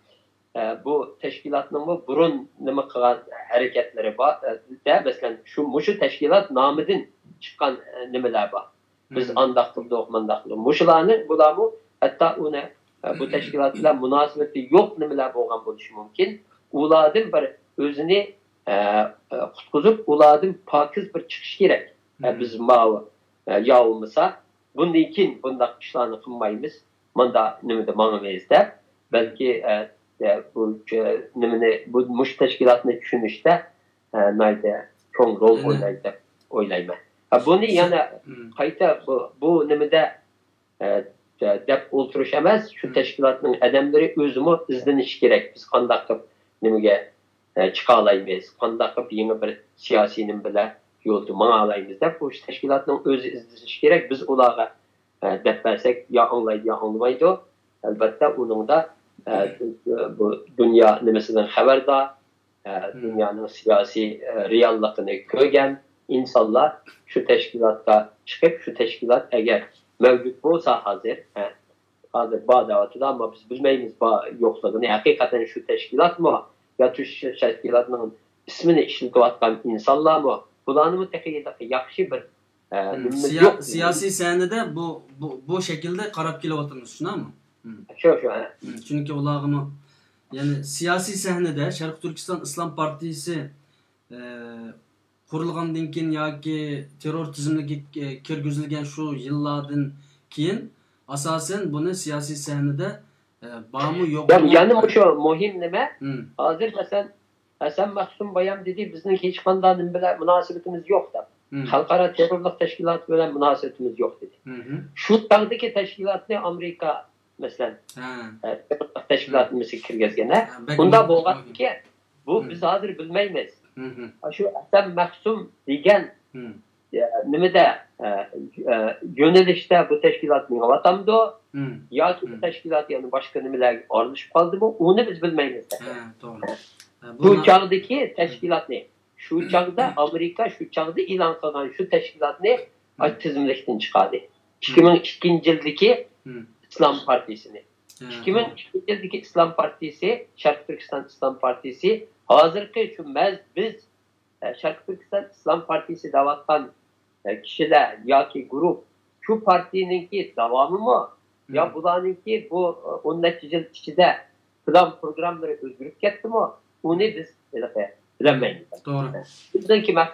bu teşkilatның bu burun nima qilgan hareketleri var. Mesela şu teşkilat namıdın çıkan nimeler var. Biz andaqlık, mandaqlık. Muşularni bularmı hatta ona bu teşkilatla münasebeti yok nimeler bo'lgan bo'lishi mumkin. Ulardan bir özünü qutquzib, ulardan pakiz bir chiqish kerak. Biz mavi yavumisa bundan keyin bundaq ishlarni qilmaymiz. Manda nimada manamayizda balki bu nimani bu mush teşkilatni tushunishda nayda cho'ng rol o'ynaydi o'ylayman. Bunu yana qayta bu nimada deb o'tirish emas, shu teşkilatning adamlari o'zimi izlanish kerak. Biz qanday qilib nimaga chiqa olamiz, qanday qilib yangi bir siyosiy nim bilan yo'lda mana olamiz deb bu teşkilatning o'zi izlanish kerak. Biz ularga deb bersak ya anglaydi ya anglamaydi. Albatta uning da bu dünya nimasidan xabardor, dünyanın siyasi reallıqını görgen insanlar şu teşkilatta çıkıp şu teşkilat eğer mevcut olsa hazır bağdavatı ama biz bilmeyimiz yoxluğunu hakikaten şu teşkilat mı ya şu teşkilatın ismini işletivatkan insanlar mı bulanı mı tekiyedeki yakşı bir siyasi sahnede bu şekilde qarab kelyapmiz, shunaqmi? Şu. Çünkü ulag'imi yani siyasi sahnede Sharq Turkiston Islom partiyasi qurilgandan keyin yoki terror tizimiga kirgizilgan shu yillardan keyin asosan buni siyasi sahnede bormi yo'qmi? Yani şu muhim nima? Hozir mesela Hasan Mahsum Bayam dedi bizning hech qanday bilan munosabatimiz yo'q deb. Xalqaro terrorlik tashkiloti bilan munosabatimiz yo'q dedi. Şu taqdagi tashkilotni Amerika mesela terrorlik tashkilotimiz kirgizgan. Bunda bo'lganki bu biz hozir bilmaymiz. Şu Hasan Mahsum degan nimada yo'nalishda bu tashkilotning vatamdi yoki bu tashkilot yani boshqa nimalarga aralashib qoldimi uni biz bilmaymiz. To'g'ri. Bu çağdaki teşkilat ne? Şu çağda Amerika şu çağda ilan kılan şu teşkilat ne? Tizimlikten çıkardı. 2002 yıldaki İslam Partisi'ni. 2002 yıldaki İslam Partisi, Şarkı Türkistan İslam Partisi hazırki şu biz Şarkı Türkistan İslam Partisi davattan kişiler ya ki grup şu partininki devamı mı? Ya bulanınki bu 10 neticeli içinde plan programları özgürlük etti mi? Onu biz bilemeyiz. Doğru.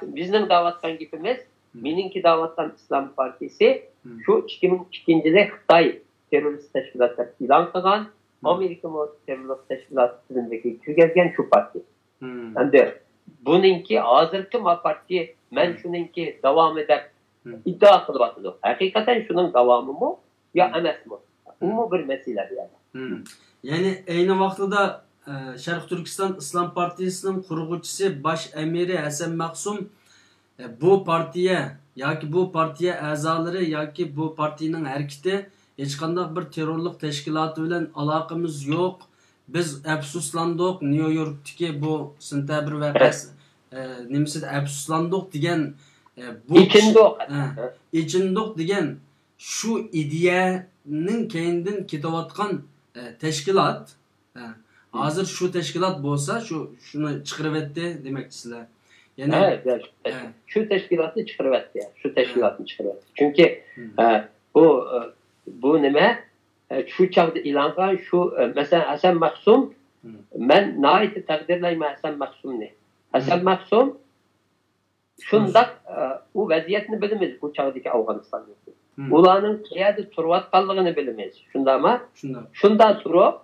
Bizning davattan gipimiz, meninki davattan İslam Partisi şu 2002 yılda Xitoy terörist teşkilatlar ilan kılgan, Amerika terörist teşkilat tizimdeki kirgizgen şu parti. Endi buningki hozirgi parti men shuningki davom edib iddia qilyapti. Hakikaten şunun davamı mı ya emasmi? Bu bir mesele yani. Yani aynı vaqtida Sharq Turkiston Islom partiyasining qurg'uvchisi bosh amiri Hasan Mahsum bu partiya yoki bu partiya a'zolari yoki bu partiyaning harakati hech qanday bir terrorlik tashkiloti bilan aloqamiz yo'q. Biz afsuslandik, New Yorkdagi bu sentabr voqeasi nimasida afsuslandik degan bu ichindiq degan shu ideyaning keyindan ketayotgan teşkilat hazır şu teşkilat bolsa şunu çıkarıverdi demekçiler. Yani evet. Şu teşkilatı çıkarıverdi ya. Şu teşkilatı çıkarıverdi. Çünkü bu neme şu çağda ilan kılan şu mesela Hasan Mahsum ben naiti takdirleyme Hasan Mahsum ne? Hasan Mahsum şundak o vaziyetini bilmeyiz bu çağdaki Afganistan'da. Ulanın kıyada turvatkanlığını bilmeyiz. Şunda ama şunda turup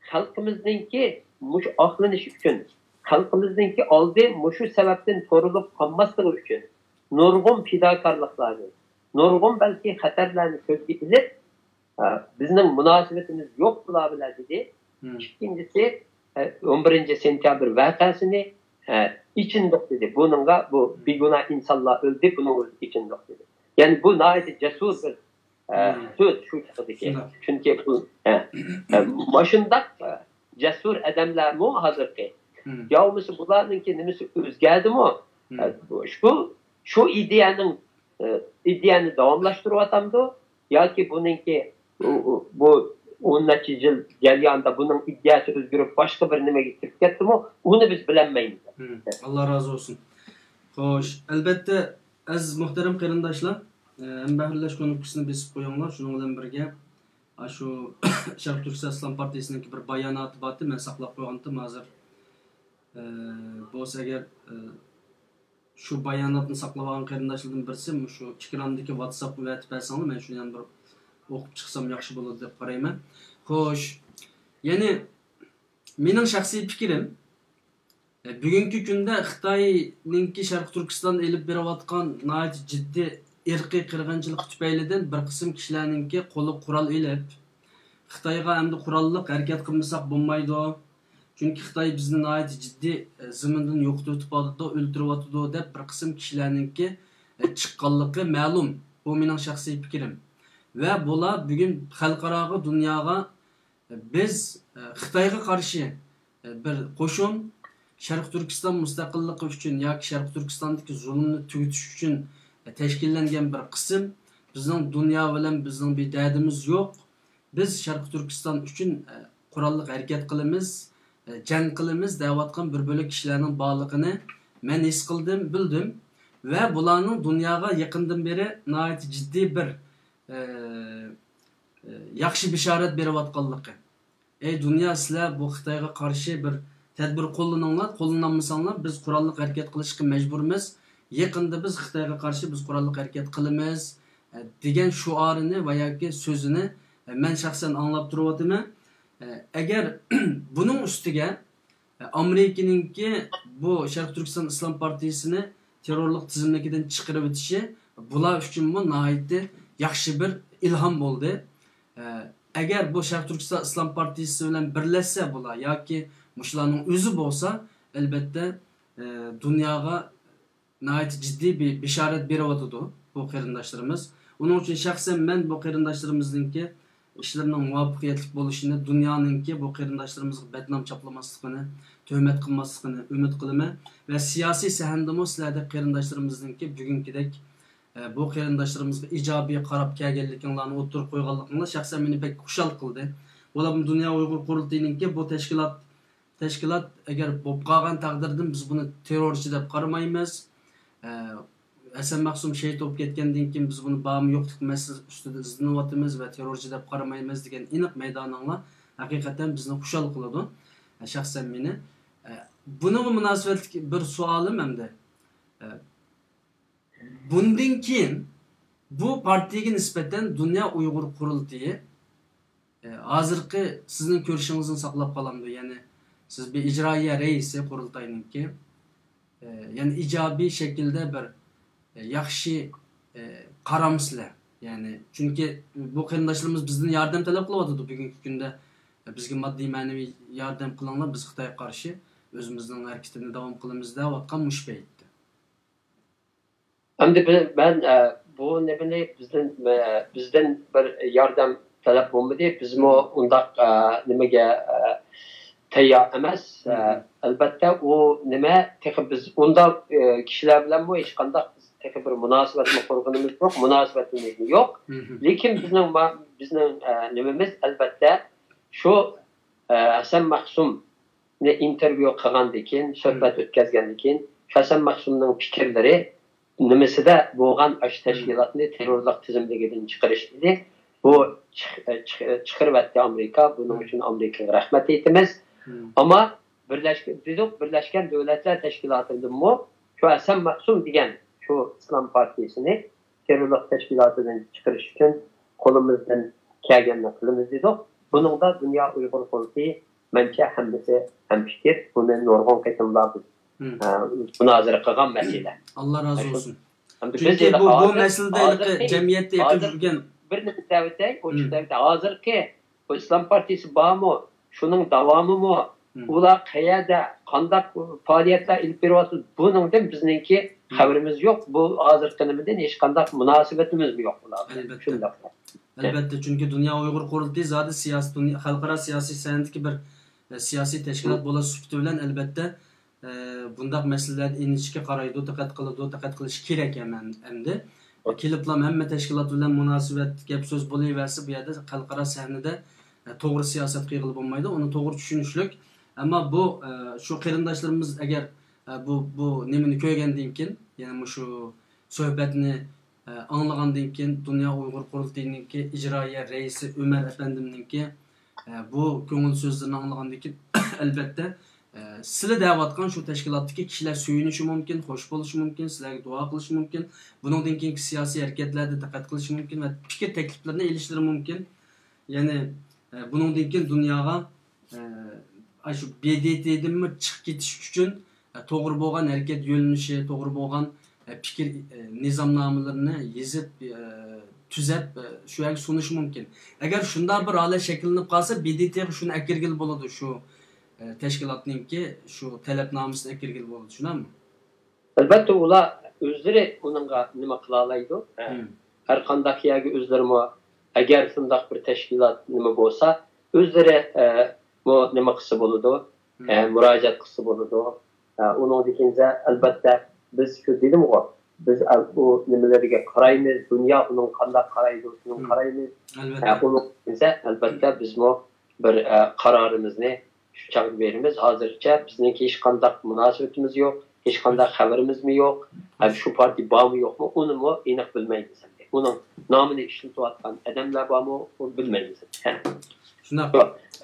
halkımızdaki muş aklaniş için halkımızdaki aldığı muşu sebepten torulup kalmaslığı için nurgun fidakarlıklarını nurgun belki haterlerini közge izip bizning münasebetimiz yok bulabiler dedi. İkincisi 11. sentyabr vakasını içindik dedi. Bununla bu biguna insanlar öldü bunun içindik dedi. Yani bu nayet cesur bir söz şu çağdaki. Çünkü bu başında cesur adamlar mı hazır ki? Yavrusu bunların kendisi özgeldi mi? Şu ideyanı devamlaştırıyor adamdı. Ya ki bununki bu 10 yıl geliyanda bunun iddiası özgürlük başka bir nime getirip gitti mi? Onu biz bilemeyiz. Allah razı olsun. Hoş. Elbette az muhterem qarindoshlar bahirlash konukisini besib qo'yinglar. Shuning bilan birga shu Sharq Turkiston Islom partiyasining bir bayonoti bor, men saqlab qo'ygandim hozir. Bo'lsa agar shu bayonotni saqlab olgan qarindoshlardan birisi shu ekrandagi WhatsApp va atib men shuni ham bir o'qib chiqsam yaxshi bo'ladi deb qarayman. Xo'sh, ya'ni mening shaxsiy fikrim bugungi kunda Xitoyningki Sharq Turkiston elib berayotgan nihoyat jiddiy irqiy qirg'inchilik tufaylidan bir qism kishilarningki qo'li qurol elib Xitoyga endi qurolliq harakat qilmasak bo'lmaydi. Chunki Xitoy bizni nihoyat jiddiy zamindan yo'qotib o'tdi, o'ldirib o'tdi deb bir qism kishilarningki chiqqanligi ma'lum. Bu mening shaxsiy fikrim. Ve bular bugün xalqaro dunyoga biz Xitoyga qarshi bir qo'shin Şarkı Türkistan müstakillik üçün yoki Şarkı Türkistandagi zulmni tugutish uchun tashkillangan bir qism. Bizning dunyo bilan bizning bir dardimiz yo'q. Biz Şarkı Türkistan üçün qurolli harakat qilamiz, jang qilamiz deyotgan bir bo'lak kishilarning borligini men his qildim, bildim ve bularning dunyoga yaqindan beri nihoyat jiddiy bir yaxshi bishorat berayotganligi. Ey dunyo, sizlar bu Xitoyga qarshi bir tadbir qo'llaninglar, qo'llanolmasanglar biz qurolli harakat qilishga majburmiz. Yaqinda biz Xitoyga qarshi biz qurolli harakat qilamiz degan shuarini va yoki so'zini men shaxsan anglab turibman. Agar buning ustiga Amerikaninki bu Şarkı Türkistan İslam Partiyasini terrorlik tizimligidan chiqarib o'tishi bular uchun bu nihoyat yaxshi bir ilhom bo'ldi. Agar bu Şarkı Türkistan İslam Partiyasi bilan birlashsa bular yoki mushlarning o'zi bo'lsa, albatta dunyoga nihoyat jiddiy bir bishorat beryotdi bu qarindoshlarimiz. Uning uchun shaxsan men bu qarindoshlarimizningki işlerinin muvaffaqiyatli bo'lishini, dunyoninki bu qarindoshlarimizni badnom chaplamasligini, tuhmat qilmasligini umid qilaman va siyosiy sahnada sizlarda qarindoshlarimizningki bugünkidek bu qarindoshlarımızga ijobiy qarab kelganliklarini o'tirib qo'yganliklarini shaxsan meni pek xushal qildi. Bular Dünya Uyg'ur Qurultayiningki bu tashkilot agar bo'lib qolgan taqdirda biz buni terrorchi deb qaramaymiz. Hasan Mahsum şehit olup ketgandan keyin biz bunu bağımı yo'qlik masalasi ustida izlanyapmiz va terrorchi deb qaramaymiz degan aniq maydoninglar haqiqatan bizni xushal qiladi. Shaxsan meni bunga munosabatli bir savolim hamda bundan keyin bu partiyaga nisbatan Dünya Uyg'ur Qurultayi hozirgi sizning ko'rishingizni saqlab qolamdi. Ya'ni siz bir ijroiya raisi qurultayninki, ya'ni ijobiy shaklda bir yaxshi qaramsizlar. Yani çünkü bu qarindoshlarimiz bizden yardım talep qilyapti bugungi kunda. Bizga moddiy ma'naviy yardım qilinglar, biz Xitoyga qarshi o'zimizning harakatini davom qilamiz deyotgan mush paytda. Endi ben bu nebini bizden bir yardım talep bo'lmadi. Bizmi undaq nimaga tayyor emas. Albatta o nima biz undaq kishilar bilan bu hech qanday bir munosabatni qurganimiz yo'q, munosabatimiz yo'q. Lekin bizning nimamiz albatta shu Hasan Mahsumni intervyu qilgandan keyin, suhbat o'tkazgandan keyin Hasan Mahsumning fikrlari nimasida bo'lgan ash tashkilotni terrorlik tizimligidan chiqarish edi. Bu chiqaryapti Amerika. Buning uchun Amerikaga rahmat aytamiz. Ama Birleşken Devletler Teşkilatı'ndan şu Hasan Mahsum degan şu İslam Partiyasini terörlük teşkilatıdan çıkarış için kolumuzdan kelganini qilamiz dedik. Bunun da Dünya Uyg'ur Qurultayi mençe hemfikir. Bunu nurg'un qatimlar münazara qilgan masala. Allah razı olsun. Çünkü bu meselede cemiyette yapılırken bir nima o işte hozirgi bu İslam Partiyasi bormi? Şunun davamı mı? Ular qayerda qanday faoliyatlar ilib beryapti? Buningdan bizningki xabarimiz yo'q. Bu hozirgi nimadan hech qanday munosabatimiz yo'q bular. Albatta, çünkü Dünya Uyg'ur Qurultayi zodi xalqaro siyosiy sahnadagi bir siyosiy tashkilot bo'lish sifati bilan albatta bundaq masalalarga ingichka qaraydi, diqqat qilish kerak endi. Keliblam hamma tashkilot bilan munosabat, gap so'z bo'laversa bu yerda xalqaro sahnada to'g'ri siyosat qilib bo'lmaydi. Uni to'g'ri tushunishlik. Ama bu şu qarindoshlarimiz agar bu nimani ko'rgandan keyin, ya'ni shu suhbatni anglagandan keyin Dünya Uyg'ur Qurultayininki ijroiya raisi Ömer efendimninki bu ko'ngil so'zlarini anglagandan keyin albatta sizlar deyotgan shu tashkilotdagi kishilar suyunishi mumkin, xo'sh bo'lishi mumkin, sizlarga duo qilishi mumkin. Buningdan keyingi siyosiy harakatlarda diqqat qilishi mumkin va fikr takliflarini elishlari mumkin. Ya'ni buningdan keyin dunyoga shu BDT'dan chiqib ketish uchun to'g'ri bo'lgan harakat yo'linishi, to'g'ri bo'lgan fikr nizomnomalarini yozib, tuzab shu yerga sunish mumkin. Agar shunday bir holat shakllanib qolsa, BDT'ga shuni akirgil bo'ladi, shu tashkilotningki shu talabnomasini akirgil bo'ladi, tushunammi? Albatta ular o'zlari uningga nima qila oladi? Har qanday yerga o'zlari agar shunday bir tashkilot nima bo'lsa, o'zlari bu nima qilsa bo'ladi, murojaat qilsa bo'ladi, Onun ikinci elbette biz şu dedim o. Biz bu nimelerge qaraymiz, dünya onun qandaq qaraydı, onun qaraymiz. Onun ise elbette biz bu bir qararımızı şu çağda verimiz. Hazırca bizninki hiç qandaq münasebetimiz yok, hiç qandaq xabarimiz mi yok. Şu parti bağ mı yok mu? Onu mu aniq bilmeymiz. Onun namını işletip atkan adamlar bağ mı onu bilmeymiz. Şuna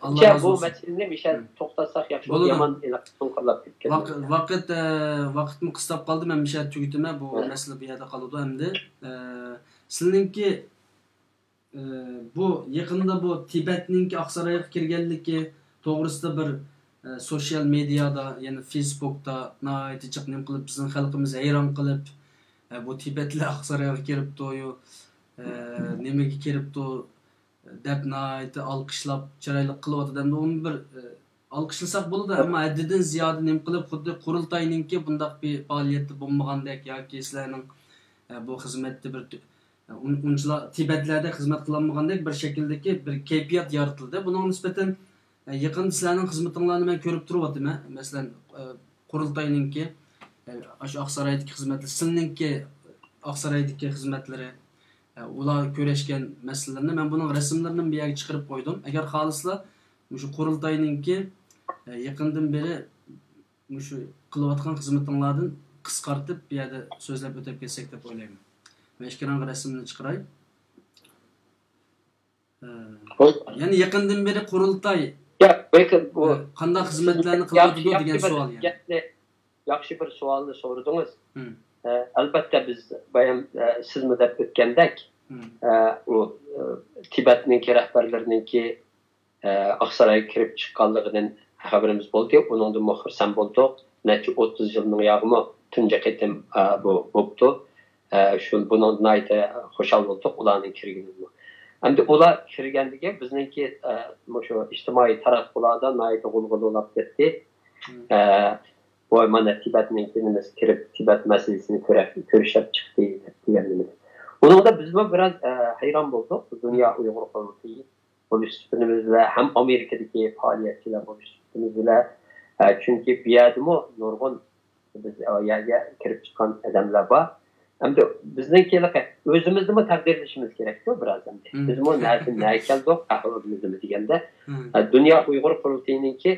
Allah razı olsun. Bu meseleni bir toxtasak yaxşı olur. Yaman so'nqirlab ketgan. Vaqtni qistab qoldi. Men bir şey tugitime bu mesele bir yerda qoladi endi. Sizningki bu yaqinda bu Tibetninki Oqsaroyga kirganligi to'g'risida bir sosyal medyada, yani Facebook'ta nayeti chiqnim qilib bizning xalqimiz hayron qilib bu Tibetlar Oqsaroyga kiribdi-yu, nimaga kiribdi deb nayeti alqishlab chiroyli qilyapti. Endi uni bir alqishlasak bo'ladi, ammo haddidan ziyoda nim qilib xuddi qurultoyninki bundaq bir faoliyatda bo'lmagandek yoki sizlarning bu xizmatda bir unchalar Tibetlarda xizmat qilinmagandek bir shakldagi bir kayfiyat yaratildi. Buning nisbatan yaqin sizlarning xizmatinglarni men ko'rib turibman. Masalan, qurultoyninki shu Oqsaroydagi xizmatlar, sizlarninki Oqsaroydagi xizmatlari, ular ko'rishgan masalalarni men buning rasmlarini bir yerga chiqarib qo'ydim. Agar xohlaslar, shu qurultoyninki yaqindan beri shu qilayotgan xizmatinglardan qisqartib bir yerda so'zlab o'tib ketsak deb o'ylayman. Men ekranga rasmni chiqaray. Yani yaqindan beri qurultoy qanday xizmatlarni qiladi degan savol yani. Yaxshi bir savolni so'radingiz. Albatta biz bayan sizmi deb o'tgandek u Tibetninki rahbarlarininki Oqsaroyga kirib chiqqanligidan xabarimiz bo'ldi. Uningdan xursand bo'ldik. Necha 30 yilning yog'imi tunji qitim bu bo'ldi. Shu bundan ayta xushal bo'ldik ularning kirganini. Endi ular kirganligi bizningki shu ijtimoiy taraflarda nayta g'ulg'ulab ketdi. Bu mana Tibetninki nimasi kirib Tibet masalasini ko'rishib chiqdi deganimiz. Buningda biz biraz hayron bo'ldik. Dünya Uyg'ur qurultoyi bo'lishimizla ham Amerikadagi faoliyatchilar bo'lishimizla chunki bu yerdami nurg'un biz yerga kirib chiqqan odamlar bor. Endi bizningki o'zimizni mi taqdirlashimiz kerak-ku biraz endi. Biz bu narsa keldik, ahvolimizni deganda Dünya Uyg'ur qurultoyiniki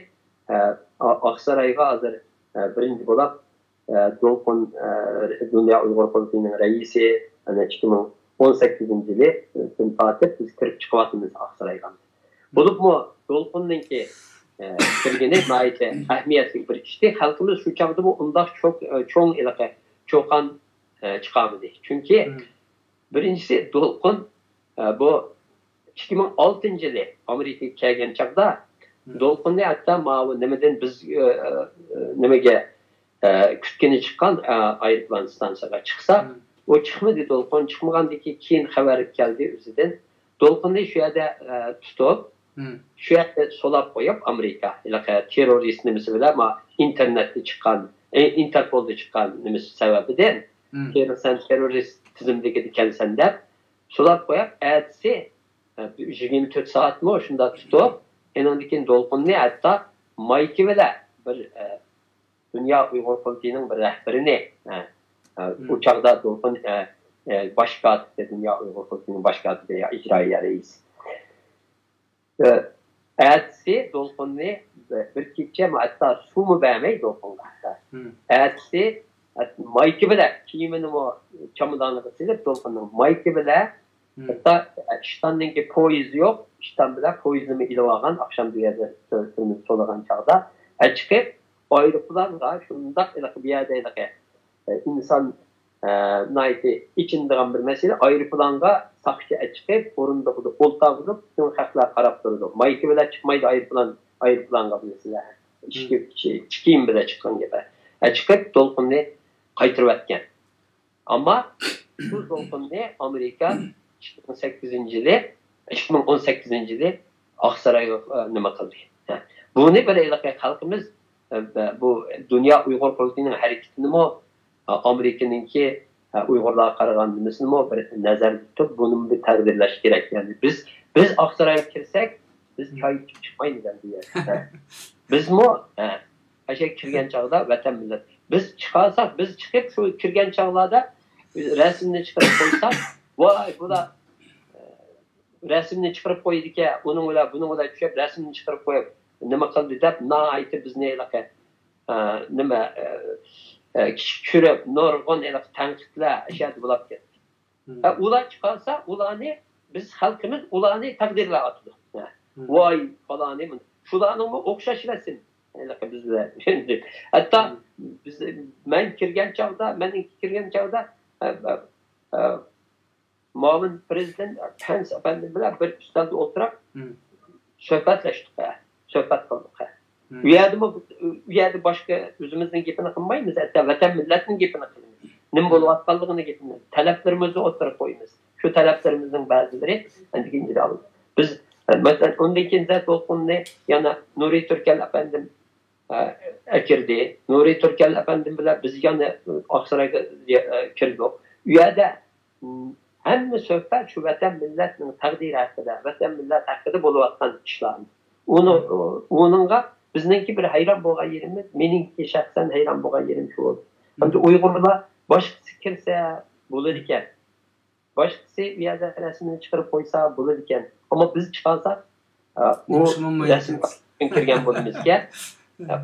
Oqsaroyga hozir birinchi bo'lib Dolqin Dünya Uyg'ur qurultoyining raisi 2018-yili tartib biz kirib chiqyapmiz Oqsaroyga. Bo'libmi Dolqinninki kirgani nayta ahamiyatli bir ishdi. Xalqimiz shu chog'da bu undaq cho'ng ilaqa cho'qan chiqamadi. Chunki birinchisi Dolqin bu 2006-yili Amerikaga kelgan chog'da Dolqinni hatta ma'vu nimadan biz nimaga kutgani chiqqan aeroplan stansiyasiga chiqsa, o chiqmadi Dolqin. Chiqmagandan keyin xabar keldi o'zidan. Dolqinni shu yerda tutib, shu yerda solab qo'yib Amerika terrorist nimasi bilan internetda chiqqan, Interpolda chiqqan nimasi sababidan terrorist tizimdagi ekansan deb solab qo'yib, ertasi 24 soatmi shunda tutib, endan keyin Dolqinni hatta mayki bilan bir Dünya Uyg'ur qurultoyining bir rahbarini uçakda Dolqin baş katibi, Dünya Uyg'ur qurultoyining baş katibi ya icraiya reis. Ertesi Dolqinni bir kecha hatta su mu vermey Dolqinga. Ertesi mayki bilan kiyimini çamadanlığı silip Dolqinning mayki bilan hatta İştan'daki poyiz yok. İştan bilan poyizini ilib olgan akşam bu yerda sözünü solagan chog'da chiqib aeroplanga shundaq bir yerda inson nayti içindiğen bir mesele aeroplanga sakçı çıkıp orundakıda oltağılıp tüm xalqlar qarab turdi. Mayki bilan chiqmaydi aeroplanga mesela. Çıkayım bilan chiqqan gibi. Chiqib Dolqinni qaytirib atgan. Ama bu Dolqinni Amerika 2018-yili Oqsaroyga nima qildi. Buni bir xalqimiz bu Dünya Uyg'ur qurultoyining harakatini Amerika'nınki Uyg'urlarga qaragan nimasini bir nazarda tutib, buni bir taqdirlash kerak. Yani biz Oqsaroyga kirsak, biz choy ichib chiqmaymiz endi. Bizmi aşağı kirgen çağda vatan millet. Biz çıkarsak, biz çıkıp şu kirgen çağlarda resimini çıkarıp koysak, vay bu da resimini çıkarıp koydu ki, onun öyle, bunun öyle düşüp resimini çıkarıp koyup, nima qildi deb, naaytı biz neylaka, nima, kishib nurg'un tanqidlar ashad bo'lib ketdi. Ular chiqarsa, ularni biz xalqimiz ularni taqdirlayapti. Voy faloni, shularning o'xshash rasm. Bizlar hatto biz men kirgan chog'da Muavin prezident Pence efendim bilan bir ustalda o'tirib suhbatlashdik. Suhbat qildik. U yerda boshqa o'zimizning gapini qilmaymiz, hatto vatan millatning gapini qilamiz. Nima bo'layotganligini gapimiz, talablarimizni o'tirib qo'yamiz. Shu talablarimizning ba'zilari andiginda olib. Biz masalan undan keyin zat o'qinni yana Nuriy Turkal efendim kirdi. Nuriy Turkal efendim bilan biz yana Oqsaroyga kirdik. U yerda hamma suhbat shu vatan millatning taqdiri haqida, vatan millat haqida bo'layotgan ishlar. Onunla bizningki bir hayron bo'lgan yerimiz, meningki shaxsan hayron bo'lgan yerim shu bo'ldi. Hamda Uyg'urlar boshqasi kirsa bo'lar ekan. Boshqasi u yerda rasmini chiqarib qo'ysa bo'lar ekan. Ammo biz chiqarsak, u rasm kirgan bo'limizga,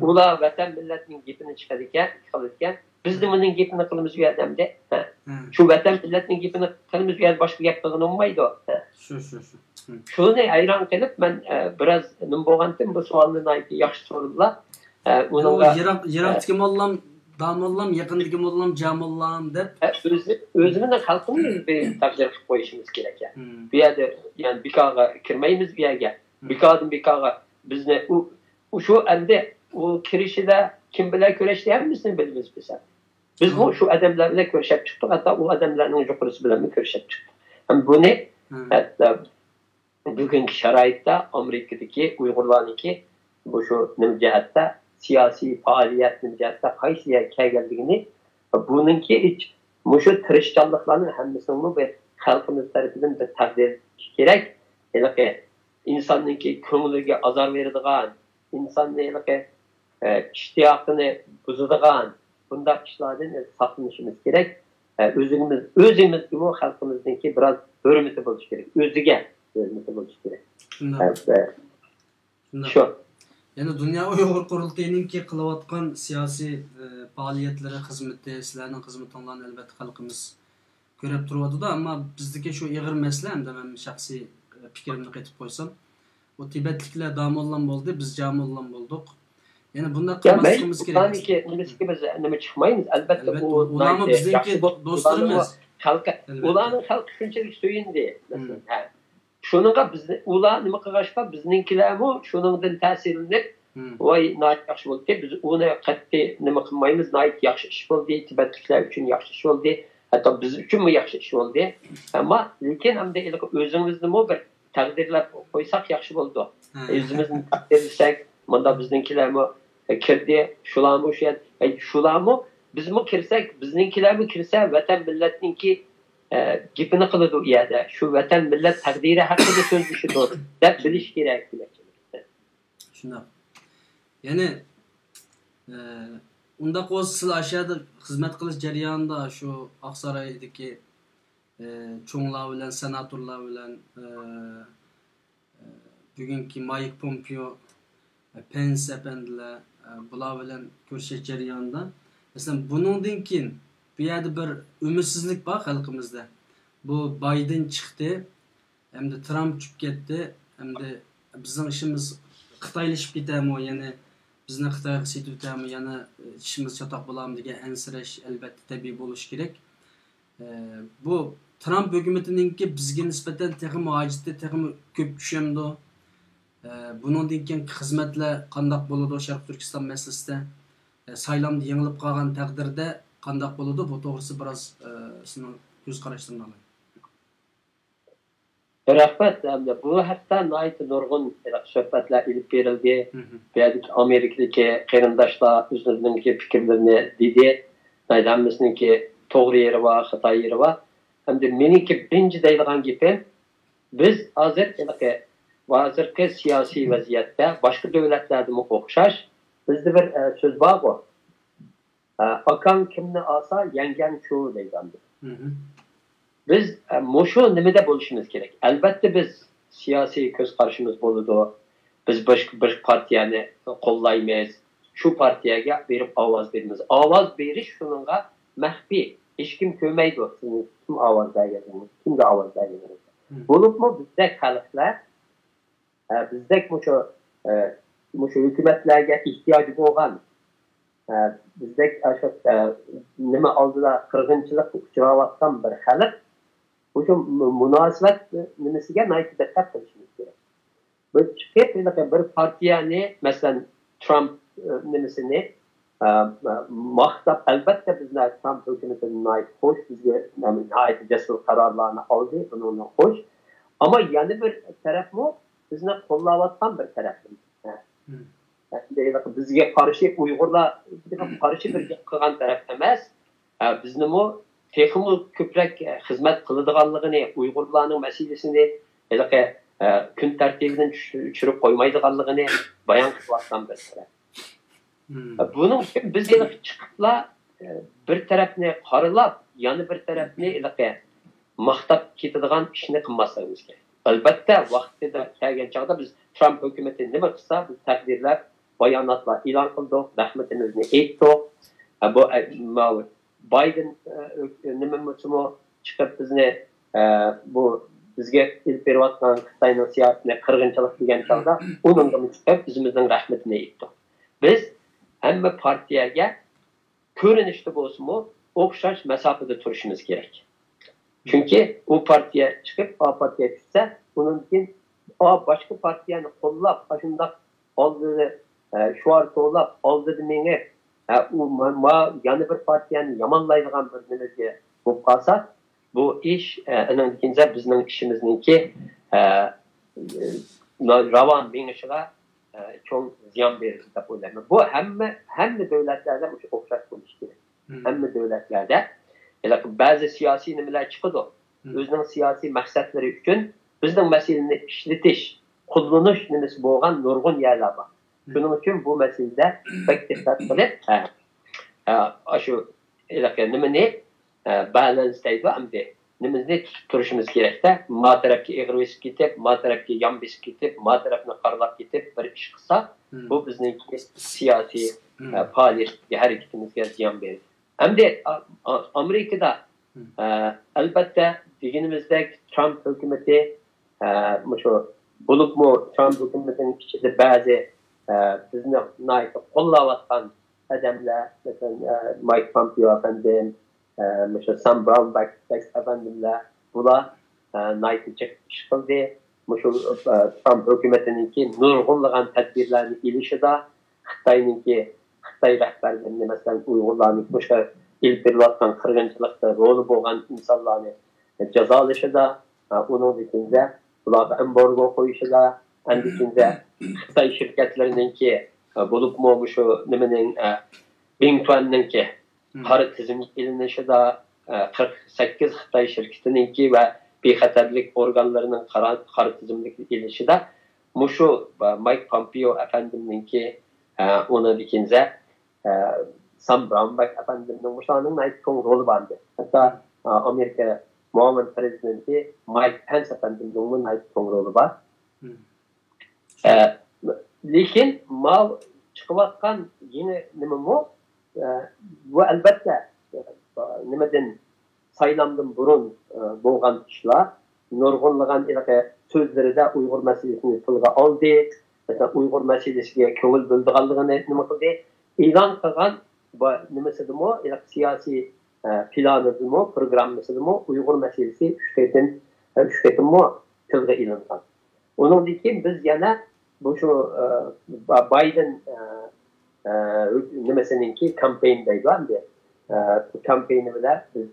ular vatan millatning gapini chiqar ekan, biz de bunun gapini qilamiz u yerdamda. Shu vatan millatning gapini qilamiz u yerda boshqa gap qilgan olmaydi. Shu. Shuni hayron qilib, men biraz nima bo'lgandim bu savolni yaxshi so'radilar. Uningga yiroqdagi mollam, damollam, yaqindagi mollam, jamollam deb o'zimizning xalqimiz taqdir qilib qo'yishimiz kerak. Bu yerda yani bikoga kirmaymiz bu yerga. Bikoga bizni shu endi u kirishida kim bilan kurashlayapmizmi bilamiz biz. Biz bu shu odamlar bilan kurashib chiqdik, hatto u odamlarning yuqorisi bilan kurashib chiqdik. Ham buni hatto bugungi sharoitda Amerikadagi Uyg'urlarniki bu shu nim jihatda siyosiy faoliyatning jihatda qaysiga kelganligini buningki shu tirishchanliklarning hammasini bir xalqimiz tarafidan bir taqdir kerak. Ya'ni insonningki ko'ngliga azor beradigan, insonning ishtiyoqini buzadigan bunday ishlardan saqlanishimiz kerak. O'zimiz bu xalqimizningki biroz hurmati bo'lishi kerak. O'ziga hurmati bo'lishi kerak. Shu. Yani Dünya Uyghur Qurultayınınki qilayotgan siyosiy faoliyatlari, xizmati, sizlarning xizmatinglarni albatta xalqimiz ko'rib turibdi-da, ammo bizdagi shu ig'ir masala hamda men shaxsiy fikrimni qaytib qo'ysam, o Tibetliklar damollan bo'ldi, biz jamollan bo'ldik. Yani bunday qilmasligimiz kerak. Nimasiga biz nima chiqmaymiz, albatta ularni bizniki do'stlarimiz. Ularning xalqi shunchalik so'yindi. Şununla biz ular nima qilishqa bizninkilarmi shuningdan ta'sirlanib voy nayt yaxshi bo'ldi, biz uni qatti nima qilmaymiz, nayt yaxshi ish bo'ldi, Tibetliklar uchun yaxshi ish bo'ldi, hatto biz uchunmi yaxshi ish bo'ldi. Ammo lekin hamda o'zimizni bir taqdirlab qo'ysak yaxshi bo'ldi. O'zimizni taqdirlasak, bunda bizninkilarmi kirdi, shularmi o'sha shularmi bizmi kirsak, bizninkilarmi kirsa vatan millatninki gapini qiladi u yerda. Shu vatan millat taqdiri haqida so'zlashidir deb bilish kerak. Shunday. Ya'ni unda qo'zsiz ashada xizmat qilish jarayonida shu Oqsaroydagi cho'nglar bilan, senatorlar bilan bugungi Mike Pompeo, Pence efendilar bular bilan ko'rishish jarayonida masalan buningdan keyin bu yerda bir ümidsizlik bor xalqimizda. Bu Biden chiqdi, hamda Trump chiqib ketdi, hamda bizning ishimiz Xitoylashib ketami, ya'ni bizni Xitoyga setib ketami, yana ishimiz chatoq bo'ladimi degan ansirash albatta tabiiy bo'lishi kerak. Bu Trump hukumatiningki bizga nisbatan texmi hojatda, texmi ko'p tushamdi. Buningdan keyin xizmatlar qandoq bo'ladi Sharq Turkiston masalasida? Saylamda yengilib qolgan taqdirda qandoq bo'ladi? Bu to'g'risi biroz sizning ko'z qarashingizni oling. Rahmat, bu haqda nayt nurg'un suhbatlar ilib berildi. Buyoqdagi Amerikadagi qarindoshlar o'zlarining fikrlarini dedi. Hammasininki to'g'ri yeri va xato yeri va hamda meniki birinchi deydigan gapim biz hozirgi siyosiy vaziyatda boshqa davlatlarga o'xshash bizde bir söz var bu. Akan kimni alsa yengen şu deygandı. Biz muşu nimede buluşumuz gerek. Elbette biz siyasi göz karşımız boludu. Biz bir partiyani kollaymayız. Şu partiye verip avaz verimiz. Avaz veriş şununla mahfi. Hiç kim kömeydi. Kim avaz vergeniz? Kim de avaz vergeniz? Bulup mu bizdek halklar bizdek muşu hükümetlerge ihtiyacı olan bizdek nime aldılar kırgınçılık uçuravattan bir halk bu münasebet nimesiga nayt dikkat qilishimiz kerak. Bu chiqib bir partiyani mesela Trump nimesini maqtab albatta bizlar Trump hükümetinin nayt hoş bizga nayt cesur kararlarını aldı bununla hoş ama yani bir taraf mı bizni qo'llayotgan bir tarafimiz. Bizga qarshi Uyg'urlar qarshi bir qilgan taraf emas. Bizni mu texmi ko'proq xizmat qiladiganligini, Uyg'urlarning masalasini kun tartibidan tushirib qo'ymaydiganligini bayon qilayotgan bir taraf. Buning uchun biz chiqiblar bir tarafni qoralab, yana bir tarafni maqtab ketadigan ishni qilmasligimiz kerak. Albatta vaqtida kelgan chog'da biz Trump hukumati nima qilsa, biz taqdirlar, bayonotlar e'lon qildik, rahmatimizni aytdik. Bu Biden nima chiqib bizni bu bizga ilib berayotgan Xitoyning siyosatini qirg'inchilik degan chog'da uningga chiqib bizimizning rahmatini aytdik. Biz hamma partiyaga ko'rinishda bo'lsa-mu o'xshash masofada turishimiz kerak. Çünkü o partiye çıkıp A partiye düşse, onun için başka partiyani qo'llab, şunda aldığı şu an qo'llab, aldığı meni yana bir partiyani yamanlaydigan bir nimaga bo'lib qolsa, bu ish ikinci bizning ishimizniki ravan menishiga cho'ng ziyon beradi deb o'ylayman. Bu hamma davlatlarda o'xshash bo'lishi kerak. Hamma davlatlarda bazı siyasi nimeler çıkıdı. Özünün siyasi maksatları için bizden meseleni işletiş, kullanış nimesi boğan nurgun yerler var. Bunun için bu meselede pek dikkat kılıp şu nimeni balanstaydı ama nimeni turuşumuz gerekti. Ma tarafki eğrivisi gidip, ma tarafki yambisi gidip, ma tarafını karlap gidip bir iş kısa bu bizden siyasi faaliyet hareketimizge ziyan verir. Hem de Amerika'da elbette dediğimizde Trump hükümeti bulup mu Trump hükümetinin içinde bazı bizimle naik kollavattan adamlar mesela Mike Pompeo efendim Sam Brownback efendimler bunlar naik çıkıldı. Trump hükümetininki nurgulluğun tedbirlerini ilişkide Xitay'ınki Xitay rəhbərlərinin məsələn Uyğurlarını ilk verilatdan qırğınçılıqda rolü boğan insanlarını cəzalışı da onun içində bunlarda embargo qoyuşu da içində Xitay şirkətlərinin ki bulup mu şu nimenin Bingtuan'ın ki qarı tizim ilinişi da 48 Xitay şirkətinin ki və bexəterlik organlarının qarı tizimlik ilinişi da şu Mike Pompeo efendiminin ki onun içində Sam Brownback efendiminin muşanın ait çok rolü vardı. Hatta Amerika muavin prezidenti Mike Pence efendiminin ait çok rolü var. Lakin çıkıvatkan yine nimemu bu elbette nimeden saylamdan burun boğan işler nurgunluğun sözleri de Uygur meselesini tılga aldı. Mesela Uygur meselesiye köngül böldüğanlığını nime kıldı. İlan kılgan nimesi de mu, siyasi planı de mu, programı de mu, Uygur meselesi şükretin mu tılga ilankan. Onun için biz yana bu şu Biden nimesininki kampanyadaydı andı. Kampanyada biz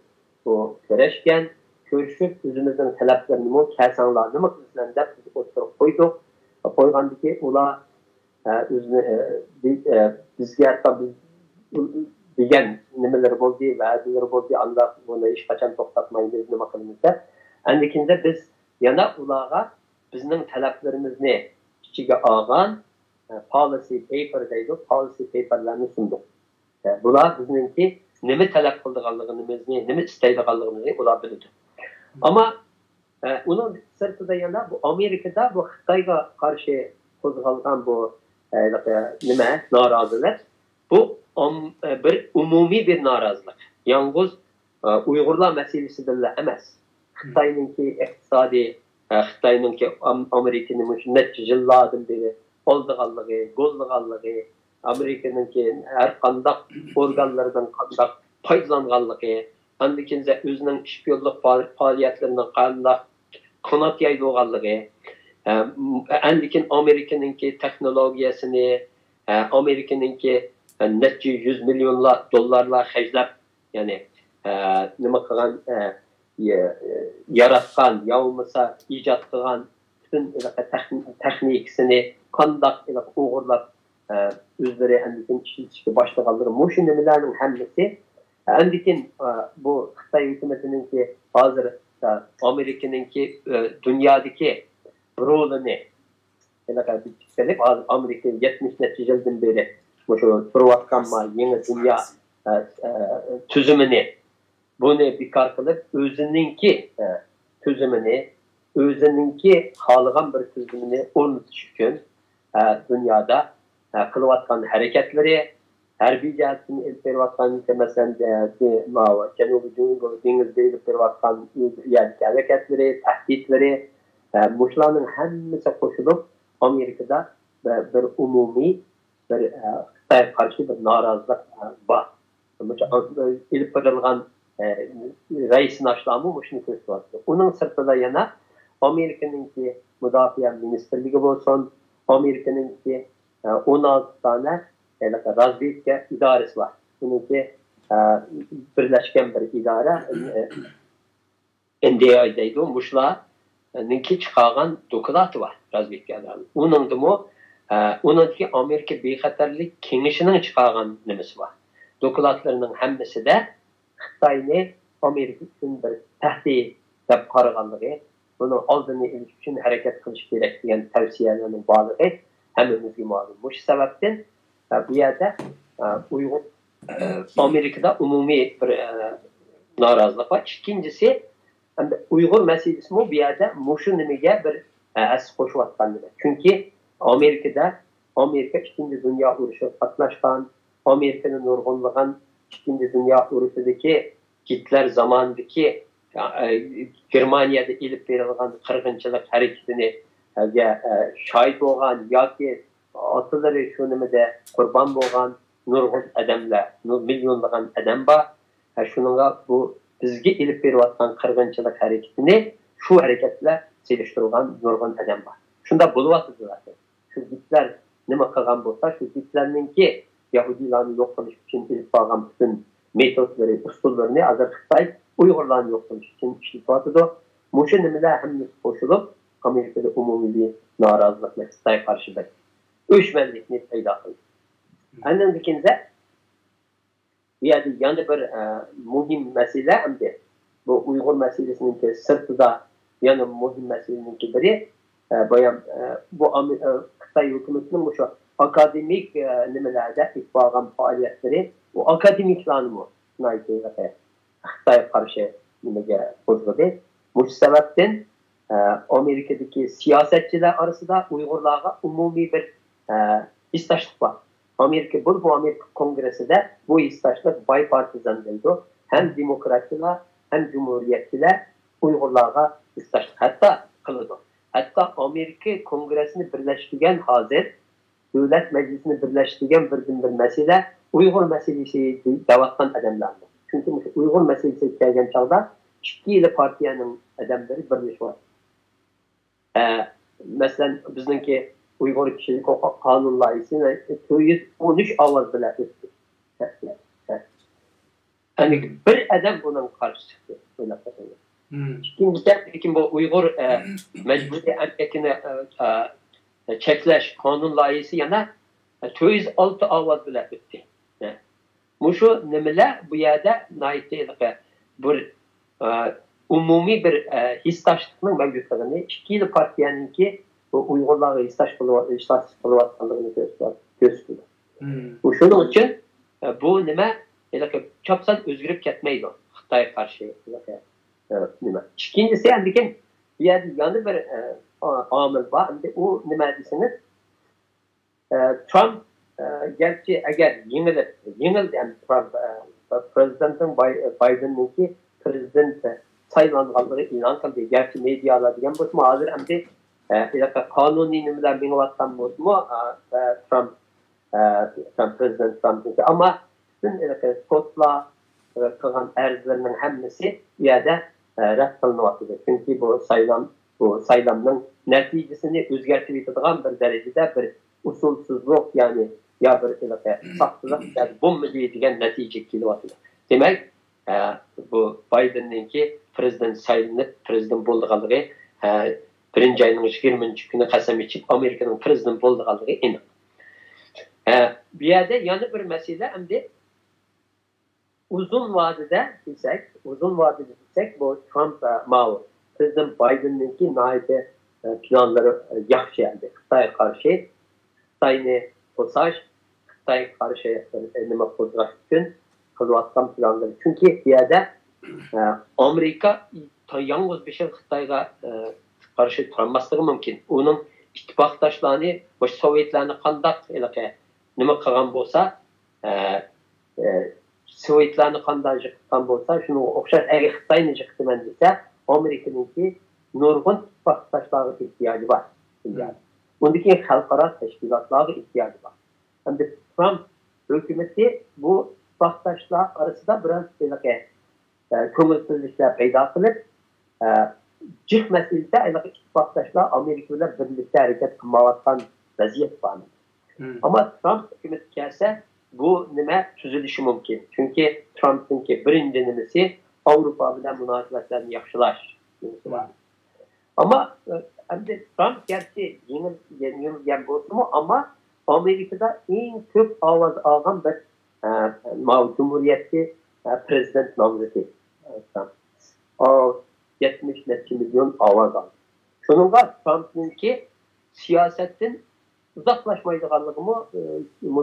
bu görüşken, görüşüp özümüzün taleplerini mu, kersanlarını mı kızlarını da biz oturup koyduk. Koygandaki ula bizge hatta biz diyen nimeleri boldu ve adileri boldu Allah bunu iş kaçan toktatmayın biz nime kılımızda. Andikinde biz yana ulağa bizden taleplerimiz ne? İçige ağan policy paper deydi, policy paperlarni sunduk. Bular bizningki nima talab qildiganligimizni, nima istaydiganligimizni ular biladi. Ama onun sırtında yana bu Amerika'da bu Xitayga karşı qo'zg'algan bu nima norozilik bu bir umumiy bir norozilik. Yalnız Uyg'urlar meselesi bilan emas. Xitoyninki iqtisodiy, Xitoyninki Amerikaning necha yillardan beri oldiganligi, go'zlaganligi, Amerikaninki har qanday organlardan qanday foydalanganligi, andikinza o'zining ishbiyonlik faoliyatlarining qanday qanot yaydiganligi, andikin Amerikaninki texnologiyasini, Amerikaninki necha 100 milyonlar dollarlar xarjlab, ya'ni nima qilgan yaratgan, yovmasa ijod qilgan bütün texnikasini qanday Uyg'urlar o'zlari andikin ishlatishga boshlaganlari, shu nimalarning hammasi andikin bu Xitoy hukumatiningki hozir Amerikaninki dunyodagi rolini Amerika 70 necha yildan beri shu turayotgan yangi dunyo tuzumini bunu bekor qilib o'zininki tuzumini, o'zininki xohlagan bir tuzumini o'rnatish uchun dunyoda qilayotgan harakatlari, harbiy jihatdan ilib berayotgan, masalan, Janubiy dengizda ilib berayotgan harakatlari, tahdidlari, bularning hammasi qo'shilib Amerikada bir umumiy bir Xitoyga qarshi bir norozilik bor. İlib berilgan reis naşlamı şunu ko'rsatyapti. Onun sırtında yana Amerikaninki Mudofaa Ministerligi bo'lsin, Amerikaninki 16 tane razvedka idorasi bor. Buniki birlashgan bir idora NDA deydi. Bularninki chiqargan dokumentlari bor, razvedkalarning. Uningki Amerika bexatarlik kengashining chiqargan nimasi bor. Dokumentlarning hammasida Xitoyni Amerika uchun bir tahdid deb qaraganligi, buni oldini olish uchun harakat qilish kerak degan tavsiyalarning borligi hammamizga ma'lum. Bu sababdan bu yerda Uyg'ur Amerikada umumiy bir norozilik bor. Ikkinchisi, Uyg'ur masalasi bu yerda shu nimaga bir as qo'shayotganligi. Chunki Amerika Ikkinchi dunyo urushida qatnashgan, Amerikaning nurg'unlagan İkinci Dünya Urushidagi Hitler zamanındaki Germaniyada ilib berilgan qirg'inchilik harakatini shohid bo'lgan yoki otalari shu nimada qurbon bo'lgan nurg'un odamlar, millionlagan odam bor. Shuningga bu bizga ilib berayotgan qirg'inchilik harakatini shu harakatlar selishtirgan nurg'un odam bor. Shunda bo'lyapti zaten. Shu Hitler nima qilgan bo'lsa, shu Hitlerninki Yahudilarni yo'q qilish uchun ilib borgan bütün metodları, usullarını azar Xitoy Uyg'urlarni yo'q qilish uchun ishlayotdi. Shu nimalar hammasi qo'shilib Amerikada umumiy bir norozilikni Xitoyga qarshi bir o'chmanlikni paydo qildi. Andan keyin bu yerda yana bir muhim masala hamda bu Uyg'ur masalasining sirtida yana muhim masalaning biri bu Xitoy hukumatining shu akademik nimalarda ittifoqan faoliyatları, o akademiklarni Xitoyga qarshi nimaga qo'zg'adi. Bu sababdan Amerikadagi siyosatchilar orasida Uyg'urlarga umumiy bir hissashlik bor. Amerika Kongressida bu hissashlik bipartisan deydi. Hem demokratlar hem cumhuriyetçiler Uyg'urlarga hissashlik hatta qiladi. Hatta Amerika Kongressini birlashtirgan hozir Devlet Meclisi'ni birleştirgen bir mesele Uygur meselesi davattan adamlardır. Çünkü Uygur meselesi gelgen çağda iki partiyanın adamları birleşiyor. Mesela bizimki Uygur kişilik hukuk kanun layihəsini 213 avaz bile etti. Yani bir adam bunun karşı çıktı. İkincisi bu Uygur mecburi erkekini çekleş kanun layihəsi yana 206 avaz bilan o'tdi. Mushu nimalar bu yerda bir umumiy bir hissashlikning mavjudligini ikki partiyaningki bu Uyg'urlarga istash qilayotganligini ko'rsatdi. Shuning uchun bu nima chopsan o'zgarib ketmaydi Xitoyga qarshi nima. Ikkinchisi lekin bu yerda yana bir omil bor. Endi u nima desiniz? Trump gerçi eğer yengildi Prezident'in Biden'ınki prezident saylanganlığı ilan kıldı. Gerçi medyalar diyen bu mu hazır hem de kanuni nimeler binvattan bu mu Trump Prezident Trump'ınki ama bütün sotla kılan erzlerinin hemmesi yerde rədd kılınmaktadır. Çünkü bu saylamın neticesini özgertividiğen bir derecede bir usulsuzluk yani ya bir saklılık yani bomba deyilgen netice kilivatıdır. Demek bu Biden'ınki prezident saylanıp prezident bulduğalığı birinci ayının 20. günü kasem içip Amerika'nın prezident bulduğalığı inan. Bir yerde yanı bir mesele hem de uzun vadede desek bu Trump Mao prezident Biden'ınki naite planları yaxşı elde. Xitay'a karşı Xitay'ını posaj Xitay'a karşı nime pozgaş için kılıvattan planları. Çünkü bir yerde Amerika yalnız bir şey Xitay'a karşı turanmaslığı mümkün. Onun ittifaktaşlarını, baş Sovyetlerini kandak nime kılan bolsa Sovyetlerini kandak yıkılan bolsa şunu okşar eğer Xitay'ını yıkılan dese Amerika'nınki nurgun ittifaktaşlara ihtiyacı var. Ondaki halkara teşkilatlara ihtiyacı var. Hem de Trump hükümeti bu ittifaktaşlar arasında biraz kömürsüzlükler peyda kılıp cık meselede ittifaktaşlar Amerika ile birlikte hareket kılmaktan vaziyet var. Ama Trump hükümeti gelse bu nime çözülüşü mümkün. Çünkü Trump'ınki birinci nimesi Avrupa ile münasebetlerini yaxşılaş var. Ama hem de Trump gerçi yeni bolsa mu ama Amerika'da en çok avaz alan bir Cumhuriyetçi prezident namzeti. O 70 milyon avaz aldı. Şununla Trump'ınki siyasetin uzaklaşmaydıqanlığımı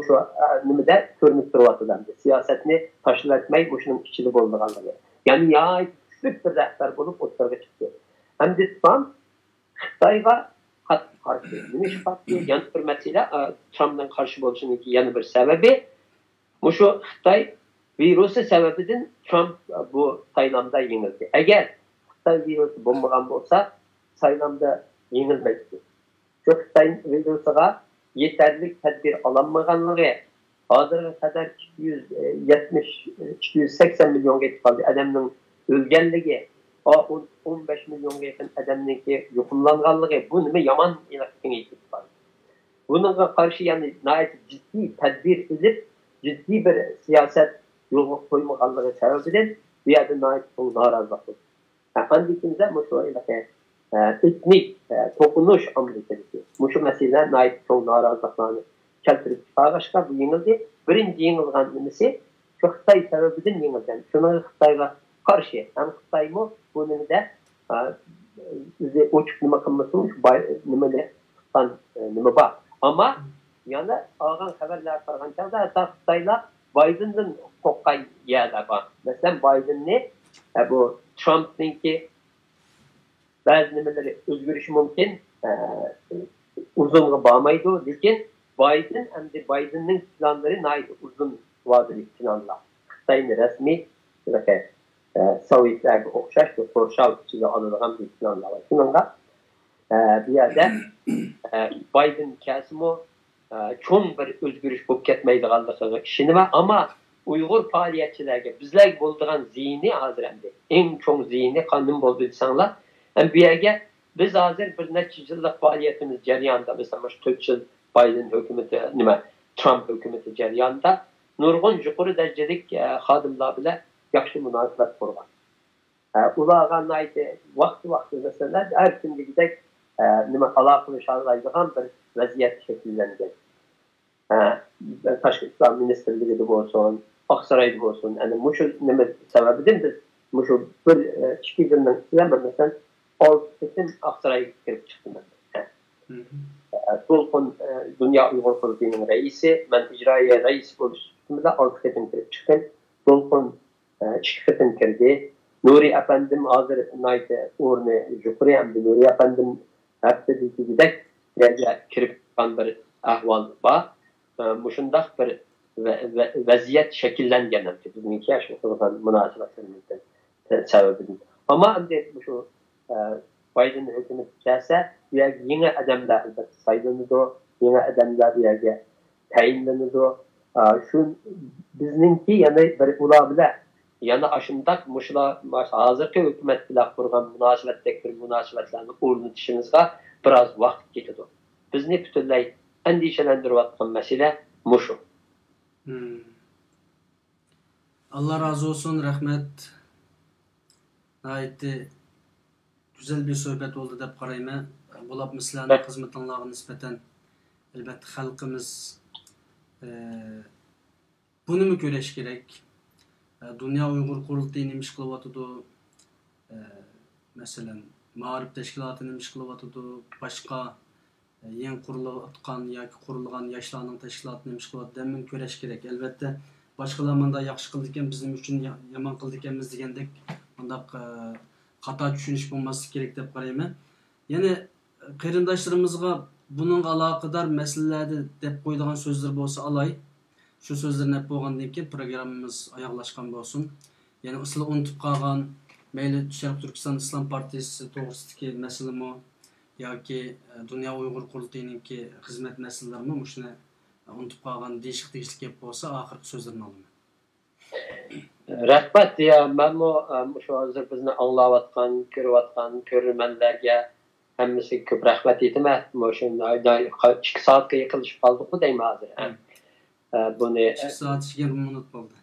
şu nimede görünüp durvatıdan. Siyasetini taşılatmayı bu şunun içili bolduğanlığı. Yani ya güçlük bir rehber bulup ortaya çıktı. Hem de Trump Xitayga karşı nimiş baktı. Yan bir mesele Trump'dan karşı boluşunun yanı bir sebebi şu Xitay virusu sebebinden Trump bu saylamda yenildi. Eğer Xitay virusu bulmagan bolsa saylamda yenilmezdi. Şu Xitay virusuga yeterli tedbir alanmaganlığı hazırga kadar 280 milyon geçkaldı adamın ölgenliği 15 milyonga yakın adamniki yuqumlanganlığı bu nima yaman e'tibor var. Bununla karşı yani ciddi tedbir edip ciddi bir siyaset yo'lga qo'ymaganligi sababidan bu yerda narazılık var. Andikimizda etnik to'qinish Amerikadagi shu masalalar cho'ng noroziliklarni keltirib chiqarishga bu yengildi. Birinchi yengilgan nimasi shu Xitoy sababidan yengilgan. Shuni Xitoyga karşı hem Xitay mı bu nimede bize uçuk nima kılmasın nimede nima var. Ama yani ağan haberler tarafından çağda hatta Xitay'la Biden'ın kokay yerler var. Mesela Biden'ın bu Trump'ınki bazı nimeleri özgürlüğü mümkün uzun bağmaydı. Lakin Biden hem de Biden'ın planları neydi uzun vadeli planlar. Xitay'ın resmi Sovyetler'e okşaş ve Korşal içinde anılan bir planlar var. Şununla bir yerde Biden kesimi çok bir özgürlük bulup ketmeydiğanlığı işini var ama Uygur faaliyetçilerge bizler bulduğun zihni hazır hem de en çok zihni kanun buldu insanlar. Yani bir yerde biz hazır bir neçə yıllık faaliyetimiz ceryanında mesela 4 yıl Biden hükümeti, Trump hükümeti ceryanında nurgun yukarı derecelik xadimler bile yaxşı münasibət qurğan. Ulağa nəydi vaxtı məsələlər hər gün gedək əlaqə şartlaydıqan bir vəziyyət şəkillənəcək. Təşkil İslam Ministerliyi də olsun, Aksaray'da olsun. Yəni bu səbəbidir biz bu bir 2 gündən sizə məsələn 6 seçim Aksaray'a girib çıxdım mən. Dolqun Dünya Uyghur Kurultayı'nın reisi, ben icraiye reis oluşturduğumda 6 ketim kirip çıktım. Dolqun 2 ketim kirdi. Nuri Efendim hazır nayte uğrunu Jukri emdi. Nuri Efendim hepsideki gidek yerce kirip çıkan bir ahval var. Muşundak bir vaziyet şekillengen bizimki yaşayan münasebetlerimizden sebebini. Ama emdi şu Biden hükümet gelse yeni adamlar sayılındı, yeni adamlar yerge tayinlandı. Şu bizninki yani bir olabilir. Yani aşındak muşla hazırki hükümet bilen kurgan münasebetdeki bir münasebetlerini ornatışımızda biraz vakit geçti. Bizni bütünley endişelendiriyotgan mesele muşu. Allah razı olsun, rahmet. Gayet güzel bir sohbet oldu deb qarayman. Bulab mislarning xizmatinglarga nisbatan albatta xalqimiz buni mi ko'rish kerak? Dünya Uyghur Kurultayı nima ish qilyotidi? Masalan, ma'rif tashkiloti nima ish qilyotidi? Boshqa yangi qurilayotgan yoki qurilgan yoshlarning tashkiloti nima ish qilyotidi? Demin ko'rish kerak. Albatta boshqalar menda yaxshi qildi ekan, bizim uchun yomon qildi ekanmiz degandek bundaq xato tushunish bo'lmasligi kerak deb qarayman. Yana qarindoshlarimizga buning aloqador masalalarda deb qo'ydigan so'zlar bo'lsa olay. Shu so'zlarni deb bo'lgandan keyin programmamiz oyoqlashgan bo'lsin. Yana sizlar unutib qolgan mayli Sharq Turkiston Islom partiyasi to'g'risidagi masalami yoki Dünya Uyghur Kurultayı'ningki xizmat masalalarimi shuni unutib qolgan deyishlik tegishli gap bo'lsa oxirgi so'zlarni olaman. Rahmat ya, ben şu hazır bizni anlayatgan, ko'rayotgan ko'rmanlarga hammasi ko'p rahmat aytaman. Shunda 2 soatga yaqinlashib qoldik deyman hozir. Buni 2 soat 20 minut bo'ldi.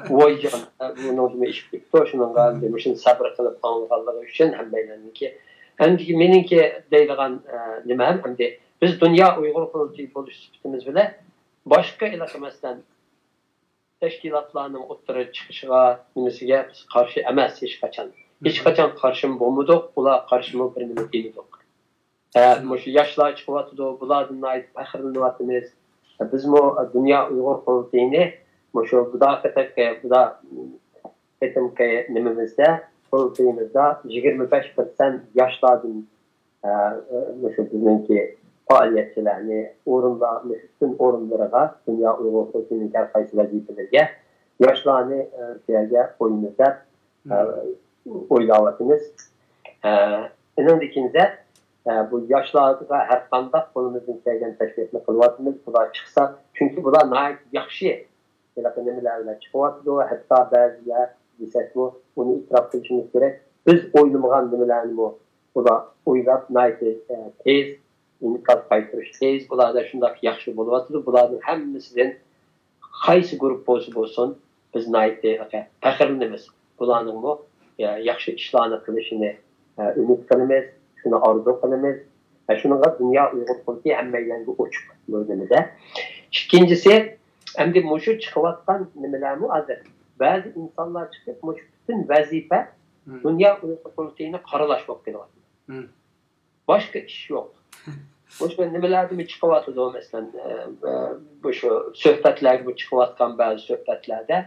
Voyjon, buni ish bitdi. Shundan qaldim, shuni sabr qilib qolganligi uchun hammalarniki. Endi meningki deydigan nima hamdi biz Dünya Uyghur Kurultayı bo'lish sifatimiz bilan boshqa ilaqamasdan teşkilatlarının o'ttira chiqishiga nimasiga biz qarshi emas hech qachon. Hech qachon qarshi bo'lmadik, ular qarshi bir nima deydik. Shu yoshlar chiqyotdi, bulardan faxrlanyapmiz. Biz Dünya Uyghur Kurultayı'ni shu buda nimamizda Kurultayımızda 25% yoshlardan shu bizningki faaliyetçilerini bütün orunlara Dünya Uyghur Kurultayı'nın karşıysı vazifelerine yaşlarını oyunuzda oylavatınız. İnandikinize bu yaşlarda her kandak konumuzun şeyden teşvikini kılvatınız. Bunlar çıksa çünkü bunlar nahit yakşı nemilerle çıkıvatı hatta bazıya desek bu onu itiraf kılışımız gerek. Biz oynamagan nemilerini bu da oylap nahit tez İnkaz qaytırış tez, bularda şundak yaxşı buluvatır. Buların hemimizden qaysı grup olsun, biz naitde fəxirlimiz. Buların bu yaxşı işlerini kılışını ümit kılımız, şunu arzu kılımız. Şununla Dünya Uyghur Kurultayı hemmeylendi uçuk bölümümüzde. İkincisi, hem de muşu çıkıvattan nimeler mi azır. Bazı insanlar çıkıp muşu bütün vazife Dünya Uyghur Kurultayı'nı karalaşmak gerekiyor. Başka iş yok. Boşver nimelerdi mi çıkıvatı o mesela bu şu söhbetler bu çıkıvatkan bazı söhbetlerde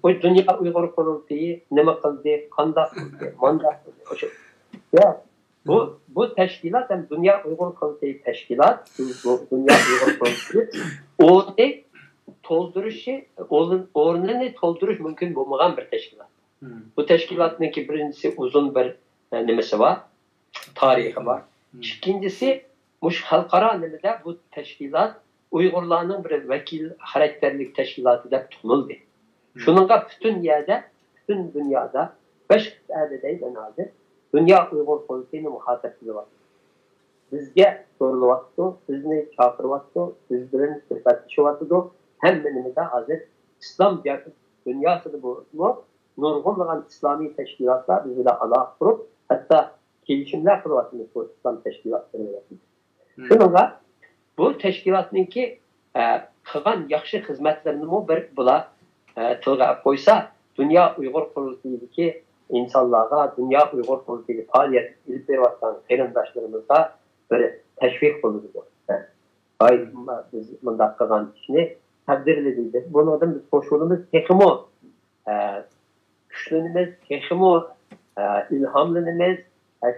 bu Dünya Uyghur Kurultayı nime kıldı, kandak kıldı, mandak kıldı. Ya bu teşkilat hem Dünya Uyghur Kurultayı teşkilat, bu Dünya Uyghur Kurultayı o ne tolduruş mümkün bulmayan bir teşkilat. Bu teşkilatın ki birincisi uzun bir nimesi var, tarihi var. İkincisi halkara aleminde bu teşkilat Uygurlarının bir vekil karakterlik teşkilatı da tutuldu. Şununla bütün yerde, bütün dünyada 5 elde değil herhalde Dünya Uyghur Kurultayı'nın muhataplığı var. Bizge soruluvatı, bizni çağırıvatı, bizlerin söhbetleşivatı hem benimizde hazır İslam dünyasıdır bu. Nurgun olan İslami teşkilatlar bizle alak kurup hatta gelişimler kuruvatımız bu İslam teşkilatları üretimiz. Şununla bu teşkilatınki kılgan yaxşı hizmetlerini bir bula tılga koysa Dünya Uyghur Kurultayı'daki insanlara Dünya Uyghur Kurultayı faaliyet ilip veriyattan qarindaşlarımızda bir teşvik bulurdu. Ay biz bunda kılgan işini takdirledi. Bunlardan biz koşulumuz tekimo güçlünümüz, tekimo ilhamlınımız,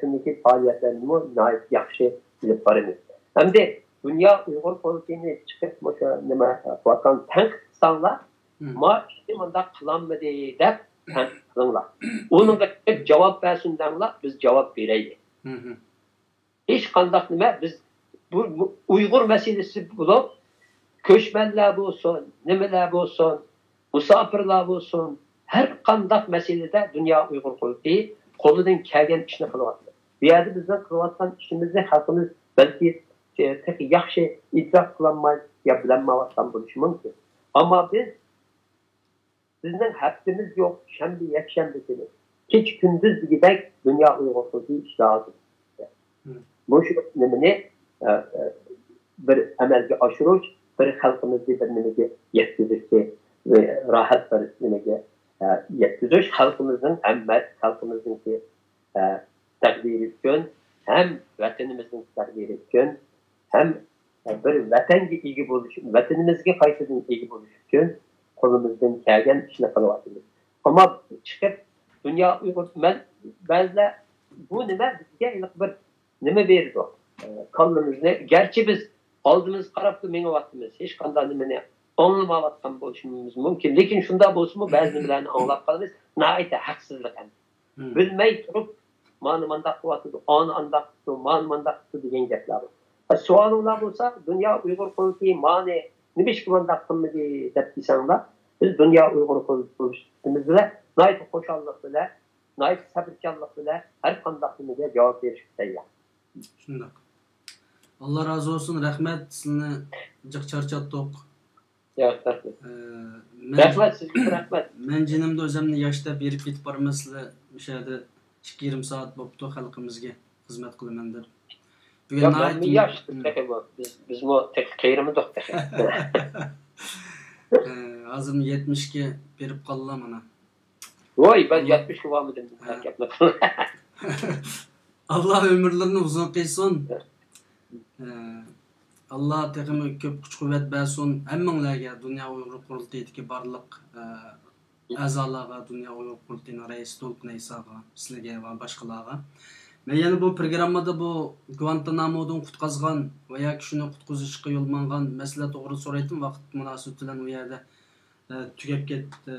şimdiki faaliyetlerimiz nayet yaxşı bilip varımız. Hem de dünya Uygur politikini çıkıp nima vatan tanqsanlar, ma işte bunda kılanmadı deb tanqsınlar. Onun da cevap versindenler, biz cevap vereydik. Hiç kandak nima biz bu Uygur meselesi bulup köşmenler olsun, nimeler olsun, musafirler olsun, her kandak meselede dünya Uygur politiği kolunun kelgen işini kılıvatlı. Bir yerde bizden kılıvattan işimizde halkımız belki tek yaxşı idrak kılanmayız ya bilenmavatan buluşu mümkün. Ama bizden hakkımız yok. Şembi yakşembi gibi. Hiç gündüz gidek dünya Uygur politiği işlahıdır. Bu şu nimini bir amelge aşırış, bir halkımızı bir nimege yetkizirse ve rahat bir nimege yetkiziriş halkımızın hem halkımızın ki takdiri için hem vatanımızın takdiri için hem bir vatanga ega bo'lish, vatanimizga qaytadan ega bo'lish uchun qo'limizdan kelgan ishni qilyapmiz. Ammo chiqib dunyo Uyg'ur ba'zida bu nima bizga bir nima berdi? Qonimizni, garchi biz oldimiz qarab menyapmiz, hech qanday nimani anglamayotgan bo'lishimiz mumkin, lekin shunda bo'lsa-mu ba'zi nimalarni anglab qolamiz, nihoyatda haqsizlik ham. Bilmay turib, mana bunday qilyapti, andaq, mana bunday degan gaplar. Suallar olsa dünya Uygur politiği mani ne biçim mandak kılmadı dep desanglar biz dünya Uygur politikimizle nayet hoşallıkla, nayet sabırçallıkla her kandaklığına cevap verişte. Şundak. Allah razı olsun, rahmet sizni cık çarçattık. Ya rahmet sizge rahmet. Men jinimde özümni yaşta berip ketip barmaslı müşahede 2,5 saat boptu halkımızga hizmet kılımandır. Ya ben mi yaşlı tek bu. Biz bu tek kıyırımı doktor. Hazır 70'ke berip kallam ana. Oy ben 70 ki var mı dedim. Allah ömürlerini uzun kılsın. Allah tekimi köp güç kuvvet bersin. Hemmelerge Dünya Uygur Kurultayıdaki barlık azalarga, Dünya Uygur Kurultayı'nın reisi Tolkun Eysa'ga, sizlerge ve başkalarga. Men yana bu programmada bu Guantanamo'dan qutqazgan va yoki shuni qutqizishga yo'llangan masala to'g'ri so'raydim, vaqt munosabati bilan u yerda tugab ketdi,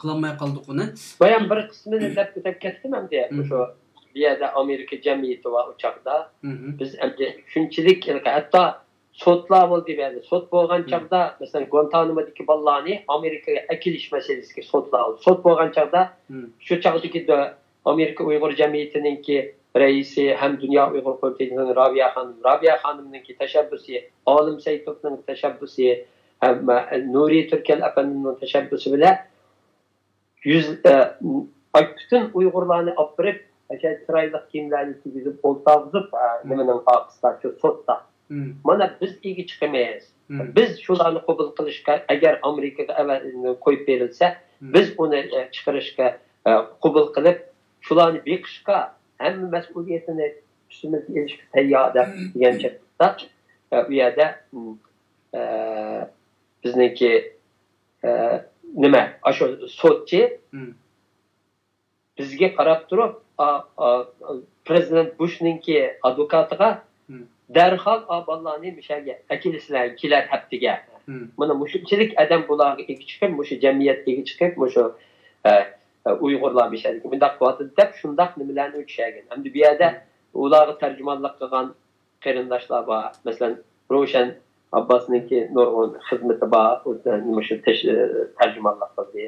qilolmay qoldik uni. Bayan bir qismini deb ketdim ham de. Shu bu yerda Amerika jamiyati va uchoqda biz endi shunchalik hatto sotlar bo'ldi berdi. Sot bo'lgan chaqda, masalan Guantanamodagi bolalarni Amerikaga akilish masalasiga sotlar oldi. Sot bo'lgan chaqda shu chaqdagi Amerika Uygur Cemiyeti'ninki reisi hem Dünya Uygur Politikası'nın Rabia Hanım'ınki teşebbüsü, Alim Seytov'un teşebbüsü, hem Nuri Türkel Efendi'nin teşebbüsü bile bütün Uygurlarını apırıp sırayla kimlerini gidip oltağızıp nemenin akısda, şu sotta. Bana biz iyi çıkamayız. Biz şularını kabul kılışka, eğer Amerika'da koyup verilse, biz onu çıkarışka kabul kılıp şularını bir kışka hem mesuliyetini üstümüzde ilişki teyyade diyen çıktıkta bir yerde bizimki nime aşağı sotçi bizge qarab turib Prezident Bush'ninki advokatıga derhal bolalarni mishaga akilislar kelar haftiga mana mushunchalik adam bularga ega chiqib mushu jamiyatga chiqib mushu Uygurlar bir şeydi. Bundak kuatı dep şundak nimelerni uçuşagen. Hem de bir yerde ularga tercümanlık kılgan qarindaşlar var. Mesela Roshan Abbas'ınki nurgun hizmeti var. Nimuşu tercümanlık kıldı.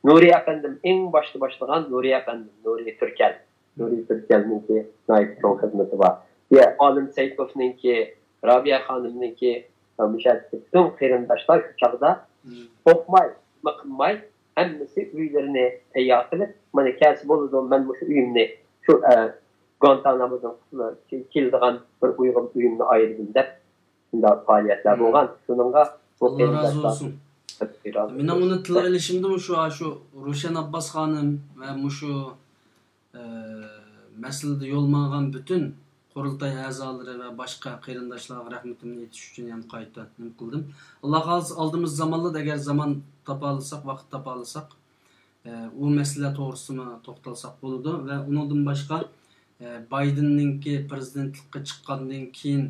Nuri Efendim en başlayan Nuri Efendim. Nuri Türkel. Nuri Türkel'ninki naip son hizmeti var. Ya Alim Seytov'ninki, Rabia Hanım'ninki müşahede qarindaşlar şu çağda okmay, bakınmay hemmesi üyelerini teyar edip, bana kasip olurdu, ben bu üyümle, şu Guantanamo'dan kildiğen bir Uygur üyümle ayırdım da, şimdi faaliyetler olgan, şununla Allah razı olsun. Benim onu tılır ilişimde şu Ruşen Abbas Hanım ve şu meselede yolmagan bütün qurultay a'zolari va boshqa qarindoshlarga rahmatimni aytish uchun ham qayta nima qildim. Alloh xohlasa oldimiz zamonda agar zaman topa olsak, vaqt topa olsak, u masala to'g'risida to'xtalsak bo'ladi va undan boshqa Baydenninki prezidentlikka chiqqandan keyin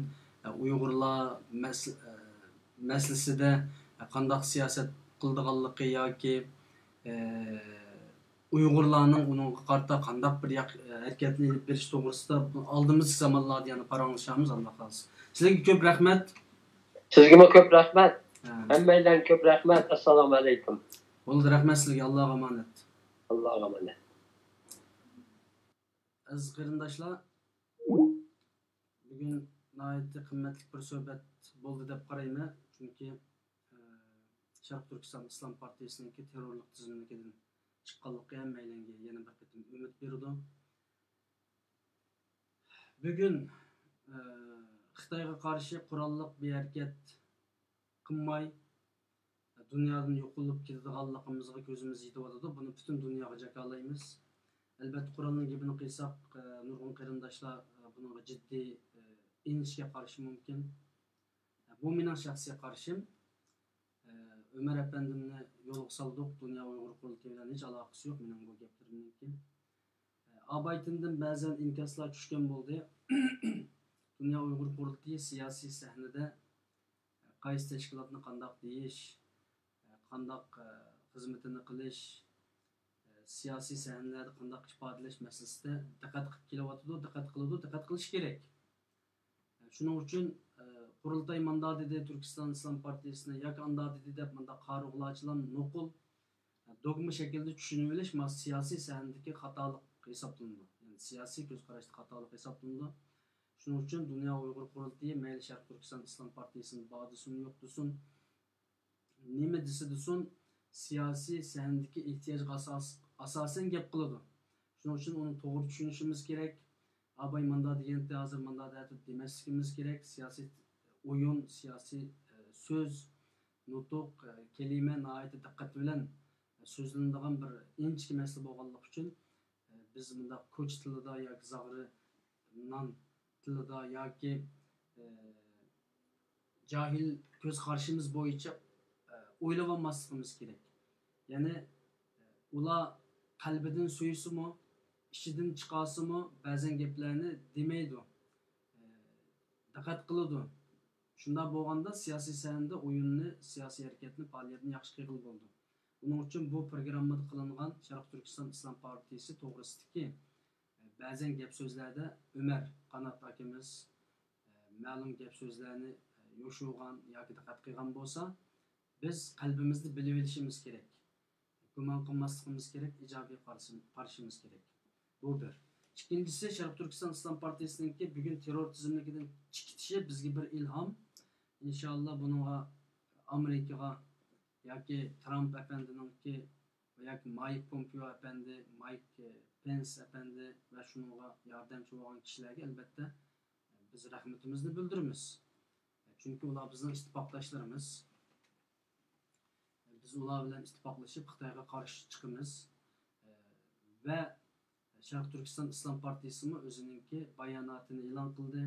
Uyg'urlar masalasida qanday siyosat qildiganligi yoki Uyg'urlarning uningga qarata qanday bir harakatni olib berish to'g'risida oldimiz zamonlarda yana paranglashamiz Alloh xohlasa. Sizlarga ko'p rahmat. Sizga ko'p rahmat. Hammalarga ko'p rahmat. Assalomu alaykum. Bo'ldi, rahmat sizlarga. Allohga omonat. Allohga omonat. Aziz qarindoshlar, bugun nihoyatda qimmatli bir suhbat bo'ldi deb qarayman. Chunki Sharq Turkiston Islom partiyasining terrorlik tizimligidan chiqqanligi hammalarga yana bir qatim umid berdi. Bugun Xitoyga qarshi qurolli bir harakat qilmay dunyodan yo'qolib ketadiganligimizga ko'zimiz yetyapti. Buni butun dunyoga jakalaymiz. Albatta qurolning gapini qilsak, nurg'un qarindoshlar bunga jiddiy inishga qarshi mumkin. Bu mening shaxsiy qarshim. Ömer Efendimni yo'lga soldik. Dunyo Uyg'ur qurultayi bilan hech aloqasi yo'q mening bu gaplarimniki. Abaytindan ba'zan inkoslar tushgan bo'ldi. Dunyo Uyg'ur qurultayi siyosiy sahnada qaysi tashkilotni qandoq deyish, qandoq xizmatini qilish, siyosiy sahnalarda qandoq ifodalash masalasida diqqat diqqat qilish kerak. Shuning uchun qurultay mandat dedi Turkiston Islom partiyasini yoki mandat dedi deb bunda qarug'larchilar nuqul dogma shaklda tushunib olish siyosiy sahnadagi xatolik hisoblanadi. Yani siyosiy ko'z qarashda xatolik hisoblanadi. Shuning uchun Dunyo Uyg'ur qurultayi mayli Sharq Turkiston Islom partiyasini ba'disin yo'q desin, nima desin siyosiy sahnadagi ehtiyojga asosan gap qiladi. Shuning uchun uni to'g'ri tushunishimiz kerak. Abay mandat deganda hozir mandat aytib demasligimiz kerak. Siyosiy o'yin, siyosiy so'z, nutuq, kelima nihoyatda diqqat bilan so'zlanadigan bir inchki masala bo'lganligi uchun biz bunda ko'ch tilida yoki zag'ri non tilida yoki jahil ko'z qarashimiz bo'yicha o'ylab olmasligimiz kerak. Ya'ni ular qalbidan suysimi, ishidan chiqasimi ba'zan gaplarni demaydi. Diqqat qiladi. Shunda bo'lganda siyosiy sahnada o'yinni, siyosiy harakatni, faoliyatni yaxshi qilib bo'ldi. Buning uchun bu programmada qilingan Sharq Turkiston Islom partiyasi to'g'risidagi ba'zan gap so'zlarda Ömer Qanat akamiz ma'lum gap so'zlarni yo'shug'an yoki diqqat qilgan bo'lsa, biz qalbimizda bilib olishimiz kerak. Gumon qilmasligimiz kerak, ijobiy qarashimiz kerak. Bu bir. İkincisi Sharq Turkiston Islom partiyasiningki bugun terror tizimligidan chiqishi bizga bir ilhom. İnşallah bunga Amerikaga yoki Trump efendiningki yoki Mike Pompeo efendi, Mike Pence efendi va shunga yordamchi bo'lgan kishilarga albatta biz rahmatimizni bildiramiz. Chunki ular bizning ittifoqdoshlarimiz. Biz ular bilan ittifoqlashib Xitoyga qarshi chiqamiz va Sharq Turkiston Islom partiyasi o'zininki bayonotini e'lon qildi.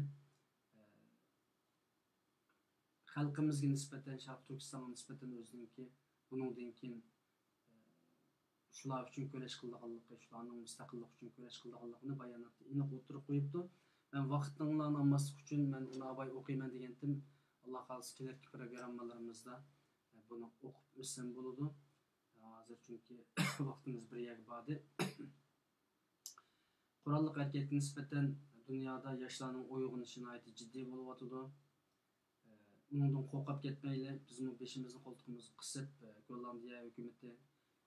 Xalqimizga nisbatan, Sharq Turkistonga nisbatan o'zininki buningdan keyin shular uchun kurash qilganligi, shularning mustaqillik uchun kurash qilganligini bayonotda aniq o'tirib qo'yibdi. Men vaqtinglarni olmaslik uchun men uni abay o'qiyman degandim. Alloh xohlasa kelayotgan programmalarimizda buni o'qib o'tsam bo'ladi. Hozir chunki vaqtimiz bir yerga bordi. Qurolli harakatga nisbatan dunyoda yoshlarning uyg'onishi nihoyatda jiddiy bo'lyotdi. Undan qo'rqib ketmayli, bizni beshimizni qo'ltig'imizga qisib, Gollandiya hukumati,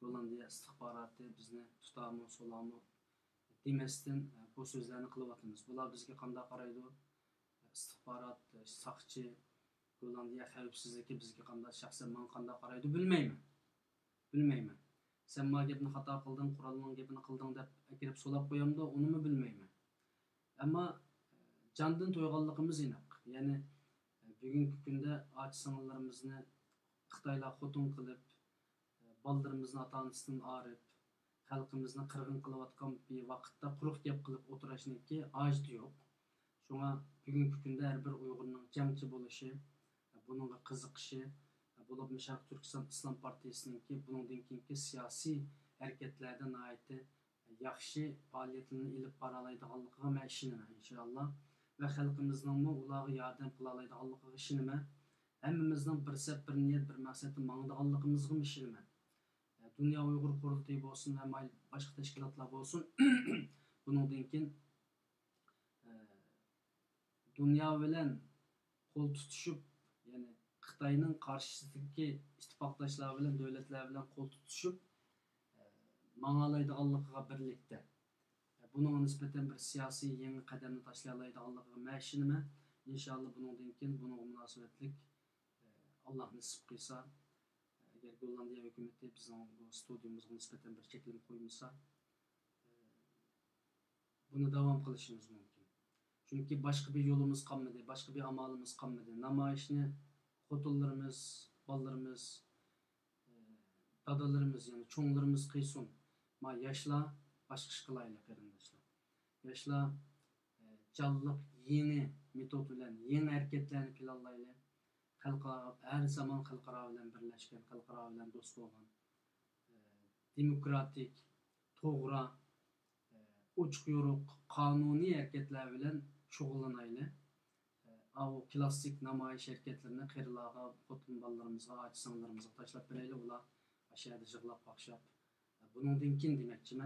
Gollandiya istixboroti bizni tutami, solami demasdan bu so'zlarni qilyapmiz. Bular bizga qanday qaraydi? Istixborot, saqchi, Gollandiya xavfsizligi bizga qanday, shaxsan men qanday qaraydi bilmayman. Sen ma gapni xato qilding, qurolning gapini qilding deb akirib so'lab qo'yamda, unimi bilmayman. Ammo jondan to'yganligimiz aniq. Ya'ni bugungi kunda och singillarimizni Xitoylar xotin qilib, bolalarimizni ota-onasidan orib, xalqimizni qirg'in qilayotgan bir vaqtda quruq gap qilib o'tirishninki hojati yo'q. Şuna bugünkü günde her bir Uygur'un cemci buluşu, bununla kızıkışı, bulup Şarkı Türkistan İslam Partisi'ninki, bunun dinkinki siyasi hareketlerden ait yaxşı faaliyetini ilip paralaydıqanlıqıga mən işinimə inşallah. Ve xalqımızın mı ulağı yardım qılalaydıqanlıqıga işinimə. Həmmimizin bir səp, bir niyet, bir məqsədi mağdıqanlıqımızga işinimə. Dünya Uygur Kurultayı olsun ve başka teşkilatlar olsun. Bunun dinkin dünya bilen kol tutuşup, yani Xitay'nın karşısındaki istifaktaşlar bilen, devletler bilen kol tutuşup mağalaydıqanlıqıga birlikte. Bunun nispeten bir siyasi yeni qədəmni taşlayalaydıqanlıqıga məşinimə. İnşallah bunun dinkin, bunun münasibetlik Allah nasip kıysa, eğer Gollandiya hükümeti bizim bu stüdyomuzga nispeten bir çekilim koymuşsa, bunu devam kılışımız mümkün. Çünkü başka bir yolumuz kalmadı, başka bir amalımız kalmadı. Namayişini xotunlarımız, ballarımız, dadalarımız yani çoğunlarımız kıysın. Ma yaşla başka şıkılayla karındaşlar. Yaşla canlılık yeni metod bilen, yeni hareketlerini planlayla her zaman halkara bilen birleşken, halkara bilen dost olan, demokratik, toğra, uçuk yoruk, kanuni hareketler bilen şoğullanayla o klasik namayiş hareketlerine kırılağa, xotun ballarımıza, açsanlarımıza taşlap bileyle ola aşağıda jığlap, bakşap. Bunun dinkin demekçi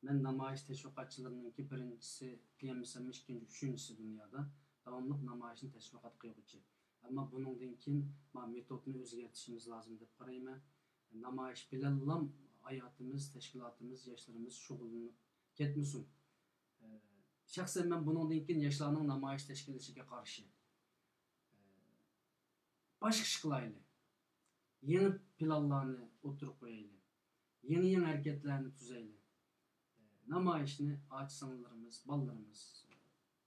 ben namayiş teşvikatçılarının ki birincisi diyemesem, ikinci, üçüncüsü dünyada devamlı namayişin teşvikat kıyıcı. Ama bunun dinkin metodunu özgertişimiz lazım dep qarayman. Namayiş bilen hayatımız, teşkilatımız, yaşlarımız şoğullanıp ketmesin. Şahsen ben bunun dinkin yaşlarının namayiş teşkil etişine karşı. Başka şıklayla. Yeni planlarını oturup koyayla. Yeni hareketlerini tüzeyle. Namayişini açsanlarımız, ballarımız,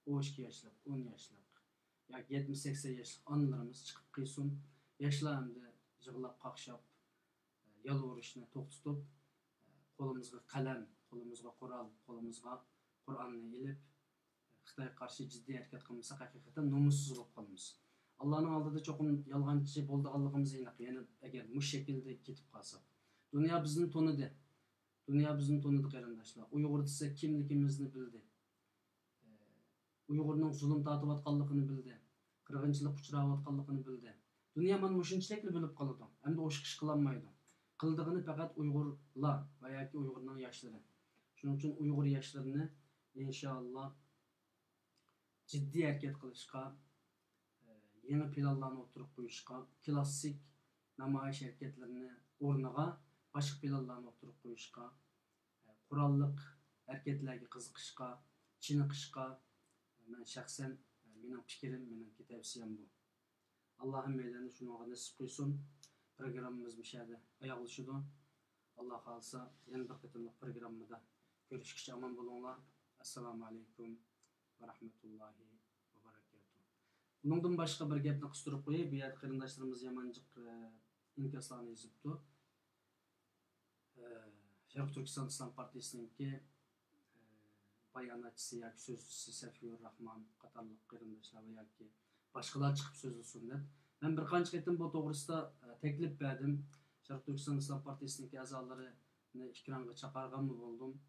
12 yaşlık, 10 yaşlık, ya 70-80 yaşlık anılarımız çıkıp kıysın. Yaşlar hem de jığlap, kakşap, yalvarışını tok tutup, kolumuzga kalem, kolumuzga Kur'an, kolumuzga Kur'an'ı ilip, Xitay'a karşı ciddi hareket kılmışsak hakikaten numussuz olup kalmışız. Allah'ın aldığı çok yalgancı bolduğumuz inak. Yani eğer bu şekilde gidip kalsak. Dünya bizim tonudu. Dünya bizim tonudu kardeşler. Uygur ise kimlikimizni bildi. Uygur'un zulüm tatıvatqanlığını bildi. Kırgınçılık uçuravatqanlığını bildi. Dünya man muşunçlikle bilip kalıdı. Hem de oşuk kılanmaydı. Kıldığını fakat Uygurlar veya ki Uygur'un yaşları. Şunun için Uygur yaşlarını inşallah ciddi hareket kılışka, yeni planlarını oturup koyuşka, klasik namayiş hareketlerini ornağa, başka planlarını oturup koyuşka, kurallık hareketlerine kızıkışka, çiniqışka, ben şahsen, benim fikrim, benim tavsiyem bu. Allah'ın meyleni şunu nasip kıysun. Programımız müşahede ayaklaşıdı. Allah kalsa yeni bir kıtımlık programında görüşükçe aman bulunlar. Esselamu Aleyküm ve Rahmetullahi ve Berekatuhu. Bundan başka bir gepni kıstırıp koyup, bir yer kırındaşlarımız yamancık inkaslarını yazıptı. Şarkı Türkistan İslam Partisi'nin ki bayanatçısı ya ki sözcüsü Sefiyur Rahman Katarlık kırındaşlar veya ki başkalar çıkıp sözlüsün dep. Ben bir kanç etim bu doğrusu teklif verdim. Şarkı Türkistan İslam Partisi'nin azalarını ikramga çakargan mı oldum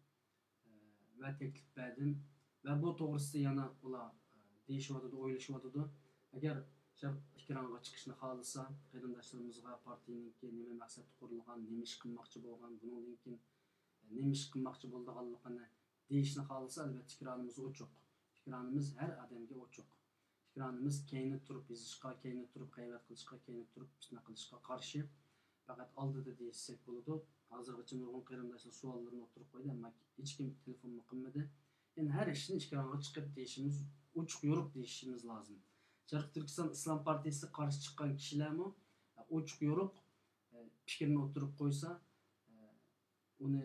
ve teklif verdim. Ve bu doğrusu yana ola değişiyordu, oylaşıyordu. Eğer şarkı ikramga çıkışını kalırsa, kırındaşlarımızga partinin ki neme maksat kurulgan, neme iş kılmakçı bolgan, bunun linkin neme iş kılmakçı bolduğanlığını değişini kalırsa elbette ikramımız o çok. İkramımız her adamga o çok. Fikranımız keyinip turup yazışka, keyinip turup gayret kılışka, keyinip turup fitne kılışka karşı. Fakat aldı da deyişsek buludu. Hazırgıçı nurgun kırımdaşlı suallarını oturup koydu ama hiç kim telefonunu kılmadı. Yani her işin işkiranlığa çıkıp deyişimiz, uçuk yoruk deyişimiz lazım. Şarkı Türkistan İslam Partisi karşı çıkan kişiler mi? Uçuk yoruk fikrini oturup koysa onu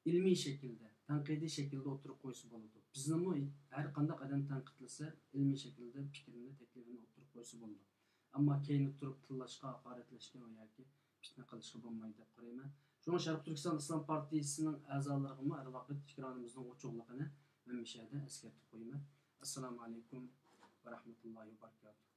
ilmi şekilde, tanqidi şekilde oturup koysa buludu. Bizim her kandak adam tanqidlese ilmi şekilde fikrini, teklifini oturup koysa buludu. Ama keyinip turup tıllaşka, hakaretleşke veya ki fitne kılışka bulmayı dep qarayman. Şuna Şarkı Türkistan İslam Partisi'nin azalarına her vakit fikranımızın uçuqlığını ben müşahede eskertip koyman. Assalamu alaikum ve rahmetullahi ve berekatuhu.